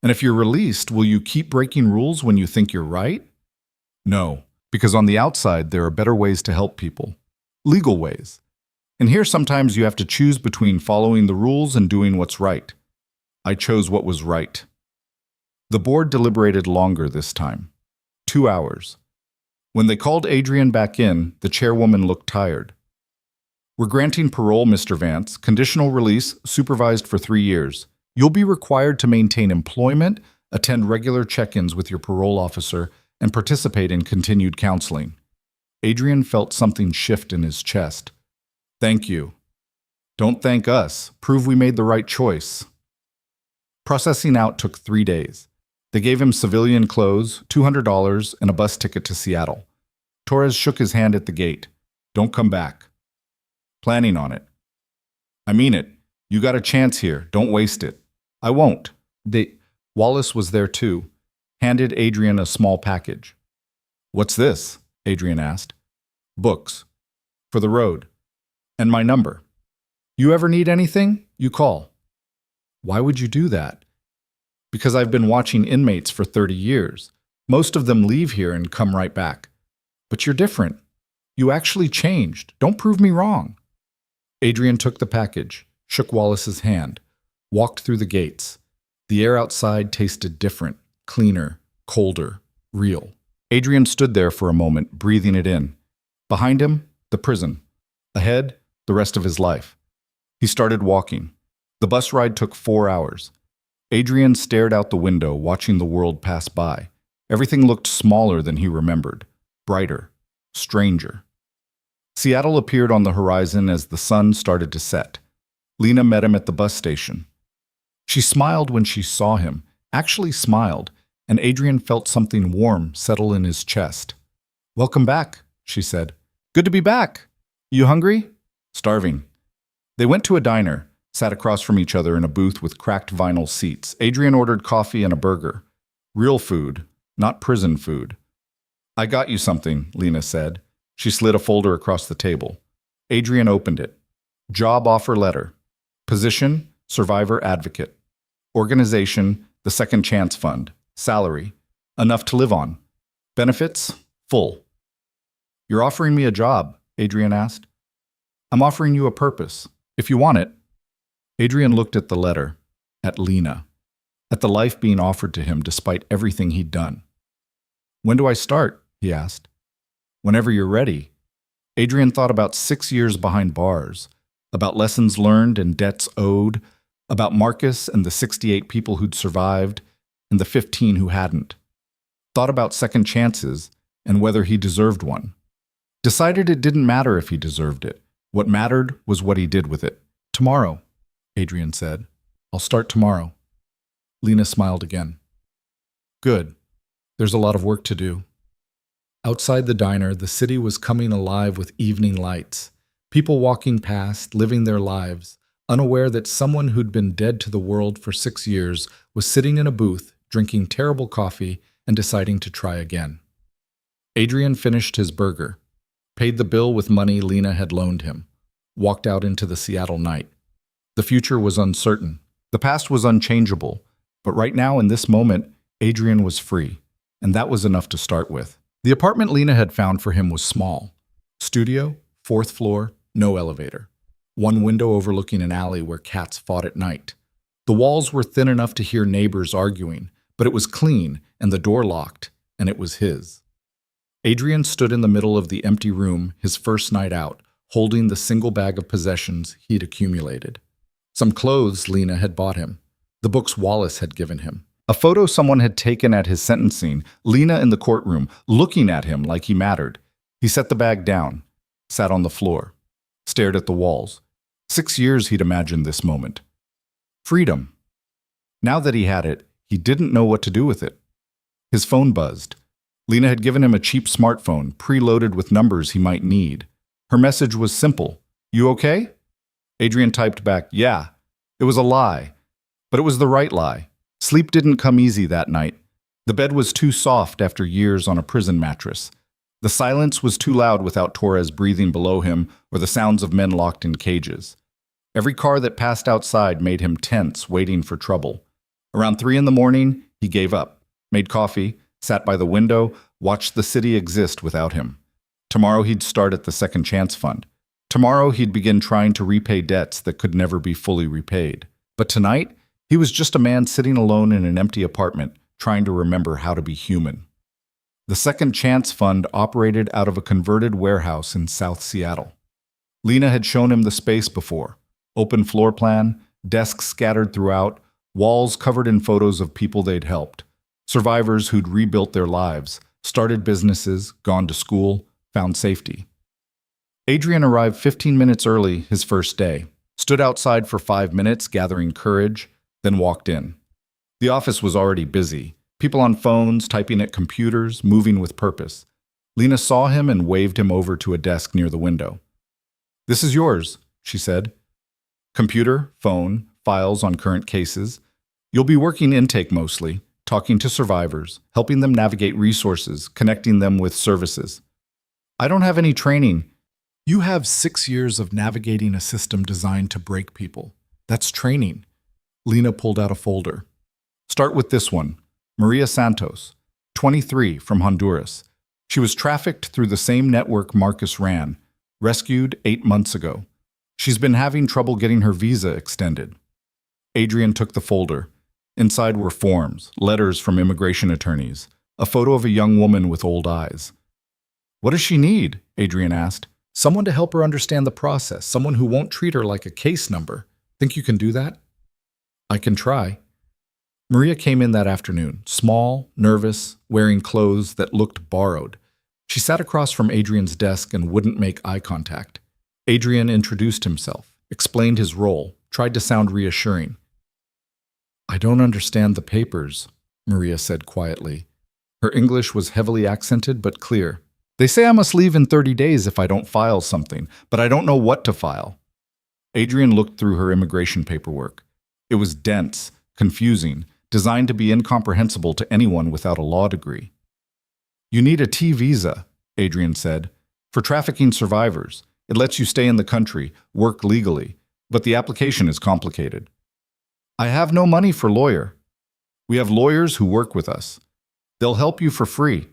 "And if you're released, will you keep breaking rules when you think you're right?" "No, because on the outside there are better ways to help people. Legal ways. And here sometimes you have to choose between following the rules and doing what's right. I chose what was right." The board deliberated longer this time. 2 hours. When they called Adrian back in, the chairwoman looked tired. "We're granting parole, Mr. Vance, conditional release, supervised for 3 years. You'll be required to maintain employment, attend regular check-ins with your parole officer, and participate in continued counseling." Adrian felt something shift in his chest. "Thank you." "Don't thank us. Prove we made the right choice." Processing out took 3 days. They gave him civilian clothes, $200, and a bus ticket to Seattle. Torres shook his hand at the gate. "Don't come back." "Planning on it." "I mean it. You got a chance here. Don't waste it." "I won't." Wallace was there too. Handed Adrian a small package. "What's this?" Adrian asked. "Books. For the road. And my number. You ever need anything, you call." "Why would you do that?" "Because I've been watching inmates for 30 years. Most of them leave here and come right back. But you're different. You actually changed. Don't prove me wrong." Adrian took the package, shook Wallace's hand, walked through the gates. The air outside tasted different, cleaner, colder, real. Adrian stood there for a moment, breathing it in. Behind him, the prison. Ahead, the rest of his life. He started walking. The bus ride took 4 hours. Adrian stared out the window, watching the world pass by. Everything looked smaller than he remembered, brighter, stranger. Seattle appeared on the horizon as the sun started to set. Lena met him at the bus station. She smiled when she saw him, actually smiled, and Adrian felt something warm settle in his chest. "Welcome back," she said. "Good to be back. You hungry?" "Starving." They went to a diner, sat across from each other in a booth with cracked vinyl seats. Adrian ordered coffee and a burger. Real food, not prison food. "I got you something," Lena said. She slid a folder across the table. Adrian opened it. Job offer letter. Position, survivor advocate. Organization, the Second Chance Fund. Salary, enough to live on. Benefits, full. "You're offering me a job?" Adrian asked. "I'm offering you a purpose, if you want it." Adrian looked at the letter, at Lena, at the life being offered to him despite everything he'd done. "When do I start?" he asked. "Whenever you're ready." Adrian thought about 6 years behind bars, about lessons learned and debts owed, about Marcus and the 68 people who'd survived and the 15 who hadn't. Thought about second chances and whether he deserved one. Decided it didn't matter if he deserved it. What mattered was what he did with it. "Tomorrow," Adrian said. "I'll start tomorrow." Lena smiled again. "Good. There's a lot of work to do." Outside the diner, the city was coming alive with evening lights. People walking past, living their lives. unaware that someone who'd been dead to the world for 6 years was sitting in a booth, drinking terrible coffee and deciding to try again. Adrian finished his burger, paid the bill with money Lena had loaned him, walked out into the Seattle night. The future was uncertain. The past was unchangeable. But right now, in this moment, Adrian was free, and that was enough to start with. The apartment Lena had found for him was small. Studio, 4th floor, no elevator. One window overlooking an alley where cats fought at night. The walls were thin enough to hear neighbors arguing, but it was clean and the door locked, and it was his. Adrian stood in the middle of the empty room his first night out, holding the single bag of possessions he'd accumulated. Some clothes Lena had bought him. The books Wallace had given him. A photo someone had taken at his sentencing, Lena in the courtroom, looking at him like he mattered. He set the bag down, sat on the floor, stared at the walls. 6 years he'd imagined this moment. Freedom. Now that he had it, he didn't know what to do with it. His phone buzzed. Lena had given him a cheap smartphone, preloaded with numbers he might need. Her message was simple. "You okay?" Adrian typed back, "Yeah." It was a lie, but it was the right lie. Sleep didn't come easy that night. The bed was too soft after years on a prison mattress. The silence was too loud without Torres breathing below him or the sounds of men locked in cages. Every car that passed outside made him tense, waiting for trouble. Around 3 in the morning, he gave up, made coffee, sat by the window, watched the city exist without him. Tomorrow he'd start at the Second Chance Fund. Tomorrow he'd begin trying to repay debts that could never be fully repaid. But tonight, he was just a man sitting alone in an empty apartment, trying to remember how to be human. The Second Chance Fund operated out of a converted warehouse in South Seattle. Lena had shown him the space before. Open floor plan, desks scattered throughout, walls covered in photos of people they'd helped. Survivors who'd rebuilt their lives, started businesses, gone to school, found safety. Adrian arrived 15 minutes early his first day, stood outside for 5 minutes gathering courage, then walked in. The office was already busy. People on phones, typing at computers, moving with purpose. Lena saw him and waved him over to a desk near the window. "This is yours," she said. "Computer, phone, files on current cases. You'll be working intake mostly, talking to survivors, helping them navigate resources, connecting them with services. I don't have any training." "You have 6 years of navigating a system designed to break people. That's training." Lena pulled out a folder. "Start with this one. Maria Santos, 23, from Honduras. She was trafficked through the same network Marcus ran, rescued 8 months ago. She's been having trouble getting her visa extended." Adrian took the folder. Inside were forms, letters from immigration attorneys, a photo of a young woman with old eyes. "What does she need?" Adrian asked. "Someone to help her understand the process, someone who won't treat her like a case number. Think you can do that?" "I can try." Maria came in that afternoon, small, nervous, wearing clothes that looked borrowed. She sat across from Adrian's desk and wouldn't make eye contact. Adrian introduced himself, explained his role, tried to sound reassuring. "I don't understand the papers," Maria said quietly. Her English was heavily accented but clear. "They say I must leave in 30 days if I don't file something, but I don't know what to file." Adrian looked through her immigration paperwork. It was dense, confusing, designed to be incomprehensible to anyone without a law degree. "You need a T visa," Adrian said, "for trafficking survivors. It lets you stay in the country, work legally, but the application is complicated." "I have no money for lawyer." "We have lawyers who work with us. They'll help you for free."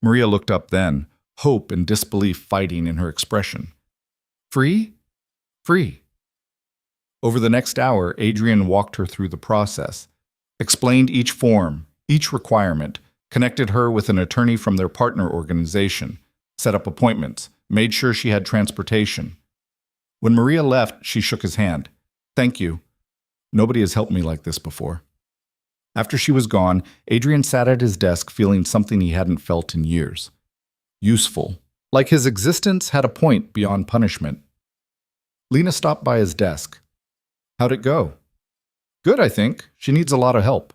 Maria looked up then, hope and disbelief fighting in her expression. "Free?" "Free." Over the next hour, Adrian walked her through the process, explained each form, each requirement, connected her with an attorney from their partner organization, set up appointments, made sure she had transportation. When Maria left, she shook his hand. "Thank you. Nobody has helped me like this before." After she was gone, Adrian sat at his desk feeling something he hadn't felt in years. Useful, like his existence had a point beyond punishment. Lena stopped by his desk. "How'd it go?" "Good, I think. She needs a lot of help."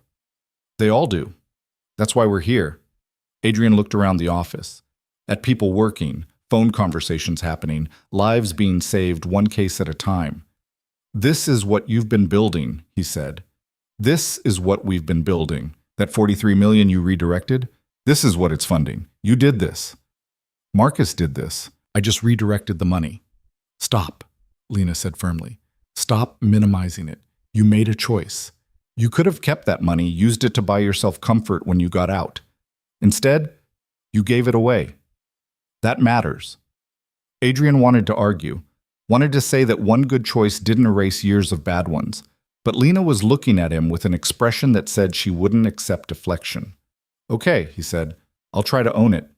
"They all do. That's why we're here." Adrian looked around the office, at people working, phone conversations happening, lives being saved one case at a time. This is what you've been building, he said. This is what we've been building. That 43 million you redirected, this is what it's funding. You did this. Marcus did this. I just redirected the money. Stop, Lena said firmly. Stop minimizing it. You made a choice. You could have kept that money, used it to buy yourself comfort when you got out. Instead, you gave it away. That matters. Adrian wanted to argue, wanted to say that one good choice didn't erase years of bad ones, but Lena was looking at him with an expression that said she wouldn't accept deflection. Okay, he said, I'll try to own it.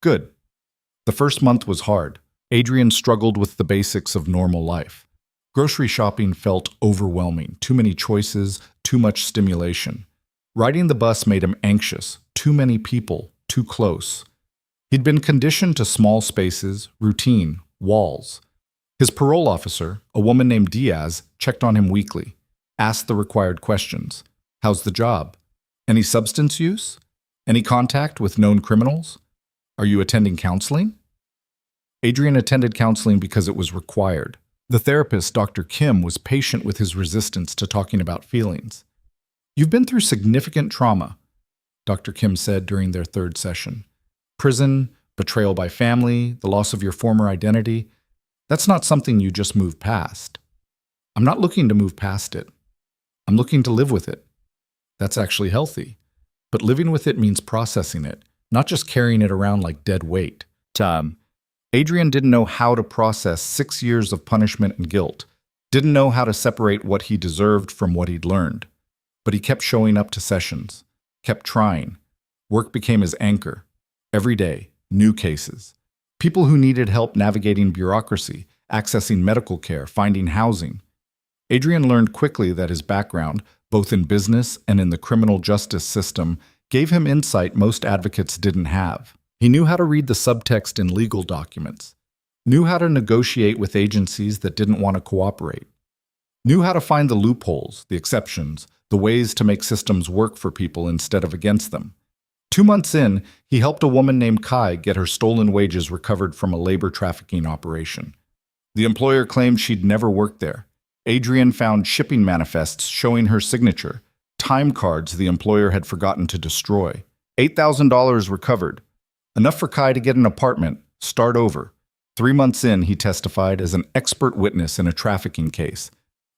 Good. The first month was hard. Adrian struggled with the basics of normal life. Grocery shopping felt overwhelming, too many choices, too much stimulation. Riding the bus made him anxious, too many people, too close. He'd been conditioned to small spaces, routine, walls. His parole officer, a woman named Diaz, checked on him weekly, asked the required questions. How's the job? Any substance use? Any contact with known criminals? Are you attending counseling? Adrian attended counseling because it was required. The therapist, Dr. Kim, was patient with his resistance to talking about feelings. You've been through significant trauma, Dr. Kim said during their third session. Prison, betrayal by family, the loss of your former identity. That's not something you just move past. I'm not looking to move past it. I'm looking to live with it. That's actually healthy. But living with it means processing it, not just carrying it around like dead weight. Adrian didn't know how to process 6 years of punishment and guilt, didn't know how to separate what he deserved from what he'd learned. But he kept showing up to sessions, kept trying. Work became his anchor. Every day, new cases. People who needed help navigating bureaucracy, accessing medical care, finding housing. Adrian learned quickly that his background, both in business and in the criminal justice system, gave him insight most advocates didn't have. He knew how to read the subtext in legal documents, knew how to negotiate with agencies that didn't want to cooperate, knew how to find the loopholes, the exceptions, the ways to make systems work for people instead of against them. 2 months in, he helped a woman named Kai get her stolen wages recovered from a labor trafficking operation. The employer claimed she'd never worked there. Adrian found shipping manifests showing her signature, time cards the employer had forgotten to destroy. $8,000 recovered. Enough for Kai to get an apartment, start over. 3 months in, he testified as an expert witness in a trafficking case.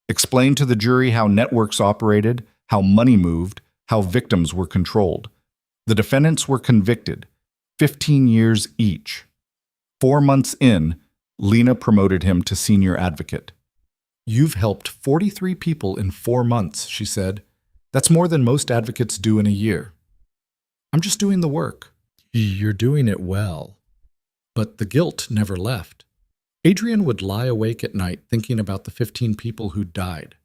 Explained to the jury how networks operated, how money moved, how victims were controlled. The defendants were convicted, 15 years each. 4 months in, Lena promoted him to senior advocate. You've helped 43 people in 4 months, she said. That's more than most advocates do in a year. I'm just doing the work. You're doing it well. But the guilt never left. Adrian would lie awake at night thinking about the 15 people who'd died.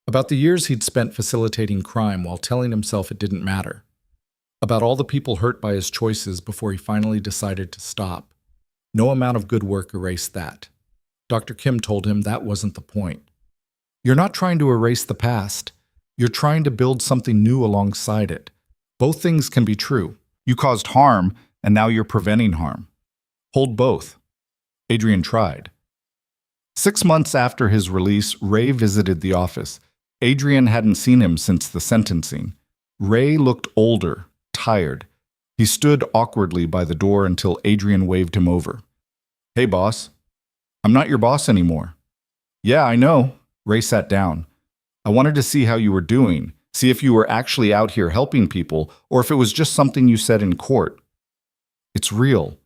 About the years he'd spent facilitating crime while telling himself it didn't matter. About all the people hurt by his choices before he finally decided to stop. No amount of good work erased that. Dr. Kim told him that wasn't the point. You're not trying to erase the past. You're trying to build something new alongside it. Both things can be true. You caused harm, and now you're preventing harm. Hold both. Adrian tried. 6 months after his release, Ray visited the office. Adrian hadn't seen him since the sentencing. Ray looked older, tired. He stood awkwardly by the door until Adrian waved him over. Hey, boss. I'm not your boss anymore. Yeah, I know. Ray sat down. I wanted to see how you were doing, see if you were actually out here helping people, or if it was just something you said in court. It's real.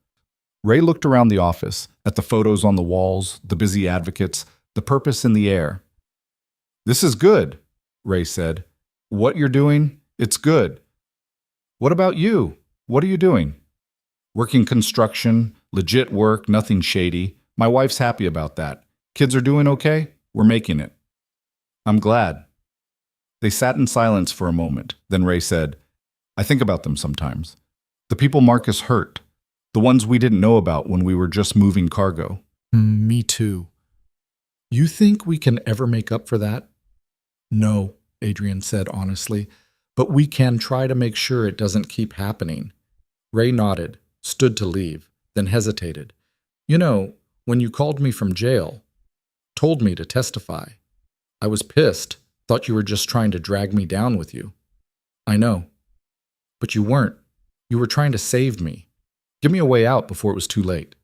Ray looked around the office, at the photos on the walls, the busy advocates, the purpose in the air. This is good, Ray said. What you're doing, it's good. What about you? What are you doing? Working construction, legit work, nothing shady. My wife's happy about that. Kids are doing okay? We're making it. I'm glad. They sat in silence for a moment. Then Ray said, I think about them sometimes. The people Marcus hurt. The ones we didn't know about when we were just moving cargo. Me too. You think we can ever make up for that? No, Adrian said honestly, but we can try to make sure it doesn't keep happening. Ray nodded, stood to leave, then hesitated. You know, when you called me from jail, told me to testify. I was pissed, thought you were just trying to drag me down with you. I know. But you weren't. You were trying to save me. Give me a way out before it was too late.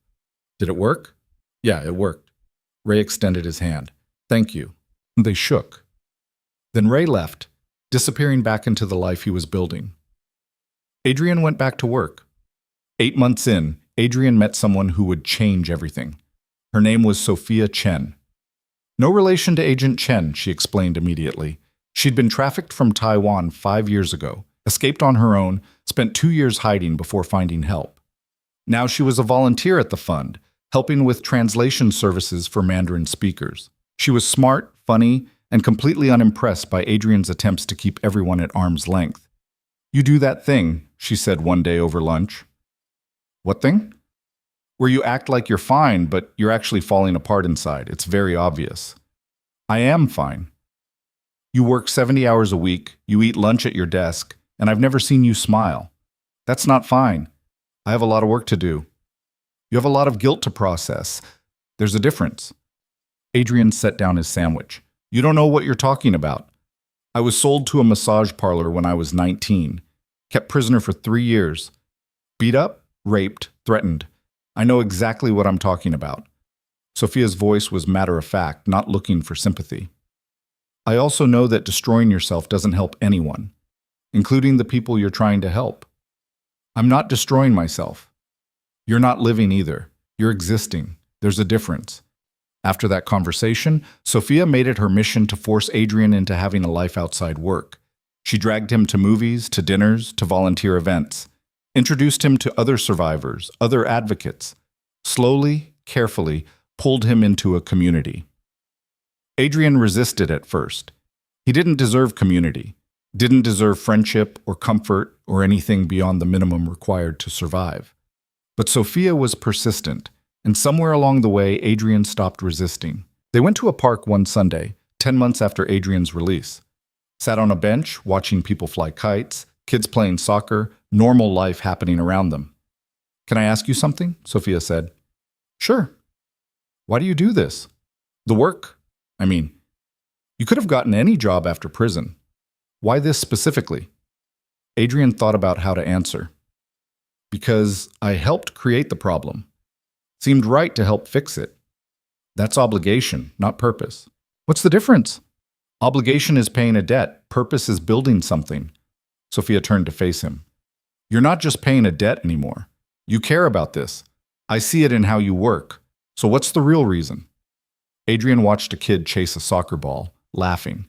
Did it work? Yeah, it worked. Ray extended his hand. Thank you. They shook. Then Ray left, disappearing back into the life he was building. Adrian went back to work. 8 months in, Adrian met someone who would change everything. Her name was Sophia Chen. No relation to Agent Chen, she explained immediately. She'd been trafficked from Taiwan 5 years ago, escaped on her own, spent 2 years hiding before finding help. Now she was a volunteer at the fund, helping with translation services for Mandarin speakers. She was smart, funny, and completely unimpressed by Adrian's attempts to keep everyone at arm's length. You do that thing, she said one day over lunch. What thing? Where you act like you're fine, but you're actually falling apart inside. It's very obvious. I am fine. You work 70 hours a week, you eat lunch at your desk, and I've never seen you smile. That's not fine. I have a lot of work to do. You have a lot of guilt to process. There's a difference. Adrian set down his sandwich. You don't know what you're talking about. I was sold to a massage parlor when I was 19. Kept prisoner for 3 years. Beat up, raped, threatened. I know exactly what I'm talking about. Sophia's voice was matter-of-fact, not looking for sympathy. I also know that destroying yourself doesn't help anyone, including the people you're trying to help. I'm not destroying myself. You're not living either. You're existing. There's a difference. After that conversation, Sophia made it her mission to force Adrian into having a life outside work. She dragged him to movies, to dinners, to volunteer events, introduced him to other survivors, other advocates, slowly, carefully pulled him into a community. Adrian resisted at first. He didn't deserve community, didn't deserve friendship or comfort or anything beyond the minimum required to survive. But Sophia was persistent, and somewhere along the way, Adrian stopped resisting. They went to a park one Sunday, 10 months after Adrian's release. Sat on a bench, watching people fly kites, kids playing soccer, normal life happening around them. Can I ask you something? Sophia said. Sure. Why do you do this? The work. You could have gotten any job after prison. Why this specifically? Adrian thought about how to answer. Because I helped create the problem. Seemed right to help fix it. That's obligation, not purpose. What's the difference? Obligation is paying a debt. Purpose is building something. Sophia turned to face him. You're not just paying a debt anymore. You care about this. I see it in how you work. So what's the real reason? Adrian watched a kid chase a soccer ball, laughing.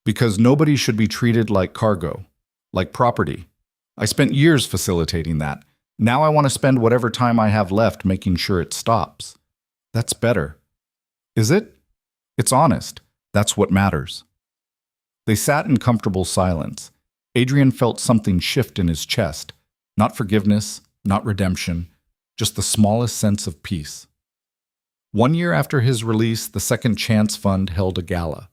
Because nobody should be treated like cargo, like property. I spent years facilitating that. Now I want to spend whatever time I have left making sure it stops. That's better. Is it? It's honest. That's what matters. They sat in comfortable silence. Adrian felt something shift in his chest. Not forgiveness, not redemption, just the smallest sense of peace. 1 year after his release, the Second Chance Fund held a gala.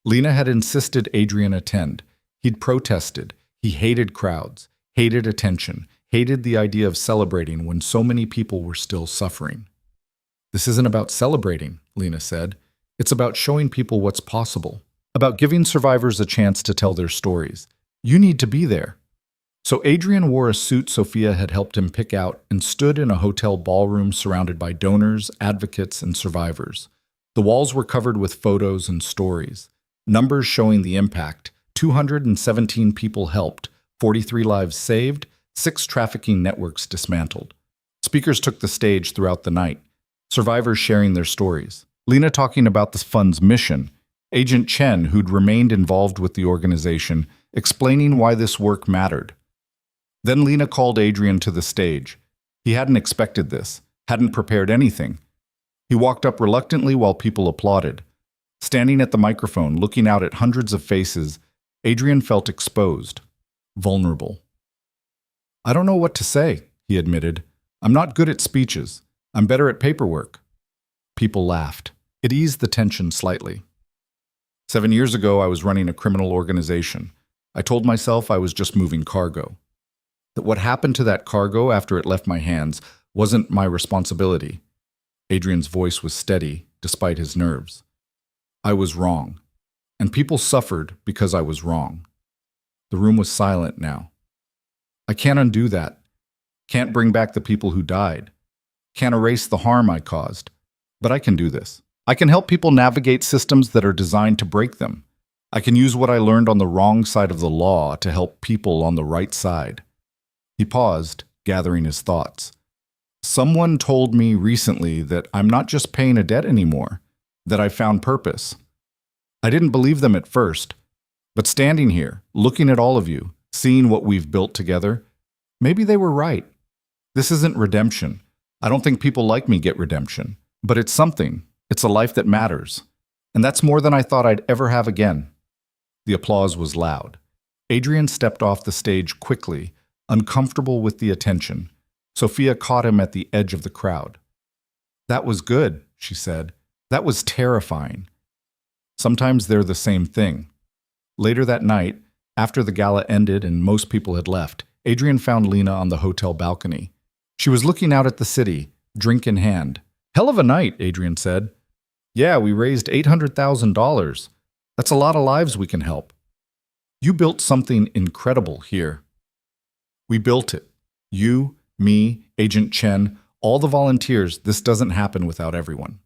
Lena had insisted Adrian attend. He'd protested. He hated crowds, hated attention, hated the idea of celebrating when so many people were still suffering. This isn't about celebrating, Lena said. It's about showing people what's possible, about giving survivors a chance to tell their stories. You need to be there. So Adrian wore a suit Sophia had helped him pick out and stood in a hotel ballroom surrounded by donors, advocates, and survivors. The walls were covered with photos and stories, numbers showing the impact. 217 people helped, 43 lives saved, 6 trafficking networks dismantled. Speakers took the stage throughout the night, survivors sharing their stories. Lena talking about the fund's mission, Agent Chen, who'd remained involved with the organization, explaining why this work mattered. Then Lena called Adrian to the stage. He hadn't expected this, hadn't prepared anything. He walked up reluctantly while people applauded. Standing at the microphone, looking out at hundreds of faces, Adrian felt exposed, vulnerable. I don't know what to say, he admitted. I'm not good at speeches. I'm better at paperwork. People laughed. It eased the tension slightly. 7 years ago, I was running a criminal organization. I told myself I was just moving cargo. That what happened to that cargo after it left my hands wasn't my responsibility. Adrian's voice was steady, despite his nerves. I was wrong, and people suffered because I was wrong. The room was silent now. I can't undo that. Can't bring back the people who died. Can't erase the harm I caused. But I can do this. I can help people navigate systems that are designed to break them. I can use what I learned on the wrong side of the law to help people on the right side. He paused, gathering his thoughts. Someone told me recently that I'm not just paying a debt anymore, that I found purpose. I didn't believe them at first, but standing here, looking at all of you, seeing what we've built together, maybe they were right. This isn't redemption. I don't think people like me get redemption, but it's something. It's a life that matters. And that's more than I thought I'd ever have again. The applause was loud. Adrian stepped off the stage quickly, uncomfortable with the attention. Sophia caught him at the edge of the crowd. That was good, she said. That was terrifying. Sometimes they're the same thing. Later that night, after the gala ended and most people had left, Adrian found Lena on the hotel balcony. She was looking out at the city, drink in hand. Hell of a night, Adrian said. Yeah, we raised $800,000. That's a lot of lives we can help. You built something incredible here. We built it. You, me, Agent Chen, all the volunteers. This doesn't happen without everyone.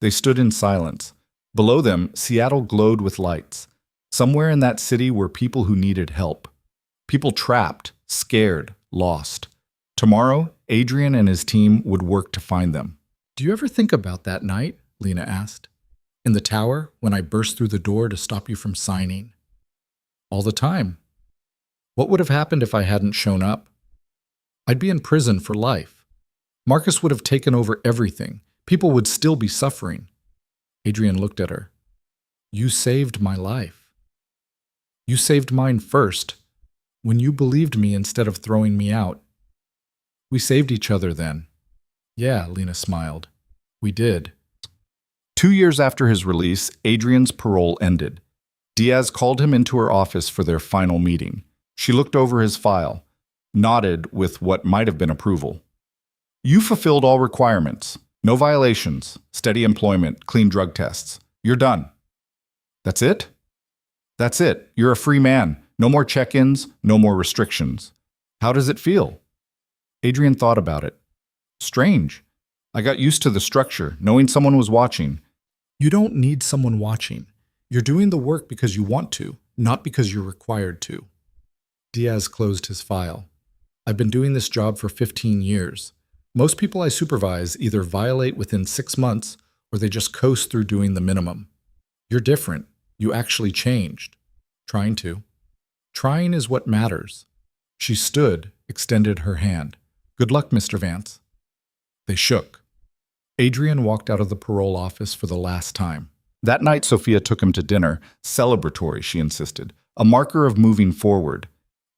They stood in silence. Below them, Seattle glowed with lights. Somewhere in that city were people who needed help. People trapped, scared, lost. Tomorrow, Adrian and his team would work to find them. Do you ever think about that night? Lena asked. In the tower, when I burst through the door to stop you from signing? All the time. What would have happened if I hadn't shown up? I'd be in prison for life. Marcus would have taken over everything. People would still be suffering. Adrian looked at her. You saved my life. You saved mine first, when you believed me instead of throwing me out. We saved each other then. Yeah, Lena smiled. We did. 2 years after his release, Adrian's parole ended. Diaz called him into her office for their final meeting. She looked over his file, nodded with what might have been approval. You fulfilled all requirements. No violations, steady employment, clean drug tests. You're done. That's it? That's it. You're a free man. No more check-ins, no more restrictions. How does it feel? Adrian thought about it. Strange. I got used to the structure, knowing someone was watching. You don't need someone watching. You're doing the work because you want to, not because you're required to. Diaz closed his file. I've been doing this job for 15 years. Most people I supervise either violate within 6 months or they just coast through doing the minimum. You're different. You actually changed. Trying to. Trying is what matters. She stood, extended her hand. Good luck, Mr. Vance. They shook. Adrian walked out of the parole office for the last time. That night, Sophia took him to dinner, celebratory, she insisted, a marker of moving forward.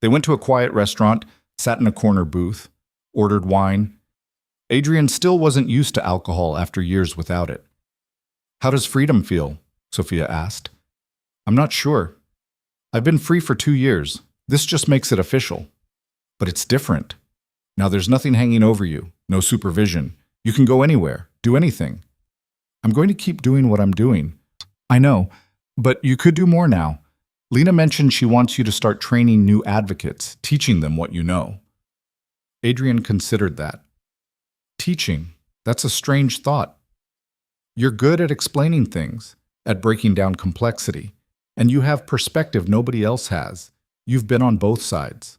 They went to a quiet restaurant, sat in a corner booth, ordered wine. Adrian still wasn't used to alcohol after years without it. How does freedom feel? Sophia asked. I'm not sure. I've been free for 2 years. This just makes it official. But it's different. Now there's nothing hanging over you, no supervision. You can go anywhere, do anything. I'm going to keep doing what I'm doing. I know, but you could do more now. Lena mentioned she wants you to start training new advocates, teaching them what you know. Adrian considered that. Teaching, that's a strange thought. You're good at explaining things, at breaking down complexity, and you have perspective nobody else has. You've been on both sides.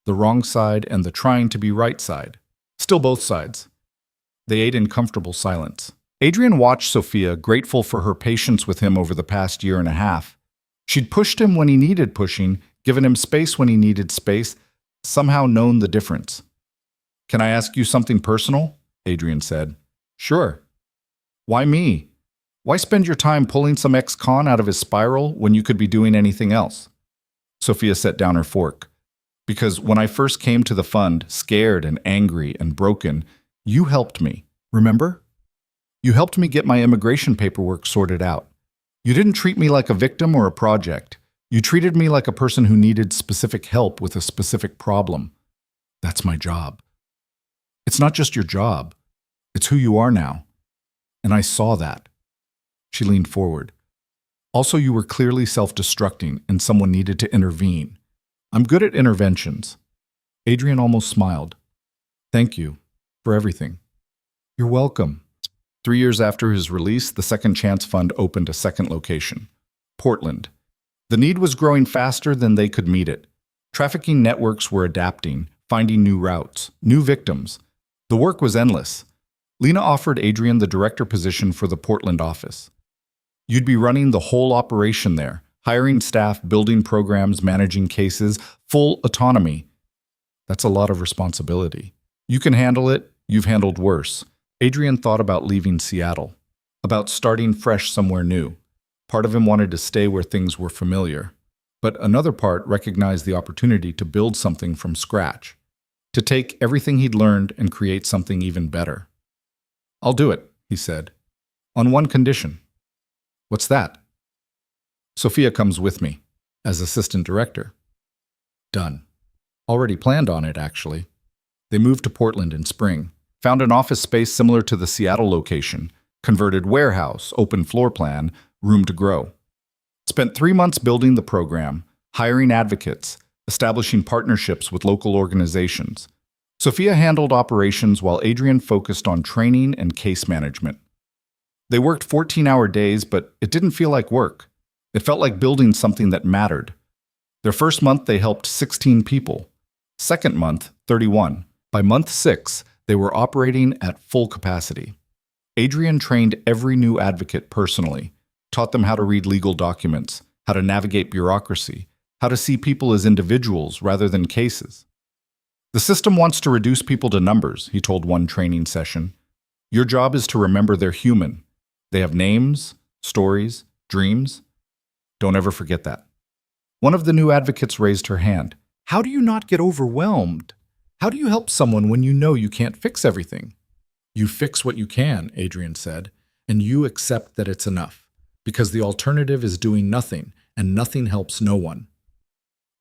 The wrong side and the trying to be right side. Still both sides. They ate in comfortable silence. Adrian watched Sophia, grateful for her patience with him over the past year and a half. She'd pushed him when he needed pushing, given him space when he needed space, somehow known the difference. Can I ask you something personal? Adrian said. Sure. Why me? Why spend your time pulling some ex-con out of his spiral when you could be doing anything else? Sophia set down her fork. Because when I first came to the fund, scared and angry and broken, you helped me, remember? You helped me get my immigration paperwork sorted out. You didn't treat me like a victim or a project. You treated me like a person who needed specific help with a specific problem. That's my job. It's not just your job. It's who you are now. And I saw that. She leaned forward. Also, you were clearly self-destructing and someone needed to intervene. I'm good at interventions. Adrian almost smiled. Thank you for everything. You're welcome. 3 years after his release, the Second Chance Fund opened a second location, Portland. The need was growing faster than they could meet it. Trafficking networks were adapting, finding new routes, new victims. The work was endless. Lena offered Adrian the director position for the Portland office. You'd be running the whole operation there, hiring staff, building programs, managing cases, full autonomy. That's a lot of responsibility. You can handle it. You've handled worse. Adrian thought about leaving Seattle, about starting fresh somewhere new. Part of him wanted to stay where things were familiar, but another part recognized the opportunity to build something from scratch, to take everything he'd learned and create something even better. I'll do it, he said, on one condition. What's that? Sophia comes with me, as assistant director. Done. Already planned on it, actually. They moved to Portland in spring, found an office space similar to the Seattle location, converted warehouse, open floor plan, room to grow. Spent 3 months building the program, hiring advocates, establishing partnerships with local organizations. Sophia handled operations while Adrian focused on training and case management. They worked 14-hour days, but it didn't feel like work. It felt like building something that mattered. Their first month, they helped 16 people. Second month, 31. By month 6, they were operating at full capacity. Adrian trained every new advocate personally, taught them how to read legal documents, how to navigate bureaucracy, how to see people as individuals rather than cases. The system wants to reduce people to numbers, he told one training session. Your job is to remember they're human. They have names, stories, dreams. Don't ever forget that. One of the new advocates raised her hand. How do you not get overwhelmed? How do you help someone when you know you can't fix everything? You fix what you can, Adrian said, and you accept that it's enough, because the alternative is doing nothing, and nothing helps no one.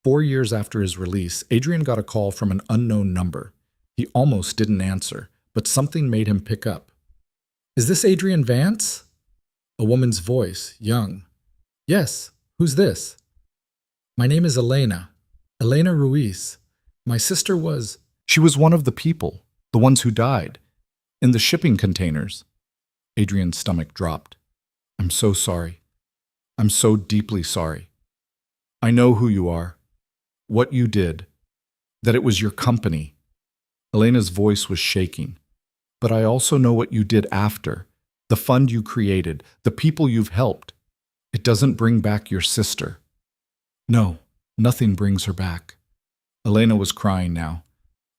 4 years after his release, Adrian got a call from an unknown number. He almost didn't answer, but something made him pick up. Is this Adrian Vance? A woman's voice, young. Yes, who's this? My name is Elena Ruiz. My sister was... She was one of the people, the ones who died, in the shipping containers. Adrian's stomach dropped. I'm so sorry. I'm so deeply sorry. I know who you are, what you did, that it was your company. Elena's voice was shaking. But I also know what you did after, the fund you created, the people you've helped. It doesn't bring back your sister. No, nothing brings her back. Elena was crying now.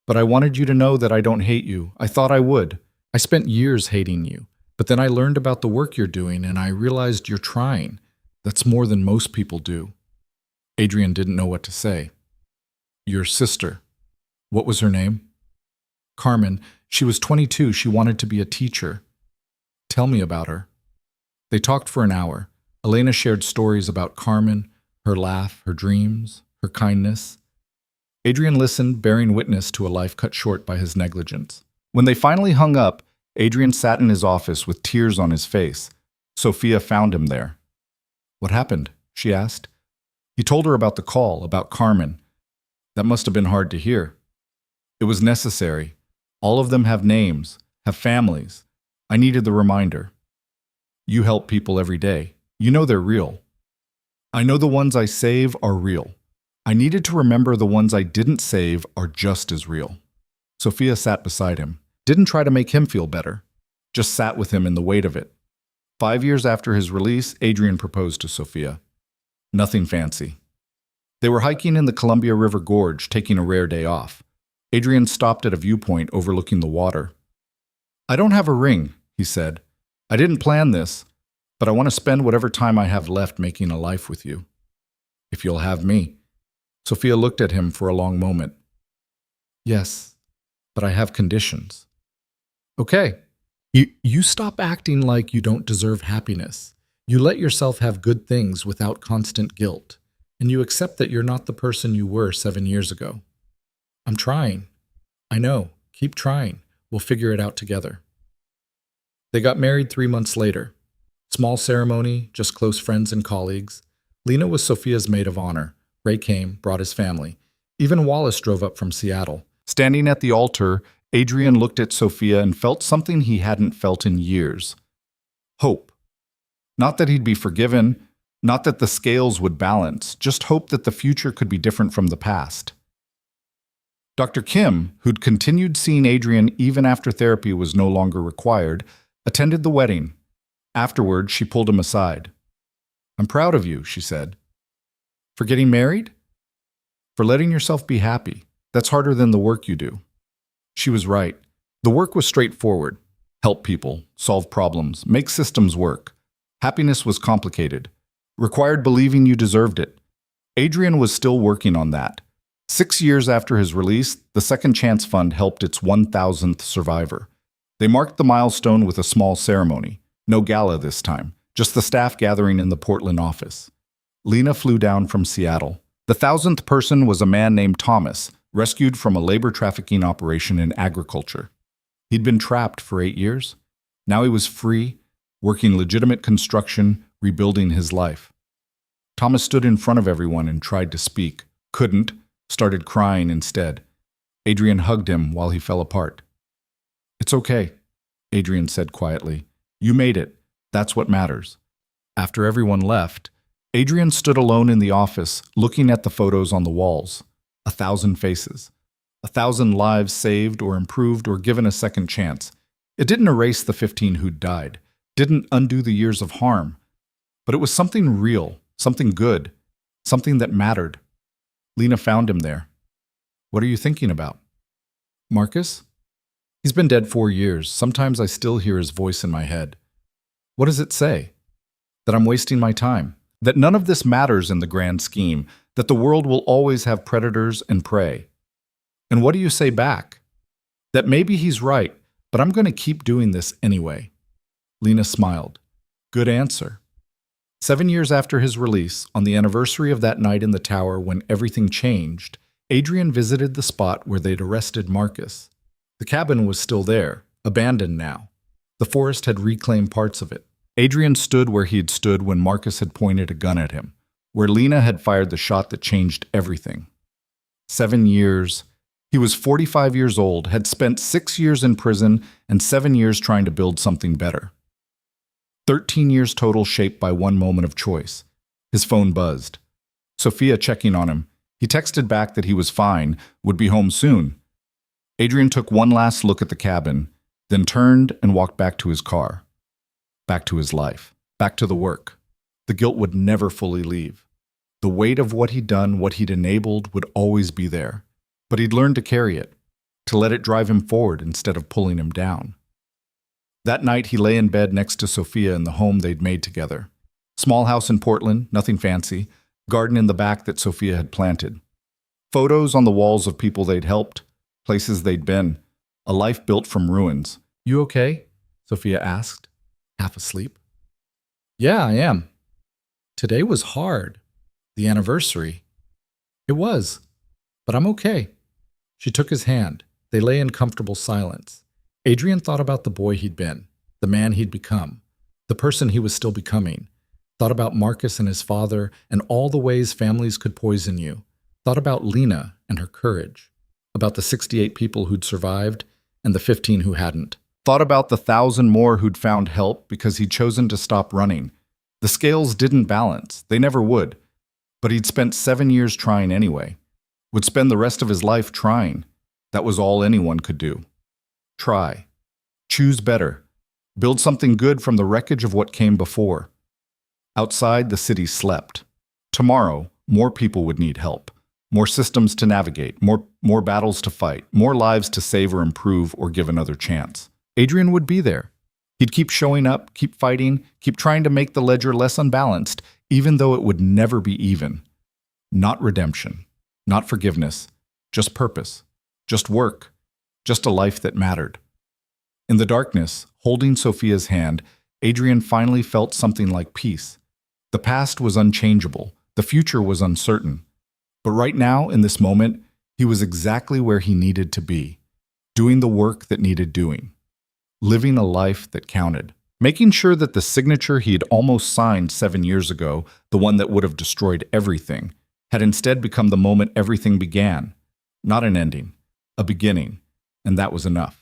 But I wanted you to know that I don't hate you. I thought I would. I spent years hating you. But then I learned about the work you're doing and I realized you're trying. That's more than most people do. Adrian didn't know what to say. Your sister. What was her name? Carmen. She was 22. She wanted to be a teacher. Tell me about her. They talked for an hour. Elena shared stories about Carmen, her laugh, her dreams, her kindness. Adrian listened, bearing witness to a life cut short by his negligence. When they finally hung up, Adrian sat in his office with tears on his face. Sophia found him there. What happened? She asked. He told her about the call, about Carmen. That must have been hard to hear. It was necessary. All of them have names, have families. I needed the reminder. You help people every day. You know they're real. I know the ones I save are real. I needed to remember the ones I didn't save are just as real. Sophia sat beside him, didn't try to make him feel better, just sat with him in the weight of it. 5 years after his release, Adrian proposed to Sophia. Nothing fancy. They were hiking in the Columbia River Gorge, taking a rare day off. Adrian stopped at a viewpoint overlooking the water. I don't have a ring, he said. I didn't plan this, but I want to spend whatever time I have left making a life with you. If you'll have me. Sophia looked at him for a long moment. Yes, but I have conditions. Okay. You stop acting like you don't deserve happiness. You let yourself have good things without constant guilt, and you accept that you're not the person you were 7 years ago. I'm trying. I know. Keep trying. We'll figure it out together. They got married 3 months later. Small ceremony, just close friends and colleagues. Lena was Sophia's maid of honor. Ray came, brought his family. Even Wallace drove up from Seattle. Standing at the altar, Adrian looked at Sophia and felt something he hadn't felt in years. Hope. Not that he'd be forgiven, not that the scales would balance, just hope that the future could be different from the past. Dr. Kim, who'd continued seeing Adrian even after therapy was no longer required, attended the wedding. Afterward, she pulled him aside. "I'm proud of you," she said. "For getting married? For letting yourself be happy. That's harder than the work you do." She was right. The work was straightforward. Help people, solve problems, make systems work. Happiness was complicated. Required believing you deserved it. Adrian was still working on that. 6 years after his release, the Second Chance Fund helped its 1,000th survivor. They marked the milestone with a small ceremony. No gala this time, just the staff gathering in the Portland office. Lena flew down from Seattle. The 1,000th person was a man named Thomas, rescued from a labor trafficking operation in agriculture. He'd been trapped for 8 years. Now he was free, working legitimate construction, rebuilding his life. Thomas stood in front of everyone and tried to speak. Couldn't, started crying instead. Adrian hugged him while he fell apart. "It's okay," Adrian said quietly. "You made it. That's what matters." After everyone left, Adrian stood alone in the office, looking at the photos on the walls. 1,000 faces. 1,000 lives saved or improved or given a second chance. It didn't erase the 15 who'd died. Didn't undo the years of harm. But it was something real, something good, something that mattered. Lena found him there. "What are you thinking about?" "Marcus? He's been dead 4 years. Sometimes I still hear his voice in my head." "What does it say?" "That I'm wasting my time. That none of this matters in the grand scheme. That the world will always have predators and prey." "And what do you say back?" "That maybe he's right, but I'm going to keep doing this anyway." Lena smiled. "Good answer." 7 years after his release, on the anniversary of that night in the tower when everything changed, Adrian visited the spot where they'd arrested Marcus. The cabin was still there, abandoned now. The forest had reclaimed parts of it. Adrian stood where he had stood when Marcus had pointed a gun at him, where Lena had fired the shot that changed everything. 7 years. He was 45 years old, had spent 6 years in prison and 7 years trying to build something better. 13 years total shaped by one moment of choice. His phone buzzed. Sophia checking on him. He texted back that he was fine, would be home soon. Adrian took one last look at the cabin, then turned and walked back to his car. Back to his life. Back to the work. The guilt would never fully leave. The weight of what he'd done, what he'd enabled, would always be there. But he'd learned to carry it, to let it drive him forward instead of pulling him down. That night, he lay in bed next to Sophia in the home they'd made together. Small house in Portland, nothing fancy. Garden in the back that Sophia had planted. Photos on the walls of people they'd helped, places they'd been. A life built from ruins. "You okay?" Sophia asked, half asleep. "Yeah, I am. Today was hard. The anniversary. It was. But I'm okay." She took his hand. They lay in comfortable silence. Adrian thought about the boy he'd been, the man he'd become, the person he was still becoming. Thought about Marcus and his father and all the ways families could poison you. Thought about Lena and her courage. About the 68 people who'd survived and the 15 who hadn't. Thought about the 1,000 more who'd found help because he'd chosen to stop running. The scales didn't balance. They never would. But he'd spent 7 years trying anyway. Would spend the rest of his life trying. That was all anyone could do. Try. Choose better. Build something good from the wreckage of what came before. Outside, the city slept. Tomorrow, more people would need help. More systems to navigate, more battles to fight, more lives to save or improve or give another chance. Adrian would be there. He'd keep showing up, keep fighting, keep trying to make the ledger less unbalanced, even though it would never be even. Not redemption, not forgiveness, just purpose, just work, just a life that mattered. In the darkness, holding Sophia's hand, Adrian finally felt something like peace. The past was unchangeable, the future was uncertain. But right now, in this moment, he was exactly where he needed to be, doing the work that needed doing. living a life that counted. Making sure that the signature he had almost signed 7 years ago, the one that would have destroyed everything, had instead become the moment everything began. Not an ending, a beginning, and that was enough.